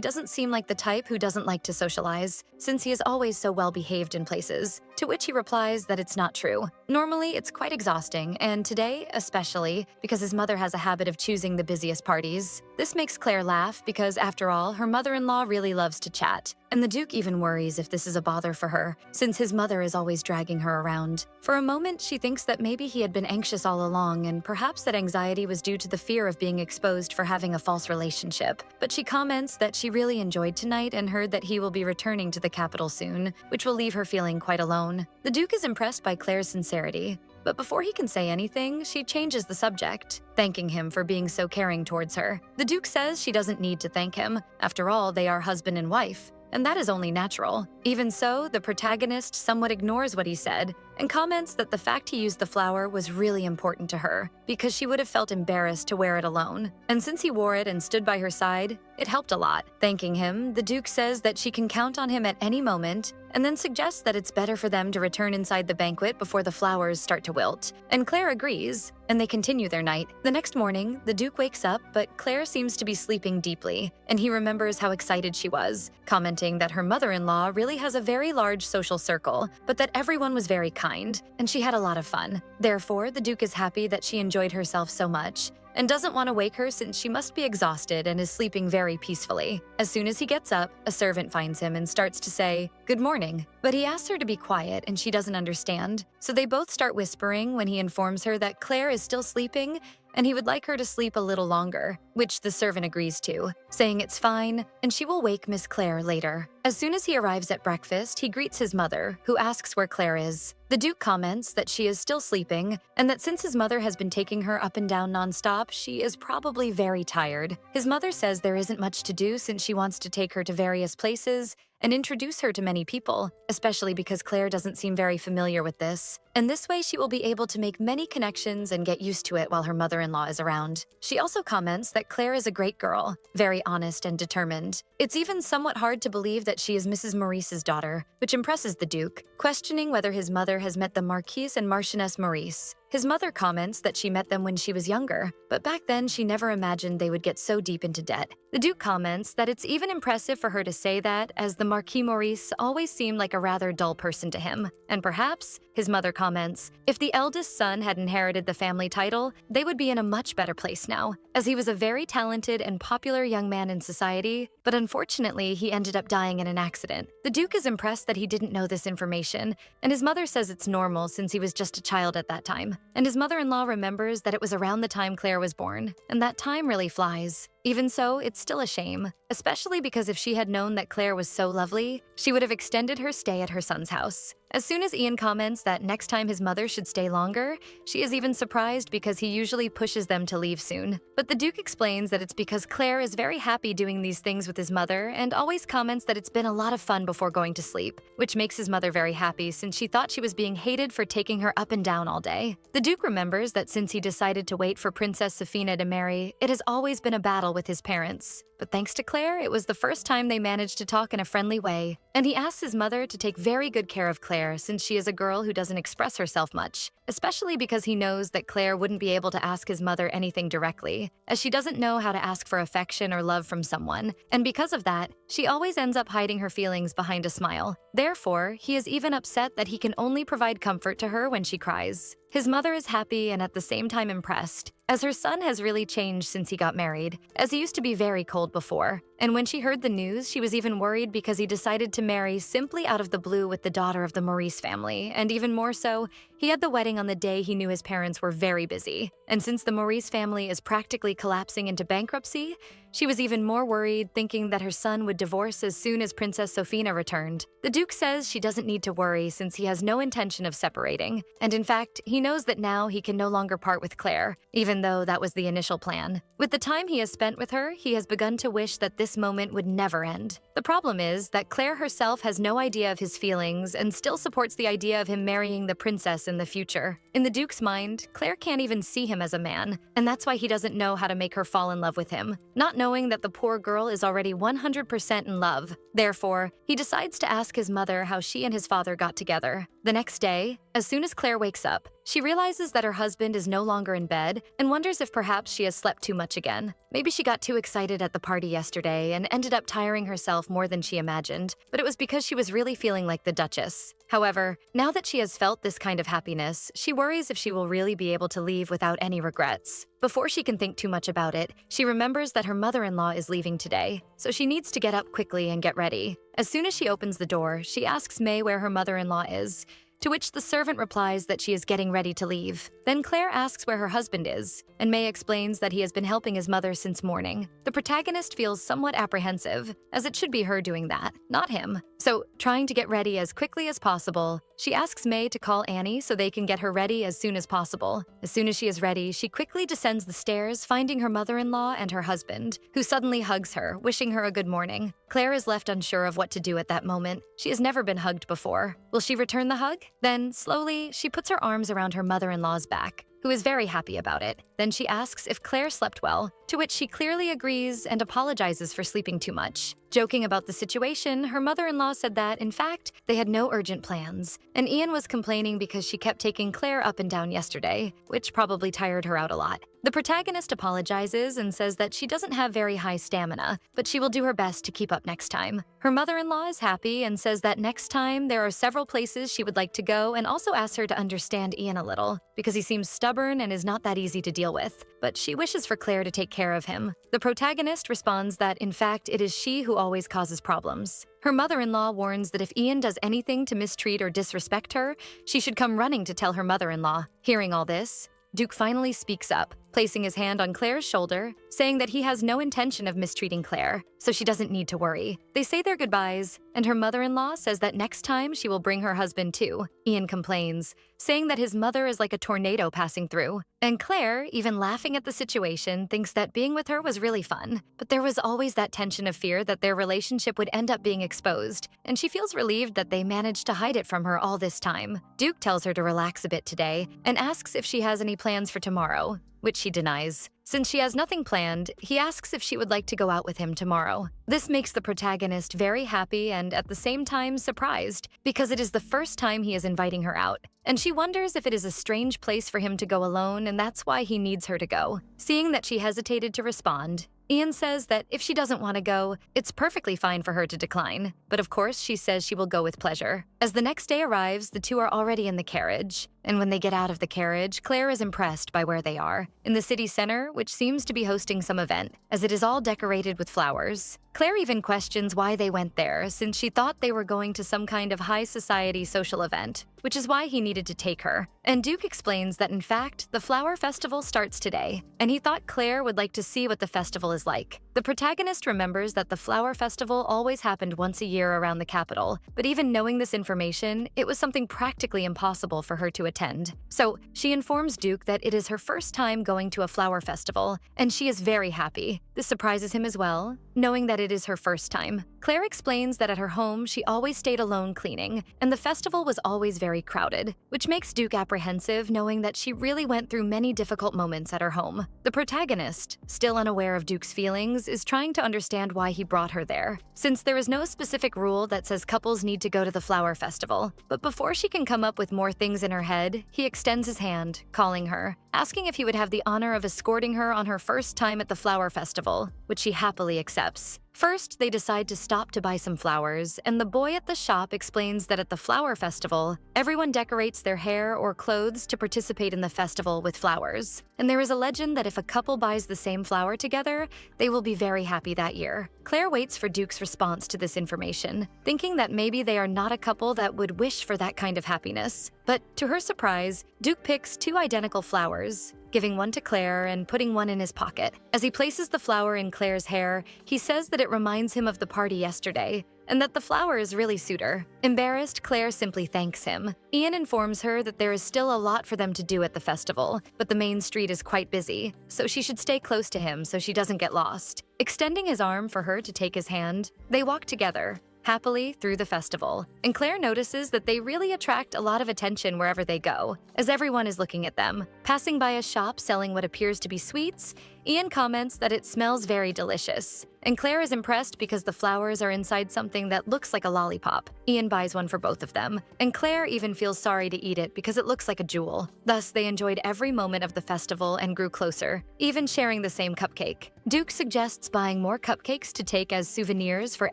doesn't seem like the type who doesn't like to socialize, since he is always so well behaved in places, to which he replies that it's not true. Normally, it's quite exhausting, and today, especially, because his mother has a habit of choosing the busiest parties. This makes Claire laugh because, after all, her mother-in-law really loves to chat, and the Duke even worries if this is a bother for her, since his mother is always dragging her around. For a moment, she thinks that maybe he had been anxious all along, and perhaps that anxiety was due to the fear of being exposed for having a false relationship. But she comments that she really enjoyed tonight and heard that he will be returning to the capital soon, which will leave her feeling quite alone. The Duke is impressed by Claire's sincerity, But before he can say anything, she changes the subject, thanking him for being so caring towards her. The Duke says she doesn't need to thank him. After all, they are husband and wife, and that is only natural. Even so, the protagonist somewhat ignores what he said and comments that the fact he used the flower was really important to her because she would have felt embarrassed to wear it alone. And since he wore it and stood by her side, it helped a lot. Thanking him, the Duke says that she can count on him at any moment and then suggests that it's better for them to return inside the banquet before the flowers start to wilt. And Claire agrees, and they continue their night. The next morning, the Duke wakes up, but Claire seems to be sleeping deeply, and he remembers how excited she was, commenting that her mother-in-law really has a very large social circle, but that everyone was very kind, and she had a lot of fun. Therefore, the Duke is happy that she enjoyed herself so much, and doesn't want to wake her since she must be exhausted and is sleeping very peacefully. As soon as he gets up, a servant finds him and starts to say, "Good morning." But he asks her to be quiet and she doesn't understand, so they both start whispering when he informs her that Claire is still sleeping and he would like her to sleep a little longer, which the servant agrees to, saying it's fine and she will wake Miss Claire later. As soon as he arrives at breakfast, he greets his mother, who asks where Claire is. The Duke comments that she is still sleeping and that since his mother has been taking her up and down nonstop, she is probably very tired. His mother says there isn't much to do since she wants to take her to various places and introduce her to many people, especially because Claire doesn't seem very familiar with this. And this way she will be able to make many connections and get used to it while her mother-in-law is around. She also comments that Claire is a great girl, very honest and determined. It's even somewhat hard to believe that she is Mrs. Maurice's daughter, which impresses the Duke, questioning whether his mother has met the Marquise and Marchioness Maurice. His mother comments that she met them when she was younger, but back then she never imagined they would get so deep into debt. The Duke comments that it's even impressive for her to say that, as the Marquis Maurice always seemed like a rather dull person to him. And perhaps, his mother comments, if the eldest son had inherited the family title, they would be in a much better place now, as he was a very talented and popular young man in society, but unfortunately he ended up dying in an accident. The Duke is impressed that he didn't know this information, and his mother says it's normal since he was just a child at that time. And his mother-in-law remembers that it was around the time Claire was born, and that time really flies. Even so, it's still a shame, especially because if she had known that Claire was so lovely, she would have extended her stay at her son's house. As soon as Ian comments that next time his mother should stay longer, she is even surprised because he usually pushes them to leave soon. But the Duke explains that it's because Claire is very happy doing these things with his mother and always comments that it's been a lot of fun before going to sleep, which makes his mother very happy since she thought she was being hated for taking her up and down all day. The Duke remembers that since he decided to wait for Princess Safina to marry, it has always been a battle with his parents. But thanks to Claire, it was the first time they managed to talk in a friendly way, and he asks his mother to take very good care of Claire since she is a girl who doesn't express herself much, especially because he knows that Claire wouldn't be able to ask his mother anything directly, as she doesn't know how to ask for affection or love from someone, and because of that, she always ends up hiding her feelings behind a smile. Therefore, he is even upset that he can only provide comfort to her when she cries. His mother is happy and at the same time impressed, as her son has really changed since he got married, as he used to be very cold before. And when she heard the news, she was even worried because he decided to marry simply out of the blue with the daughter of the Maurice family, and even more so, he had the wedding on the day he knew his parents were very busy. And since the Maurice family is practically collapsing into bankruptcy, she was even more worried, thinking that her son would divorce as soon as Princess Sofina returned. The Duke says she doesn't need to worry since he has no intention of separating, and in fact, he knows that now he can no longer part with Claire, even though that was the initial plan. With the time he has spent with her, he has begun to wish that this moment would never end. The problem is that Claire herself has no idea of his feelings and still supports the idea of him marrying the princess in the future. In the Duke's mind, Claire can't even see him as a man, and that's why he doesn't know how to make her fall in love with him, not knowing that the poor girl is already 100% in love. Therefore, he decides to ask his mother how she and his father got together. The next day, as soon as Claire wakes up, she realizes that her husband is no longer in bed and wonders if perhaps she has slept too much again. Maybe she got too excited at the party yesterday and ended up tiring herself more than she imagined, but it was because she was really feeling like the Duchess. However, now that she has felt this kind of happiness, she worries if she will really be able to leave without any regrets. Before she can think too much about it, she remembers that her mother-in-law is leaving today, so she needs to get up quickly and get ready. As soon as she opens the door, she asks May where her mother-in-law is, to which the servant replies that she is getting ready to leave. Then Claire asks where her husband is, and May explains that he has been helping his mother since morning. The protagonist feels somewhat apprehensive, as it should be her doing that, not him. So, trying to get ready as quickly as possible, She asks May to call Annie so they can get her ready as soon as possible. As soon as she is ready, she quickly descends the stairs, finding her mother-in-law and her husband, who suddenly hugs her, wishing her a good morning. Claire is left unsure of what to do at that moment. She has never been hugged before. Will she return the hug? Then, slowly, she puts her arms around her mother-in-law's back, who is very happy about it. Then she asks if Claire slept well, to which she clearly agrees and apologizes for sleeping too much. Joking about the situation, her mother-in-law said that, in fact, they had no urgent plans, and Ian was complaining because she kept taking Claire up and down yesterday, which probably tired her out a lot. The protagonist apologizes and says that she doesn't have very high stamina, but she will do her best to keep up next time. Her mother-in-law is happy and says that next time there are several places she would like to go, and also asks her to understand Ian a little, because he seems stubborn and is not that easy to deal with, but she wishes for Claire to take care of him. The protagonist responds that, in fact, it is she who always causes problems. Her mother-in-law warns that if Ian does anything to mistreat or disrespect her, she should come running to tell her mother-in-law. Hearing all this, Duke finally speaks up, placing his hand on Claire's shoulder, saying that he has no intention of mistreating Claire, so she doesn't need to worry. They say their goodbyes, and her mother-in-law says that next time she will bring her husband too. Ian complains, saying that his mother is like a tornado passing through. And Claire, even laughing at the situation, thinks that being with her was really fun. But there was always that tension of fear that their relationship would end up being exposed, and she feels relieved that they managed to hide it from her all this time. Duke tells her to relax a bit today, and asks if she has any plans for tomorrow, which she denies. Since she has nothing planned, he asks if she would like to go out with him tomorrow. This makes the protagonist very happy and at the same time surprised, because it is the first time he is inviting her out, and she wonders if it is a strange place for him to go alone and that's why he needs her to go. Seeing that she hesitated to respond, Ian says that if she doesn't want to go, it's perfectly fine for her to decline. But of course, she says she will go with pleasure. As the next day arrives, the two are already in the carriage. And when they get out of the carriage, Claire is impressed by where they are, in the city center, which seems to be hosting some event, as it is all decorated with flowers. Claire even questions why they went there, since she thought they were going to some kind of high society social event, which is why he needed to take her. And Duke explains that in fact, the flower festival starts today, and he thought Claire would like to see what the festival is like. The protagonist remembers that the flower festival always happened once a year around the capital, but even knowing this information, it was something practically impossible for her to attend. So she informs Duke that it is her first time going to a flower festival, and she is very happy. This surprises him as well, knowing that it is her first time. Claire explains that at her home, she always stayed alone cleaning, and the festival was always very crowded, which makes Duke apprehensive, knowing that she really went through many difficult moments at her home. The protagonist, still unaware of Duke's feelings, is trying to understand why he brought her there, since there is no specific rule that says couples need to go to the flower festival. But before she can come up with more things in her head, he extends his hand, calling her, asking if he would have the honor of escorting her on her first time at the flower festival, which she happily accepts. First, they decide to stop to buy some flowers, and the boy at the shop explains that at the flower festival, everyone decorates their hair or clothes to participate in the festival with flowers. And there is a legend that if a couple buys the same flower together, they will be very happy that year. Claire waits for Duke's response to this information, thinking that maybe they are not a couple that would wish for that kind of happiness. But to her surprise, Duke picks two identical flowers, giving one to Claire and putting one in his pocket. As he places the flower in Claire's hair, he says that it reminds him of the party yesterday, and that the flowers really suit her. Embarrassed, Claire simply thanks him. Ian informs her that there is still a lot for them to do at the festival, but the main street is quite busy, so she should stay close to him so she doesn't get lost. Extending his arm for her to take his hand, they walk together, happily through the festival, and Claire notices that they really attract a lot of attention wherever they go, as everyone is looking at them. Passing by a shop selling what appears to be sweets, Ian comments that it smells very delicious, and Claire is impressed because the flowers are inside something that looks like a lollipop. Ian buys one for both of them, and Claire even feels sorry to eat it because it looks like a jewel. Thus, they enjoyed every moment of the festival and grew closer, even sharing the same cupcake. Duke suggests buying more cupcakes to take as souvenirs for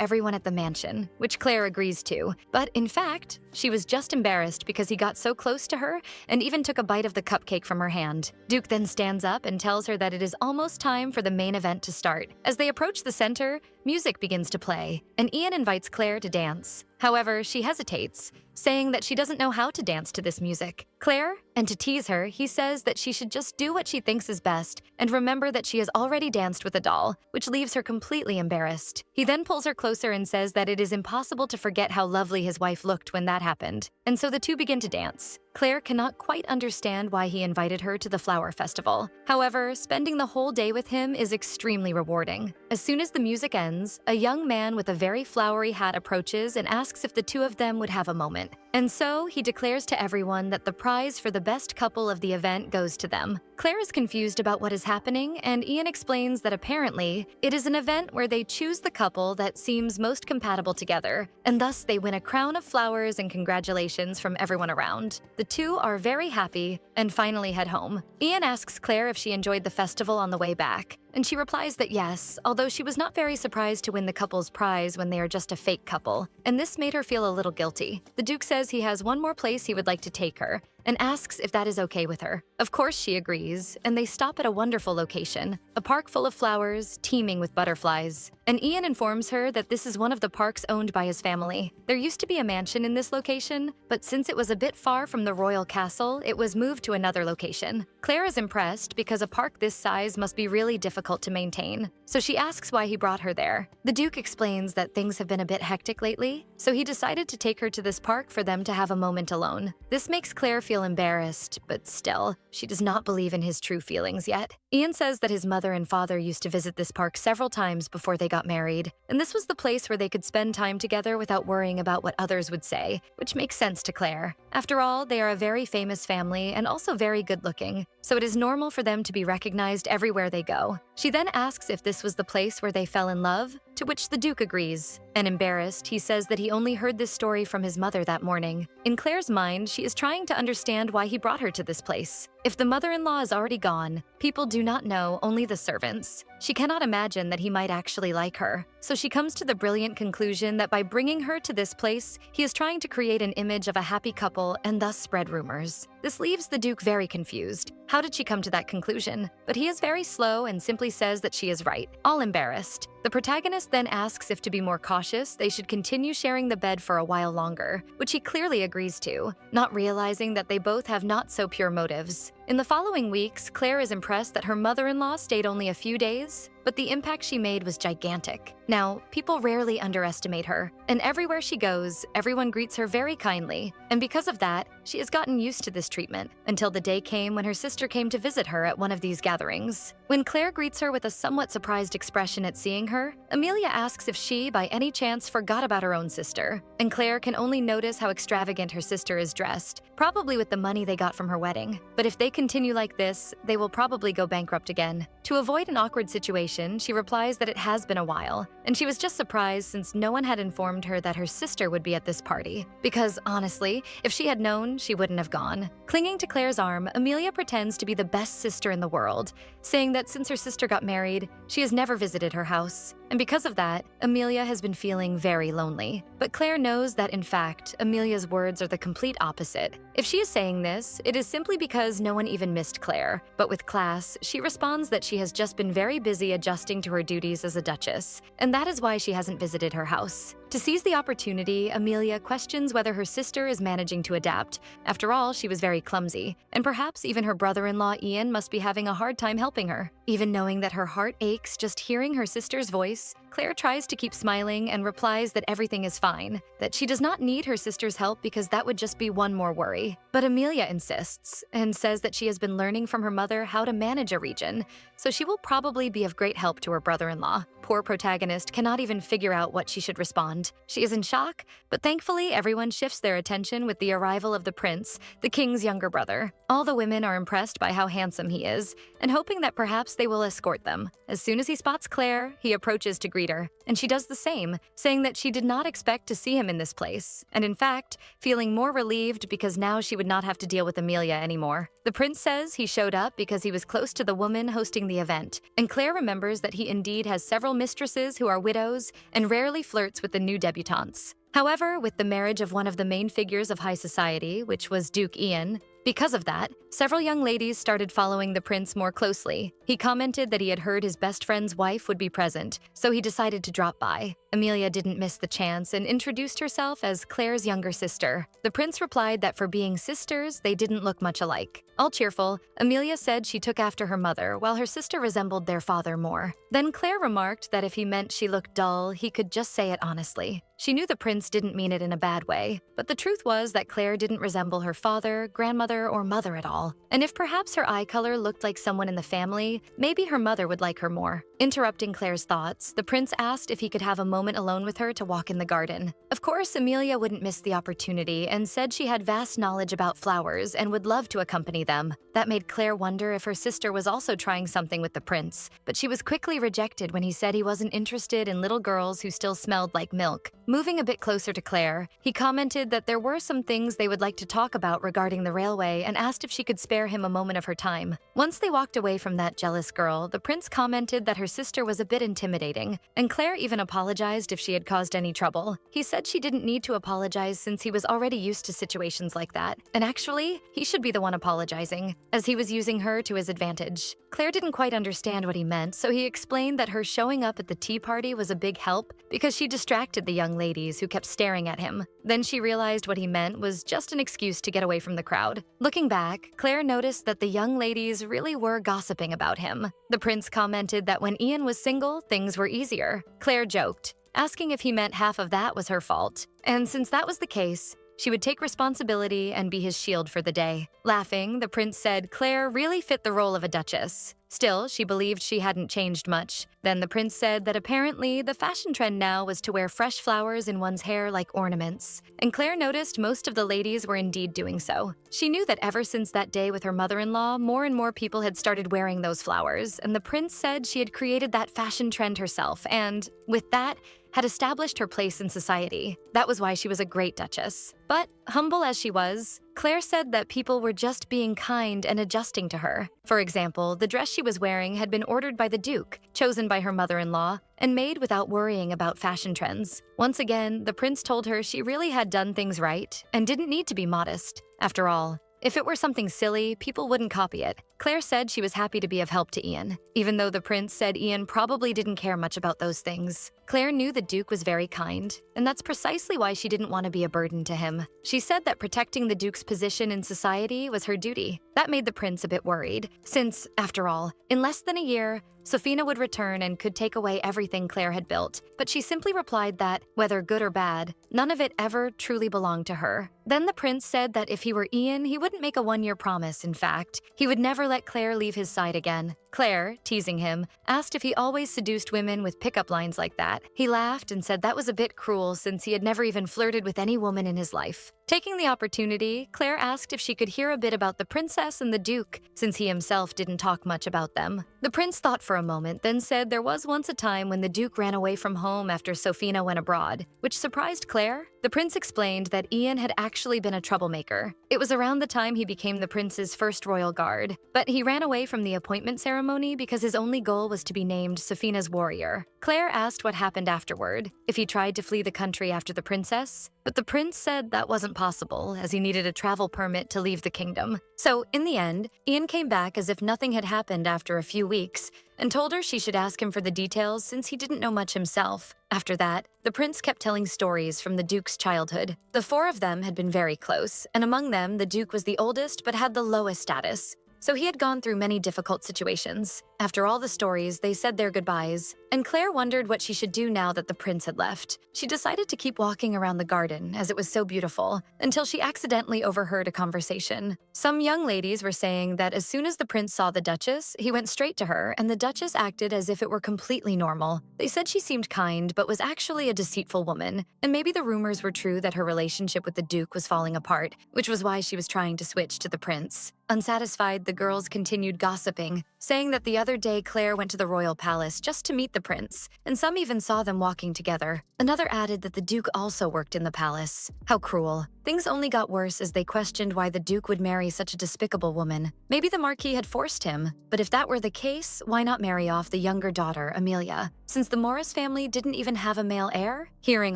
everyone at the mansion, which Claire agrees to. But in fact, she was just embarrassed because he got so close to her and even took a bite of the cupcake from her hand. Duke then stands up and tells her that it is almost time for the main event to start. As they approach the center, music begins to play, and Ian invites Claire to dance. However, she hesitates, saying that she doesn't know how to dance to this music. Claire, and to tease her, he says that she should just do what she thinks is best and remember that she has already danced with a doll, which leaves her completely embarrassed. He then pulls her closer and says that it is impossible to forget how lovely his wife looked when that happened, and so the two begin to dance. Claire cannot quite understand why he invited her to the flower festival. However, spending the whole day with him is extremely rewarding. As soon as the music ends, a young man with a very flowery hat approaches and asks if the two of them would have a moment. And so, he declares to everyone that the prize for the best couple of the event goes to them. Claire is confused about what is happening, and Ian explains that apparently, it is an event where they choose the couple that seems most compatible together, and thus they win a crown of flowers and congratulations from everyone around. The two are very happy and finally head home. Ian asks Claire if she enjoyed the festival on the way back, and she replies that yes, although she was not very surprised to win the couple's prize when they are just a fake couple, and this made her feel a little guilty. The Duke says he has one more place he would like to take her, and asks if that is okay with her. Of course she agrees, and they stop at a wonderful location, a park full of flowers, teeming with butterflies. And Ian informs her that this is one of the parks owned by his family. There used to be a mansion in this location, but since it was a bit far from the royal castle, it was moved to another location. Claire is impressed because a park this size must be really difficult to maintain, so she asks why he brought her there. The Duke explains that things have been a bit hectic lately, so he decided to take her to this park for them to have a moment alone. This makes Claire feel embarrassed, but still, she does not believe in his true feelings yet. Ian says that his mother and father used to visit this park several times before they got married, and this was the place where they could spend time together without worrying about what others would say, which makes sense to Claire. After all, they are a very famous family and also very good-looking, so it is normal for them to be recognized everywhere they go. She then asks if this was the place where they fell in love, to which the Duke agrees. And embarrassed, he says that he only heard this story from his mother that morning. In Claire's mind, she is trying to understand why he brought her to this place. If the mother-in-law is already gone, people do not know, only the servants. She cannot imagine that he might actually like her, so she comes to the brilliant conclusion that by bringing her to this place, he is trying to create an image of a happy couple and thus spread rumors. This leaves the Duke very confused. How did she come to that conclusion? But he is very slow and simply says that she is right, all embarrassed. The protagonist then asks if to be more cautious, they should continue sharing the bed for a while longer, which he clearly agrees to, not realizing that they both have not so pure motives. In the following weeks, Claire is impressed that her mother-in-law stayed only a few days, but the impact she made was gigantic. Now, people rarely underestimate her, and everywhere she goes, everyone greets her very kindly, and because of that, she has gotten used to this treatment, until the day came when her sister came to visit her at one of these gatherings. When Claire greets her with a somewhat surprised expression at seeing her, Amelia asks if she, by any chance, forgot about her own sister, and Claire can only notice how extravagant her sister is dressed, probably with the money they got from her wedding. But if they continue like this, they will probably go bankrupt again. To avoid an awkward situation, she replies that it has been a while, and she was just surprised since no one had informed her that her sister would be at this party, because honestly, if she had known, she wouldn't have gone. Clinging to Claire's arm, Amelia pretends to be the best sister in the world, saying that since her sister got married, she has never visited her house, and because of that, Amelia has been feeling very lonely. But Claire knows that, in fact, Amelia's words are the complete opposite. If she is saying this, it is simply because no one even missed Claire. But with class, she responds that she has just been very busy adjusting to her duties as a duchess, and that is why she hasn't visited her house. To seize the opportunity, Amelia questions whether her sister is managing to adapt. After all, she was very clumsy, and perhaps even her brother-in-law Ian must be having a hard time helping her. Even knowing that her heart aches just hearing her sister's voice, Claire tries to keep smiling and replies that everything is fine, that she does not need her sister's help because that would just be one more worry. But Amelia insists and says that she has been learning from her mother how to manage a region, so she will probably be of great help to her brother-in-law. Poor protagonist cannot even figure out what she should respond. She is in shock, but thankfully everyone shifts their attention with the arrival of the prince, the king's younger brother. All the women are impressed by how handsome he is, and hoping that perhaps they will escort them. As soon as he spots Claire, he approaches to greet her, and she does the same, saying that she did not expect to see him in this place, and in fact, feeling more relieved because now she would not have to deal with Amelia anymore. The prince says he showed up because he was close to the woman hosting the event, and Claire remembers that he indeed has several mistresses who are widows and rarely flirts with the new debutantes. However, with the marriage of one of the main figures of high society, which was Duke Ian, Because of that, several young ladies started following the prince more closely. He commented that he had heard his best friend's wife would be present, so he decided to drop by. Amelia didn't miss the chance and introduced herself as Claire's younger sister. The prince replied that for being sisters, they didn't look much alike. All cheerful, Amelia said she took after her mother, while her sister resembled their father more. Then Claire remarked that if he meant she looked dull, he could just say it honestly. She knew the prince didn't mean it in a bad way, but the truth was that Claire didn't resemble her father, grandmother, or mother at all. And if perhaps her eye color looked like someone in the family, maybe her mother would like her more. Interrupting Claire's thoughts, the prince asked if he could have a moment alone with her to walk in the garden. Of course, Amelia wouldn't miss the opportunity and said she had vast knowledge about flowers and would love to accompany them. That made Claire wonder if her sister was also trying something with the prince, but she was quickly rejected when he said he wasn't interested in little girls who still smelled like milk. Moving a bit closer to Claire, he commented that there were some things they would like to talk about regarding the railway and asked if she could spare him a moment of her time. Once they walked away from that jealous girl, the prince commented that her sister was a bit intimidating, and Claire even apologized if she had caused any trouble. He said she didn't need to apologize since he was already used to situations like that, and actually, he should be the one apologizing, as he was using her to his advantage. Claire didn't quite understand what he meant, so he explained that her showing up at the tea party was a big help because she distracted the young ladies who kept staring at him. Then she realized what he meant was just an excuse to get away from the crowd. Looking back, Claire noticed that the young ladies really were gossiping about him. The prince commented that when Ian was single, things were easier. Claire joked, asking if he meant half of that was her fault. And since that was the case, she would take responsibility and be his shield for the day. Laughing, the prince said Claire really fit the role of a duchess. Still, she believed she hadn't changed much. Then the prince said that apparently the fashion trend now was to wear fresh flowers in one's hair like ornaments. And Claire noticed most of the ladies were indeed doing so. She knew that ever since that day with her mother-in-law, more and more people had started wearing those flowers, and the prince said she had created that fashion trend herself and, with that, had established her place in society. That was why she was a great duchess. But, humble as she was, Claire said that people were just being kind and adjusting to her. For example, the dress she was wearing had been ordered by the Duke, chosen by her mother-in-law, and made without worrying about fashion trends. Once again, the prince told her she really had done things right and didn't need to be modest. After all, if it were something silly, people wouldn't copy it. Claire said she was happy to be of help to Ian, even though the prince said Ian probably didn't care much about those things. Claire knew the Duke was very kind, and that's precisely why she didn't want to be a burden to him. She said that protecting the Duke's position in society was her duty. That made the prince a bit worried, since, after all, in less than a year, Sofina would return and could take away everything Claire had built, but she simply replied that, whether good or bad, none of it ever truly belonged to her. Then the prince said that if he were Ian, he wouldn't make a one-year promise, in fact. He would never let Claire leave his side again. Claire, teasing him, asked if he always seduced women with pickup lines like that. He laughed and said that was a bit cruel since he had never even flirted with any woman in his life. Taking the opportunity, Claire asked if she could hear a bit about the princess and the Duke, since he himself didn't talk much about them. The prince thought for a moment, then said there was once a time when the Duke ran away from home after Sofina went abroad, which surprised Claire. The prince explained that Ian had actually been a troublemaker. It was around the time he became the prince's first royal guard, but he ran away from the appointment ceremony because his only goal was to be named Sofina's warrior. Claire asked what happened afterward, if he tried to flee the country after the princess, but the prince said that wasn't possible as he needed a travel permit to leave the kingdom. So, in the end, Ian came back as if nothing had happened after a few weeks and told her she should ask him for the details since he didn't know much himself. After that, the prince kept telling stories from the Duke's childhood. The four of them had been very close, and among them, the Duke was the oldest but had the lowest status. So he had gone through many difficult situations. After all the stories, they said their goodbyes, and Claire wondered what she should do now that the prince had left. She decided to keep walking around the garden, as it was so beautiful, until she accidentally overheard a conversation. Some young ladies were saying that as soon as the prince saw the Duchess, he went straight to her, and the Duchess acted as if it were completely normal. They said she seemed kind, but was actually a deceitful woman, and maybe the rumors were true that her relationship with the Duke was falling apart, which was why she was trying to switch to the prince. Unsatisfied, the girls continued gossiping, saying that the other day Claire went to the royal palace just to meet the prince, and some even saw them walking together. Another added that the Duke also worked in the palace. How cruel. Things only got worse as they questioned why the Duke would marry such a despicable woman. Maybe the Marquis had forced him, but if that were the case, why not marry off the younger daughter, Amelia? Since the Morris family didn't even have a male heir? Hearing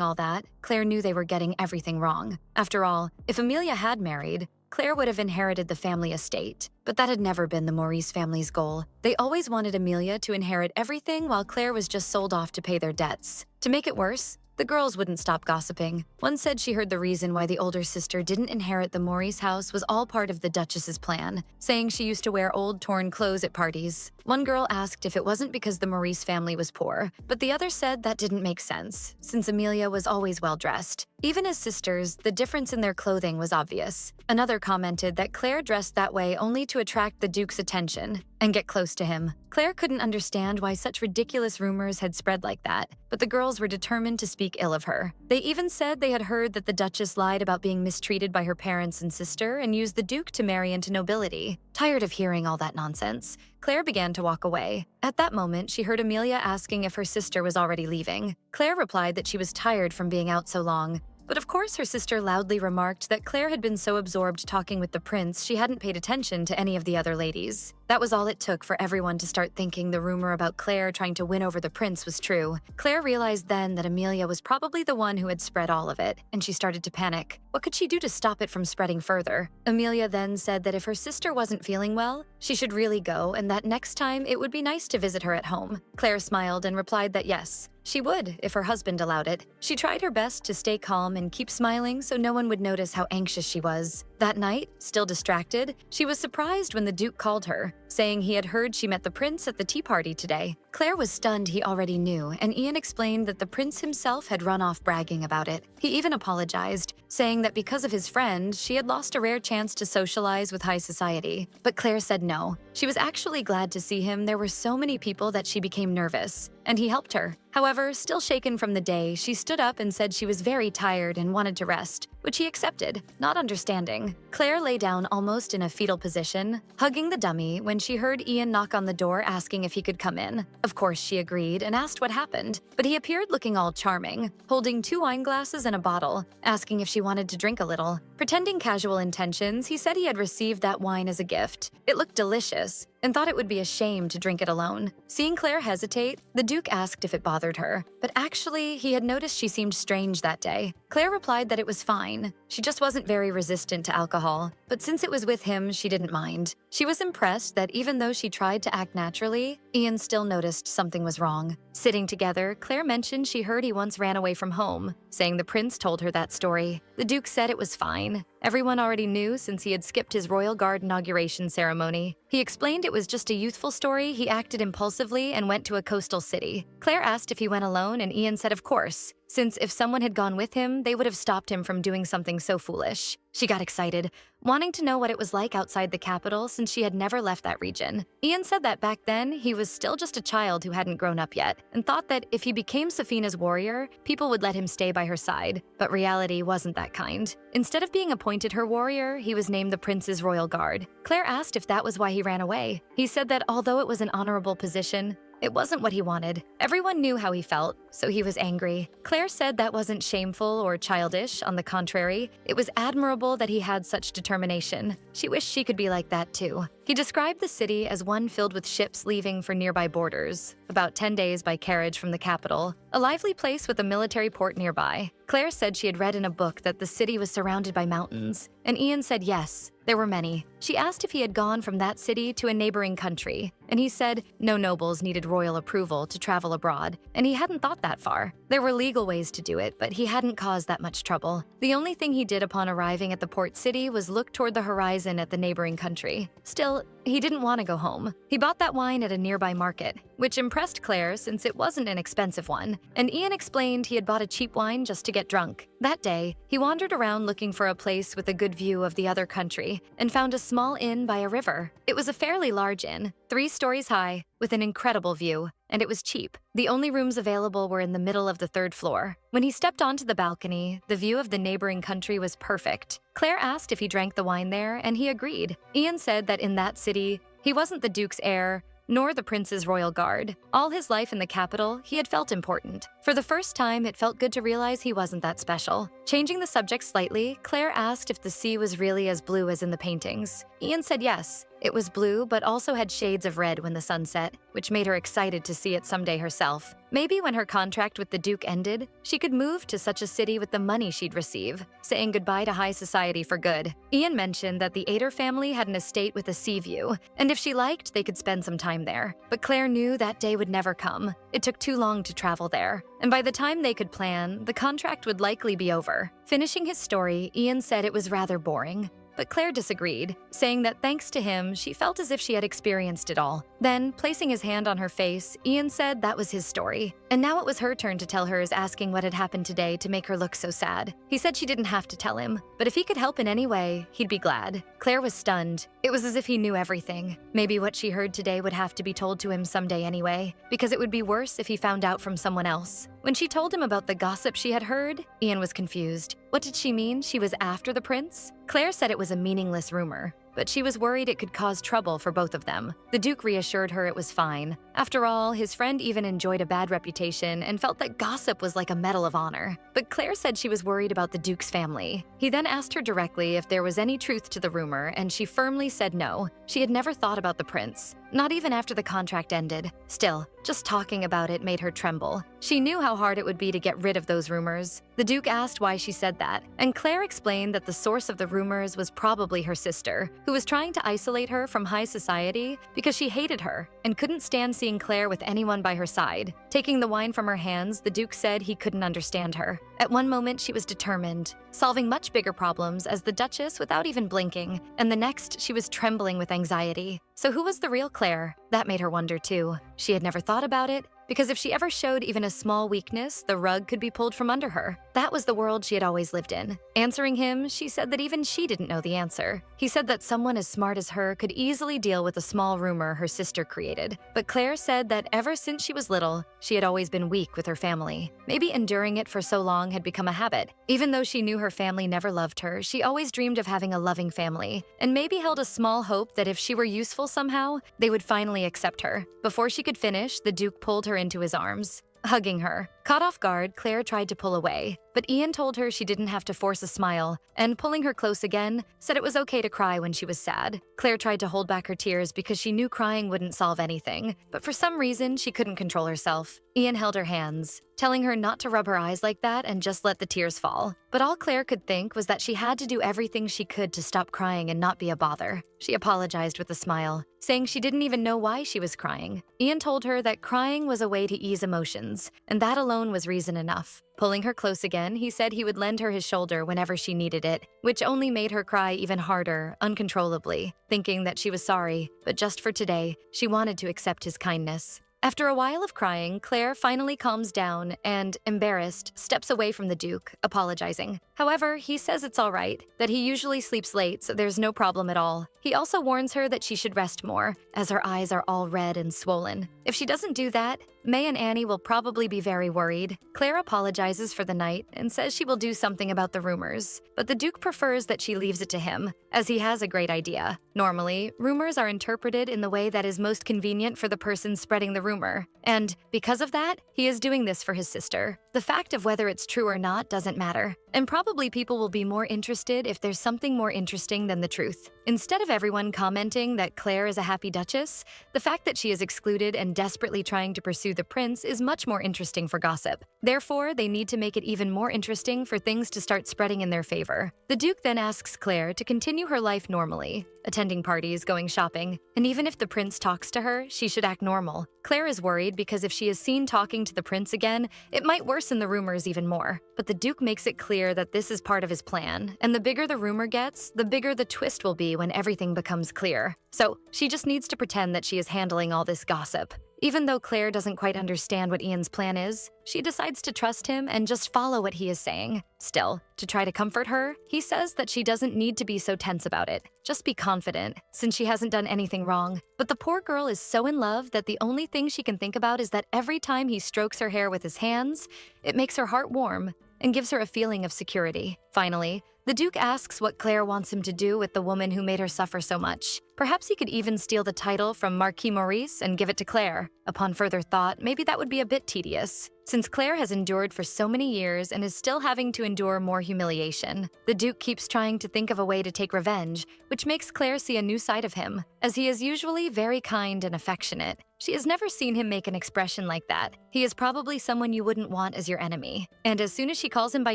all that, Claire knew they were getting everything wrong. After all, if Amelia had married, Claire would have inherited the family estate. But that had never been the Maurice family's goal. They always wanted Amelia to inherit everything while Claire was just sold off to pay their debts. To make it worse, the girls wouldn't stop gossiping. One said she heard the reason why the older sister didn't inherit the Maurice house was all part of the Duchess's plan, saying she used to wear old, torn clothes at parties. One girl asked if it wasn't because the Maurice family was poor, but the other said that didn't make sense, since Amelia was always well-dressed. Even as sisters, the difference in their clothing was obvious. Another commented that Claire dressed that way only to attract the Duke's attention and get close to him. Claire couldn't understand why such ridiculous rumors had spread like that, but the girls were determined to speak ill of her. They even said they had heard that the Duchess lied about being mistreated by her parents and sister and used the Duke to marry into nobility. Tired of hearing all that nonsense, Claire began to walk away. At that moment, she heard Amelia asking if her sister was already leaving. Claire replied that she was tired from being out so long. But of course, her sister loudly remarked that Claire had been so absorbed talking with the prince she hadn't paid attention to any of the other ladies. That was all it took for everyone to start thinking the rumor about Claire trying to win over the prince was true. Claire realized then that Amelia was probably the one who had spread all of it, and she started to panic. What could she do to stop it from spreading further? Amelia then said that if her sister wasn't feeling well, she should really go, and that next time it would be nice to visit her at home. Claire smiled and replied that yes, she would, if her husband allowed it. She tried her best to stay calm and keep smiling so no one would notice how anxious she was. That night, still distracted, she was surprised when the Duke called her, saying he had heard she met the prince at the tea party today. Claire was stunned he already knew, and Ian explained that the prince himself had run off bragging about it. He even apologized, saying that because of his friend, she had lost a rare chance to socialize with high society. But Claire said no. She was actually glad to see him. There were so many people that she became nervous, and he helped her. However, still shaken from the day, she stood up and said she was very tired and wanted to rest, which he accepted, not understanding. Claire lay down almost in a fetal position, hugging the dummy when she heard Ian knock on the door asking if he could come in. Of course, she agreed and asked what happened, but he appeared looking all charming, holding 2 wine glasses and a bottle, asking if she wanted to drink a little. Pretending casual intentions, he said he had received that wine as a gift. It looked delicious, and thought it would be a shame to drink it alone. Seeing Claire hesitate, the Duke asked if it bothered her, but actually, he had noticed she seemed strange that day. Claire replied that it was fine. She just wasn't very resistant to alcohol, but since it was with him, she didn't mind. She was impressed that even though she tried to act naturally, Ian still noticed something was wrong. Sitting together, Claire mentioned she heard he once ran away from home, saying the prince told her that story. The Duke said it was fine. Everyone already knew since he had skipped his royal guard inauguration ceremony. He explained it was just a youthful story. He acted impulsively and went to a coastal city. Claire asked if he went alone, and Ian said of course, since if someone had gone with him, they would have stopped him from doing something so foolish. She got excited, wanting to know what it was like outside the capital since she had never left that region. Ian said that back then, he was still just a child who hadn't grown up yet, and thought that if he became Safina's warrior, people would let him stay by her side. But reality wasn't that kind. Instead of being appointed her warrior, he was named the prince's royal guard. Claire asked if that was why he ran away. He said that although it was an honorable position, it wasn't what he wanted. Everyone knew how he felt, so he was angry. Claire said that wasn't shameful or childish. On the contrary, it was admirable that he had such determination. She wished she could be like that too. He described the city as one filled with ships leaving for nearby borders, about 10 days by carriage from the capital, a lively place with a military port nearby. Claire said she had read in a book that the city was surrounded by mountains, and Ian said yes, there were many. She asked if he had gone from that city to a neighboring country, and he said no nobles needed royal approval to travel abroad, and he hadn't thought that far. There were legal ways to do it, but he hadn't caused that much trouble. The only thing he did upon arriving at the port city was look toward the horizon at the neighboring country. Still, he didn't want to go home. He bought that wine at a nearby market, which impressed Claire since it wasn't an expensive one, and Ian explained he had bought a cheap wine just to get drunk. That day, he wandered around looking for a place with a good view of the other country and found a small inn by a river. It was a fairly large inn, 3 stories high, with an incredible view, and it was cheap. The only rooms available were in the middle of the 3rd floor. When he stepped onto the balcony, the view of the neighboring country was perfect. Claire asked if he drank the wine there, and he agreed. Ian said that in that city, he wasn't the Duke's heir, nor the prince's royal guard. All his life in the capital, he had felt important. For the first time, it felt good to realize he wasn't that special. Changing the subject slightly, Claire asked if the sea was really as blue as in the paintings. Ian said yes. It was blue, but also had shades of red when the sun set, which made her excited to see it someday herself. Maybe when her contract with the Duke ended, she could move to such a city with the money she'd receive, saying goodbye to high society for good. Ian mentioned that the Ader family had an estate with a sea view, and if she liked, they could spend some time there. But Claire knew that day would never come. It took too long to travel there, and by the time they could plan, the contract would likely be over. Finishing his story, Ian said it was rather boring. But Claire disagreed, saying that thanks to him, she felt as if she had experienced it all. Then, placing his hand on her face, Ian said that was his story. And now it was her turn to tell hers, asking what had happened today to make her look so sad. He said she didn't have to tell him, but if he could help in any way, he'd be glad. Claire was stunned. It was as if he knew everything. Maybe what she heard today would have to be told to him someday anyway, because it would be worse if he found out from someone else. When she told him about the gossip she had heard, Ian was confused. What did she mean? She was after the prince? Claire said it was a meaningless rumor, but she was worried it could cause trouble for both of them. The Duke reassured her it was fine. After all, his friend even enjoyed a bad reputation and felt that gossip was like a medal of honor. But Claire said she was worried about the Duke's family. He then asked her directly if there was any truth to the rumor, and she firmly said no. She had never thought about the prince, not even after the contract ended. Still, just talking about it made her tremble. She knew how hard it would be to get rid of those rumors. The Duke asked why she said that, and Claire explained that the source of the rumors was probably her sister, who was trying to isolate her from high society because she hated her and couldn't stand seeing Claire with anyone by her side. Taking the wine from her hands, the Duke said he couldn't understand her. At one moment, she was determined, solving much bigger problems as the Duchess without even blinking, and the next, she was trembling with anxiety. So who was the real Claire? That made her wonder too. She had never thought about it, because if she ever showed even a small weakness, the rug could be pulled from under her. That was the world she had always lived in. Answering him, she said that even she didn't know the answer. He said that someone as smart as her could easily deal with a small rumor her sister created. But Claire said that ever since she was little, she had always been weak with her family. Maybe enduring it for so long had become a habit. Even though she knew her family never loved her, she always dreamed of having a loving family, and maybe held a small hope that if she were useful somehow, they would finally accept her. Before she could finish, the Duke pulled her into his arms, hugging her. Caught off guard, Claire tried to pull away, but Ian told her she didn't have to force a smile, and pulling her close again, said it was okay to cry when she was sad. Claire tried to hold back her tears because she knew crying wouldn't solve anything, but for some reason, she couldn't control herself. Ian held her hands, telling her not to rub her eyes like that and just let the tears fall. But all Claire could think was that she had to do everything she could to stop crying and not be a bother. She apologized with a smile, saying she didn't even know why she was crying. Ian told her that crying was a way to ease emotions, and that alone was reason enough. Pulling her close again, he said he would lend her his shoulder whenever she needed it, which only made her cry even harder, uncontrollably, thinking that she was sorry, but just for today, she wanted to accept his kindness. After a while of crying, Claire finally calms down and, embarrassed, steps away from the Duke, apologizing. However, he says it's all right, that he usually sleeps late, so there's no problem at all. He also warns her that she should rest more, as her eyes are all red and swollen. If she doesn't do that, May and Annie will probably be very worried. Claire apologizes for the night and says she will do something about the rumors, but the Duke prefers that she leaves it to him, as he has a great idea. Normally, rumors are interpreted in the way that is most convenient for the person spreading the rumor, and because of that, he is doing this for his sister. The fact of whether it's true or not doesn't matter, and probably people will be more interested if there's something more interesting than the truth. Instead of everyone commenting that Claire is a happy duchess, the fact that she is excluded and desperately trying to pursue the prince is much more interesting for gossip. Therefore, they need to make it even more interesting for things to start spreading in their favor. The Duke then asks Claire to continue her life normally, attending parties, going shopping, and even if the prince talks to her, she should act normal. Claire is worried because if she is seen talking to the prince again, it might worsen the rumors even more. But the Duke makes it clear that this is part of his plan, and the bigger the rumor gets, the bigger the twist will be when everything becomes clear. So, she just needs to pretend that she is handling all this gossip. Even though Claire doesn't quite understand what Ian's plan is, she decides to trust him and just follow what he is saying. Still, to try to comfort her, he says that she doesn't need to be so tense about it. Just be confident, since she hasn't done anything wrong. But the poor girl is so in love that the only thing she can think about is that every time he strokes her hair with his hands, it makes her heart warm and gives her a feeling of security. Finally, the Duke asks what Claire wants him to do with the woman who made her suffer so much. Perhaps he could even steal the title from Marquis Maurice and give it to Claire. Upon further thought, maybe that would be a bit tedious, since Claire has endured for so many years and is still having to endure more humiliation. The Duke keeps trying to think of a way to take revenge, which makes Claire see a new side of him, as he is usually very kind and affectionate. She has never seen him make an expression like that. He is probably someone you wouldn't want as your enemy. And as soon as she calls him by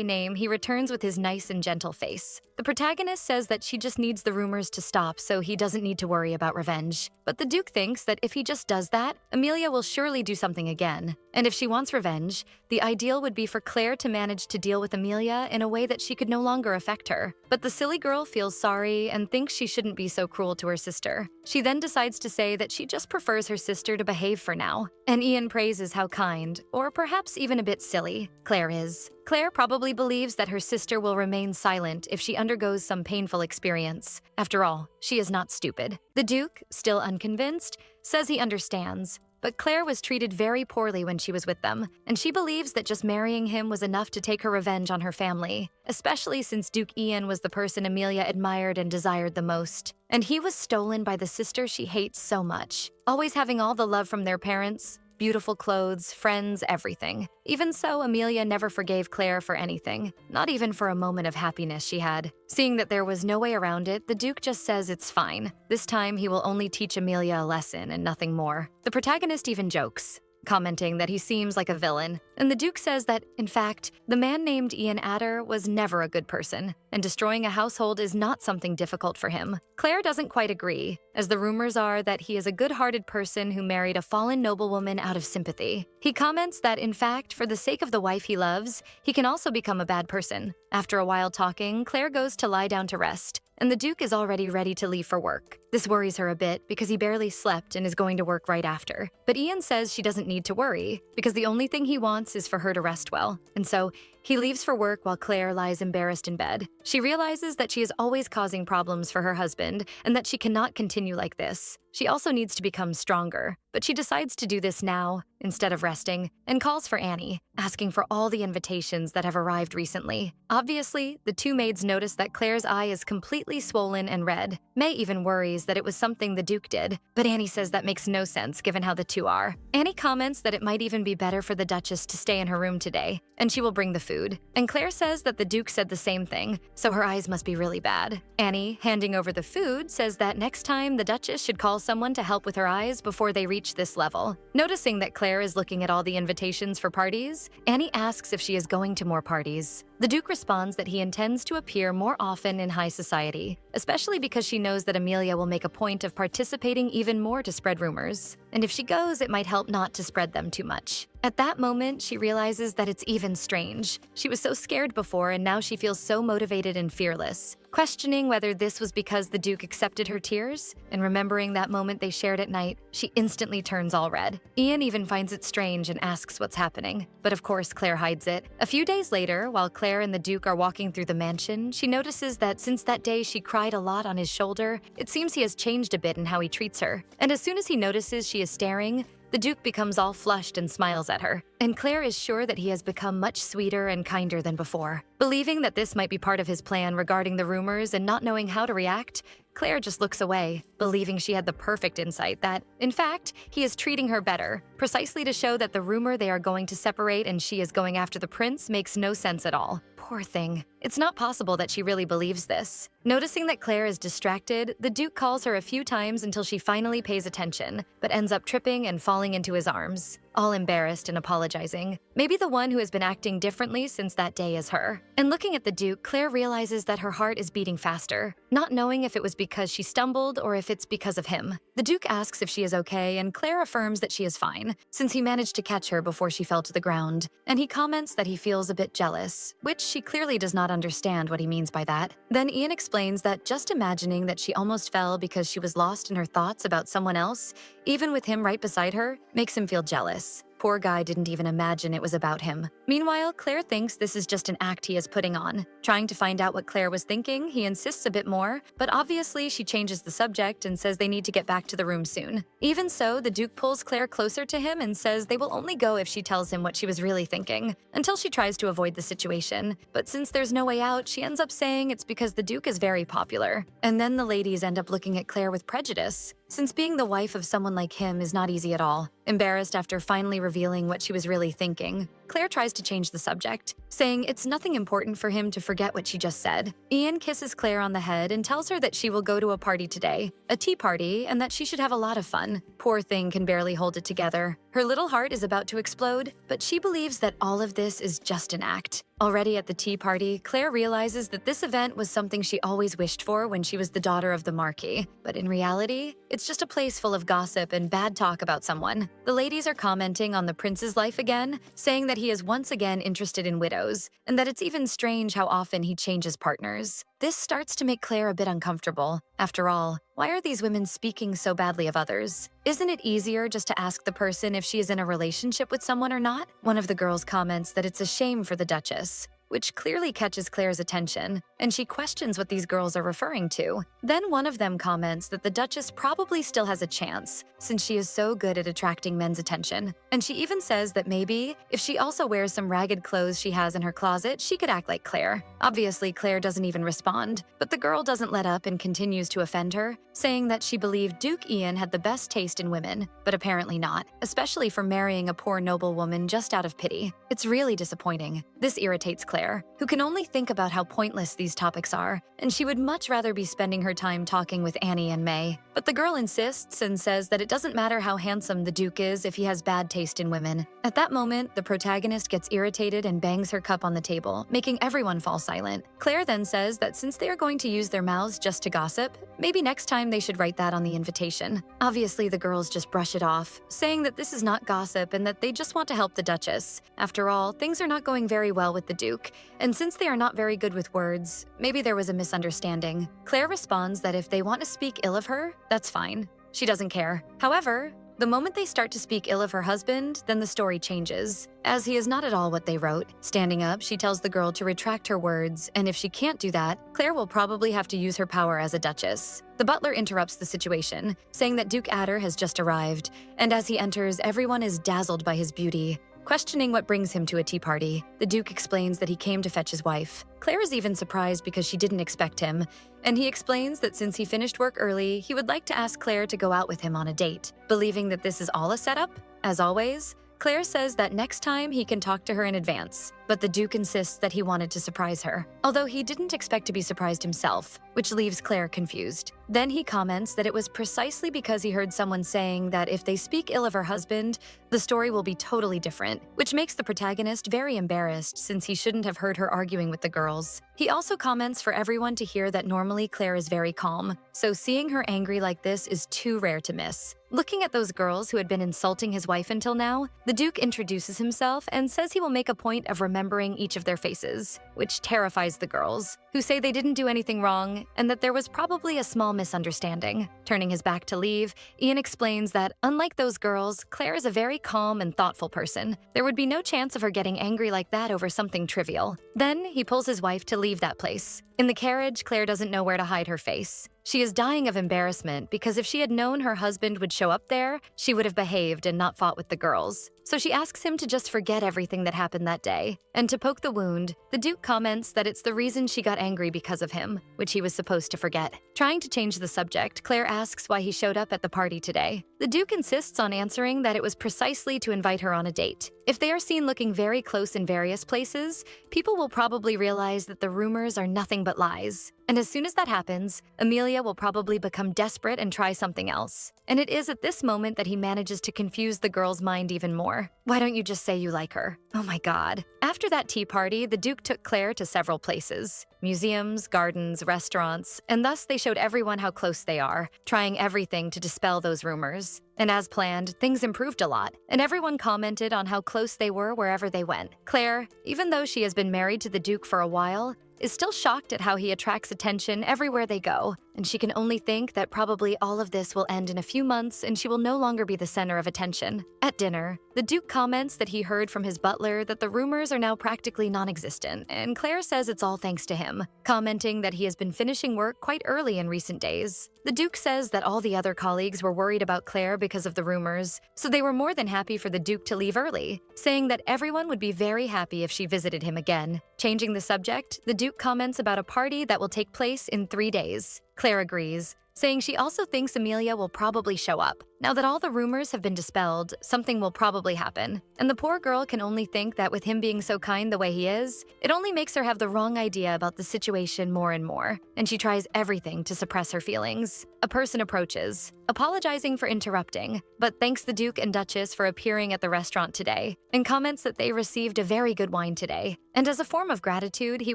name, he returns with his nice and gentle face. The protagonist says that she just needs the rumors to stop so he doesn't need to worry about revenge. But the Duke thinks that if he just does that, Amelia will surely do something again. And if she wants revenge, the ideal would be for Claire to manage to deal with Amelia in a way that she could no longer affect her. But the silly girl feels sorry and thinks she shouldn't be so cruel to her sister. She then decides to say that she just prefers her sister to behave for now. And Ian praises how kind, or perhaps even a bit silly, Claire is. Claire probably believes that her sister will remain silent if she undergoes some painful experience. After all, she is not stupid. The Duke, still unconvinced, says he understands. But Claire was treated very poorly when she was with them, and she believes that just marrying him was enough to take her revenge on her family, especially since Duke Ian was the person Amelia admired and desired the most. And he was stolen by the sister she hates so much, always having all the love from their parents, beautiful clothes, friends, everything. Even so, Amelia never forgave Claire for anything, not even for a moment of happiness she had. Seeing that there was no way around it, the Duke just says it's fine. This time, he will only teach Amelia a lesson and nothing more. The protagonist even jokes, commenting that he seems like a villain. And the Duke says that, in fact, the man named Ian Adder was never a good person, and destroying a household is not something difficult for him. Claire doesn't quite agree, as the rumors are that he is a good-hearted person who married a fallen noblewoman out of sympathy. He comments that, in fact, for the sake of the wife he loves, he can also become a bad person. After a while talking, Claire goes to lie down to rest, and the Duke is already ready to leave for work. This worries her a bit because he barely slept and is going to work right after. But Ian says she doesn't need to worry because the only thing he wants is for her to rest well. And so he leaves for work while Claire lies embarrassed in bed. She realizes that she is always causing problems for her husband and that she cannot continue like this. She also needs to become stronger, but she decides to do this now instead of resting and calls for Annie, asking for all the invitations that have arrived recently. Obviously, the two maids notice that Claire's eye is completely swollen and red. May even worries that it was something the Duke did, but Annie says that makes no sense given how the two are. Annie comments that it might even be better for the Duchess to stay in her room today, and she will bring the food. And Claire says that the Duke said the same thing, so her eyes must be really bad. Annie, handing over the food, says that next time the Duchess should call someone to help with her eyes before they reach this level. Noticing that Claire is looking at all the invitations for parties, Annie asks if she is going to more parties. The Duke responds that he intends to appear more often in high society, especially because she knows that Amelia will make a point of participating even more to spread rumors. And if she goes, it might help not to spread them too much. At that moment, she realizes that it's even strange. She was so scared before, and now she feels so motivated and fearless. Questioning whether this was because the Duke accepted her tears, and remembering that moment they shared at night, she instantly turns all red. Ian even finds it strange and asks what's happening. But of course, Claire hides it. A few days later, while Claire and the Duke are walking through the mansion, she notices that since that day she cried a lot on his shoulder, it seems he has changed a bit in how he treats her. And as soon as he notices she is staring, the Duke becomes all flushed and smiles at her, and Claire is sure that he has become much sweeter and kinder than before. Believing that this might be part of his plan regarding the rumors and not knowing how to react, Claire just looks away, believing she had the perfect insight that, in fact, he is treating her better, precisely to show that the rumor they are going to separate and she is going after the prince makes no sense at all. Poor thing. It's not possible that she really believes this. Noticing that Claire is distracted, the Duke calls her a few times until she finally pays attention, but ends up tripping and falling into his arms, all embarrassed and apologizing. Maybe the one who has been acting differently since that day is her. And looking at the Duke, Claire realizes that her heart is beating faster, not knowing if it was because she stumbled or if it's because of him. The Duke asks if she is okay, and Claire affirms that she is fine, since he managed to catch her before she fell to the ground. And he comments that he feels a bit jealous, which she clearly does not understand what he means by that. Then Ian explains that just imagining that she almost fell because she was lost in her thoughts about someone else, even with him right beside her, makes him feel jealous. Poor guy didn't even imagine it was about him. Meanwhile, Claire thinks this is just an act he is putting on. Trying to find out what Claire was thinking, he insists a bit more, but obviously she changes the subject and says they need to get back to the room soon. Even so, the Duke pulls Claire closer to him and says they will only go if she tells him what she was really thinking, until she tries to avoid the situation. But since there's no way out, she ends up saying it's because the Duke is very popular. And then the ladies end up looking at Claire with prejudice, since being the wife of someone like him is not easy at all. Embarrassed after finally revealing what she was really thinking, Claire tries to change the subject, saying it's nothing important for him to forget what she just said. Ian kisses Claire on the head and tells her that she will go to a party today, a tea party, and that she should have a lot of fun. Poor thing can barely hold it together. Her little heart is about to explode, but she believes that all of this is just an act. Already at the tea party, Claire realizes that this event was something she always wished for when she was the daughter of the Marquis. But in reality, it's just a place full of gossip and bad talk about someone. The ladies are commenting on the prince's life again, saying that he is once again interested in widows, and that it's even strange how often he changes partners. This starts to make Claire a bit uncomfortable. After all, why are these women speaking so badly of others? Isn't it easier just to ask the person if she is in a relationship with someone or not? One of the girls comments that it's a shame for the Duchess, which clearly catches Claire's attention, and she questions what these girls are referring to. Then one of them comments that the Duchess probably still has a chance, since she is so good at attracting men's attention. And she even says that maybe, if she also wears some ragged clothes she has in her closet, she could act like Claire. Obviously, Claire doesn't even respond, but the girl doesn't let up and continues to offend her, saying that she believed Duke Ian had the best taste in women, but apparently not, especially for marrying a poor noblewoman just out of pity. It's really disappointing. This irritates Claire, who can only think about how pointless these topics are, and she would much rather be spending her time talking with Annie and May. But the girl insists and says that it doesn't matter how handsome the Duke is if he has bad taste in women. At that moment, the protagonist gets irritated and bangs her cup on the table, making everyone fall silent. Claire then says that since they are going to use their mouths just to gossip, maybe next time they should write that on the invitation. Obviously, the girls just brush it off, saying that this is not gossip and that they just want to help the Duchess. After all, things are not going very well with the Duke, and since they are not very good with words, maybe there was a misunderstanding. Claire responds that if they want to speak ill of her, that's fine. She doesn't care. However, the moment they start to speak ill of her husband, then the story changes, as he is not at all what they wrote. Standing up, she tells the girl to retract her words, and if she can't do that, Claire will probably have to use her power as a duchess. The butler interrupts the situation, saying that Duke Adder has just arrived, and as he enters, everyone is dazzled by his beauty. Questioning what brings him to a tea party, the Duke explains that he came to fetch his wife. Claire is even surprised because she didn't expect him, and he explains that since he finished work early, he would like to ask Claire to go out with him on a date. Believing that this is all a setup, as always, Claire says that next time he can talk to her in advance, but the Duke insists that he wanted to surprise her, although he didn't expect to be surprised himself, which leaves Claire confused. Then he comments that it was precisely because he heard someone saying that if they speak ill of her husband, the story will be totally different, which makes the protagonist very embarrassed since he shouldn't have heard her arguing with the girls. He also comments for everyone to hear that normally Claire is very calm, so seeing her angry like this is too rare to miss. Looking at those girls who had been insulting his wife until now, the Duke introduces himself and says he will make a point of remembering each of their faces, which terrifies the girls, who say they didn't do anything wrong and that there was probably a small misunderstanding. Turning his back to leave, Ian explains that, unlike those girls, Claire is a very calm and thoughtful person. There would be no chance of her getting angry like that over something trivial. Then he pulls his wife to leave that place. In the carriage, Claire doesn't know where to hide her face. She is dying of embarrassment because if she had known her husband would show up there, she would have behaved and not fought with the girls. So she asks him to just forget everything that happened that day. And to poke the wound, the Duke comments that it's the reason she got angry because of him, which he was supposed to forget. Trying to change the subject, Claire asks why he showed up at the party today. The Duke insists on answering that it was precisely to invite her on a date. If they are seen looking very close in various places, people will probably realize that the rumors are nothing but lies. And as soon as that happens, Amelia will probably become desperate and try something else. And it is at this moment that he manages to confuse the girl's mind even more. Why don't you just say you like her? Oh my God. After that tea party, the Duke took Claire to several places. Museums, gardens, restaurants, and thus they showed everyone how close they are, trying everything to dispel those rumors. And as planned, things improved a lot, and everyone commented on how close they were wherever they went. Claire, even though she has been married to the Duke for a while, is still shocked at how he attracts attention everywhere they go, and she can only think that probably all of this will end in a few months and she will no longer be the center of attention. At dinner, the Duke comments that he heard from his butler that the rumors are now practically non-existent, and Claire says it's all thanks to him, commenting that he has been finishing work quite early in recent days. The Duke says that all the other colleagues were worried about Claire because of the rumors, so they were more than happy for the Duke to leave early, saying that everyone would be very happy if she visited him again. Changing the subject, the Duke comments about a party that will take place in 3 days. Claire agrees, saying she also thinks Amelia will probably show up. Now that all the rumors have been dispelled, something will probably happen. And the poor girl can only think that with him being so kind the way he is, it only makes her have the wrong idea about the situation more and more, and she tries everything to suppress her feelings. A person approaches, apologizing for interrupting, but thanks the Duke and Duchess for appearing at the restaurant today, and comments that they received a very good wine today. And as a form of gratitude, he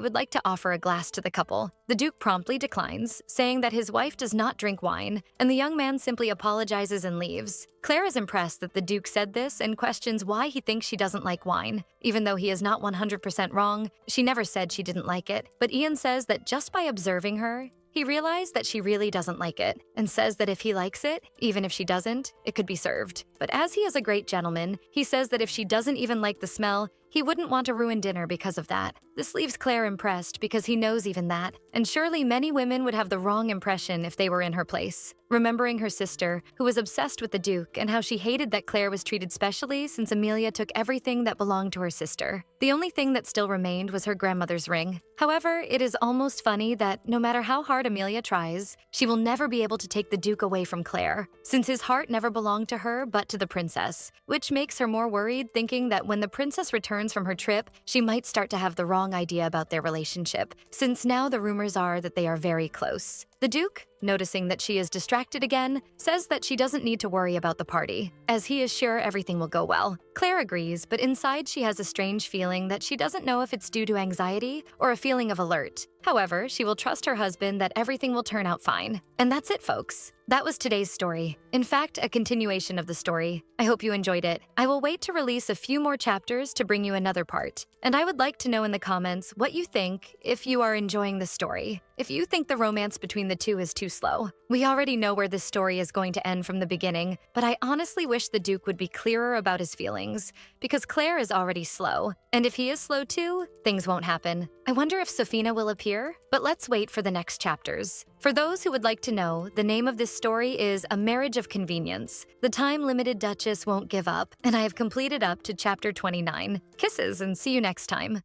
would like to offer a glass to the couple. The Duke promptly declines, saying that his wife does not drink wine, and the young man simply apologizes and leaves. Claire is impressed that the Duke said this and questions why he thinks she doesn't like wine. Even though he is not 100% wrong, she never said she didn't like it. But Ian says that just by observing her, he realized that she really doesn't like it, and says that if he likes it, even if she doesn't, it could be served. But as he is a great gentleman, he says that if she doesn't even like the smell, he wouldn't want to ruin dinner because of that. This leaves Claire impressed because he knows even that, and surely many women would have the wrong impression if they were in her place. Remembering her sister, who was obsessed with the Duke, and how she hated that Claire was treated specially since Amelia took everything that belonged to her sister. The only thing that still remained was her grandmother's ring. However, it is almost funny that no matter how hard Amelia tries, she will never be able to take the Duke away from Claire, since his heart never belonged to her but to the princess, which makes her more worried, thinking that when the princess returns from her trip, she might start to have the wrong idea about their relationship, since now the rumors are that they are very close. The Duke, noticing that she is distracted again, says that she doesn't need to worry about the party, as he is sure everything will go well. Claire agrees, but inside she has a strange feeling that she doesn't know if it's due to anxiety or a feeling of alert. However, she will trust her husband that everything will turn out fine. And that's it, folks. That was today's story. In fact, a continuation of the story. I hope you enjoyed it. I will wait to release a few more chapters to bring you another part. And I would like to know in the comments what you think if you are enjoying the story. If you think the romance between the two is too slow. We already know where this story is going to end from the beginning, but I honestly wish the Duke would be clearer about his feelings, because Claire is already slow. And if he is slow too, things won't happen. I wonder if Sofina will appear, but let's wait for the next chapters. For those who would like to know, the name of this story is A Marriage of Convenience. The time-limited Duchess won't give up, and I have completed up to chapter 29. Kisses and see you next time.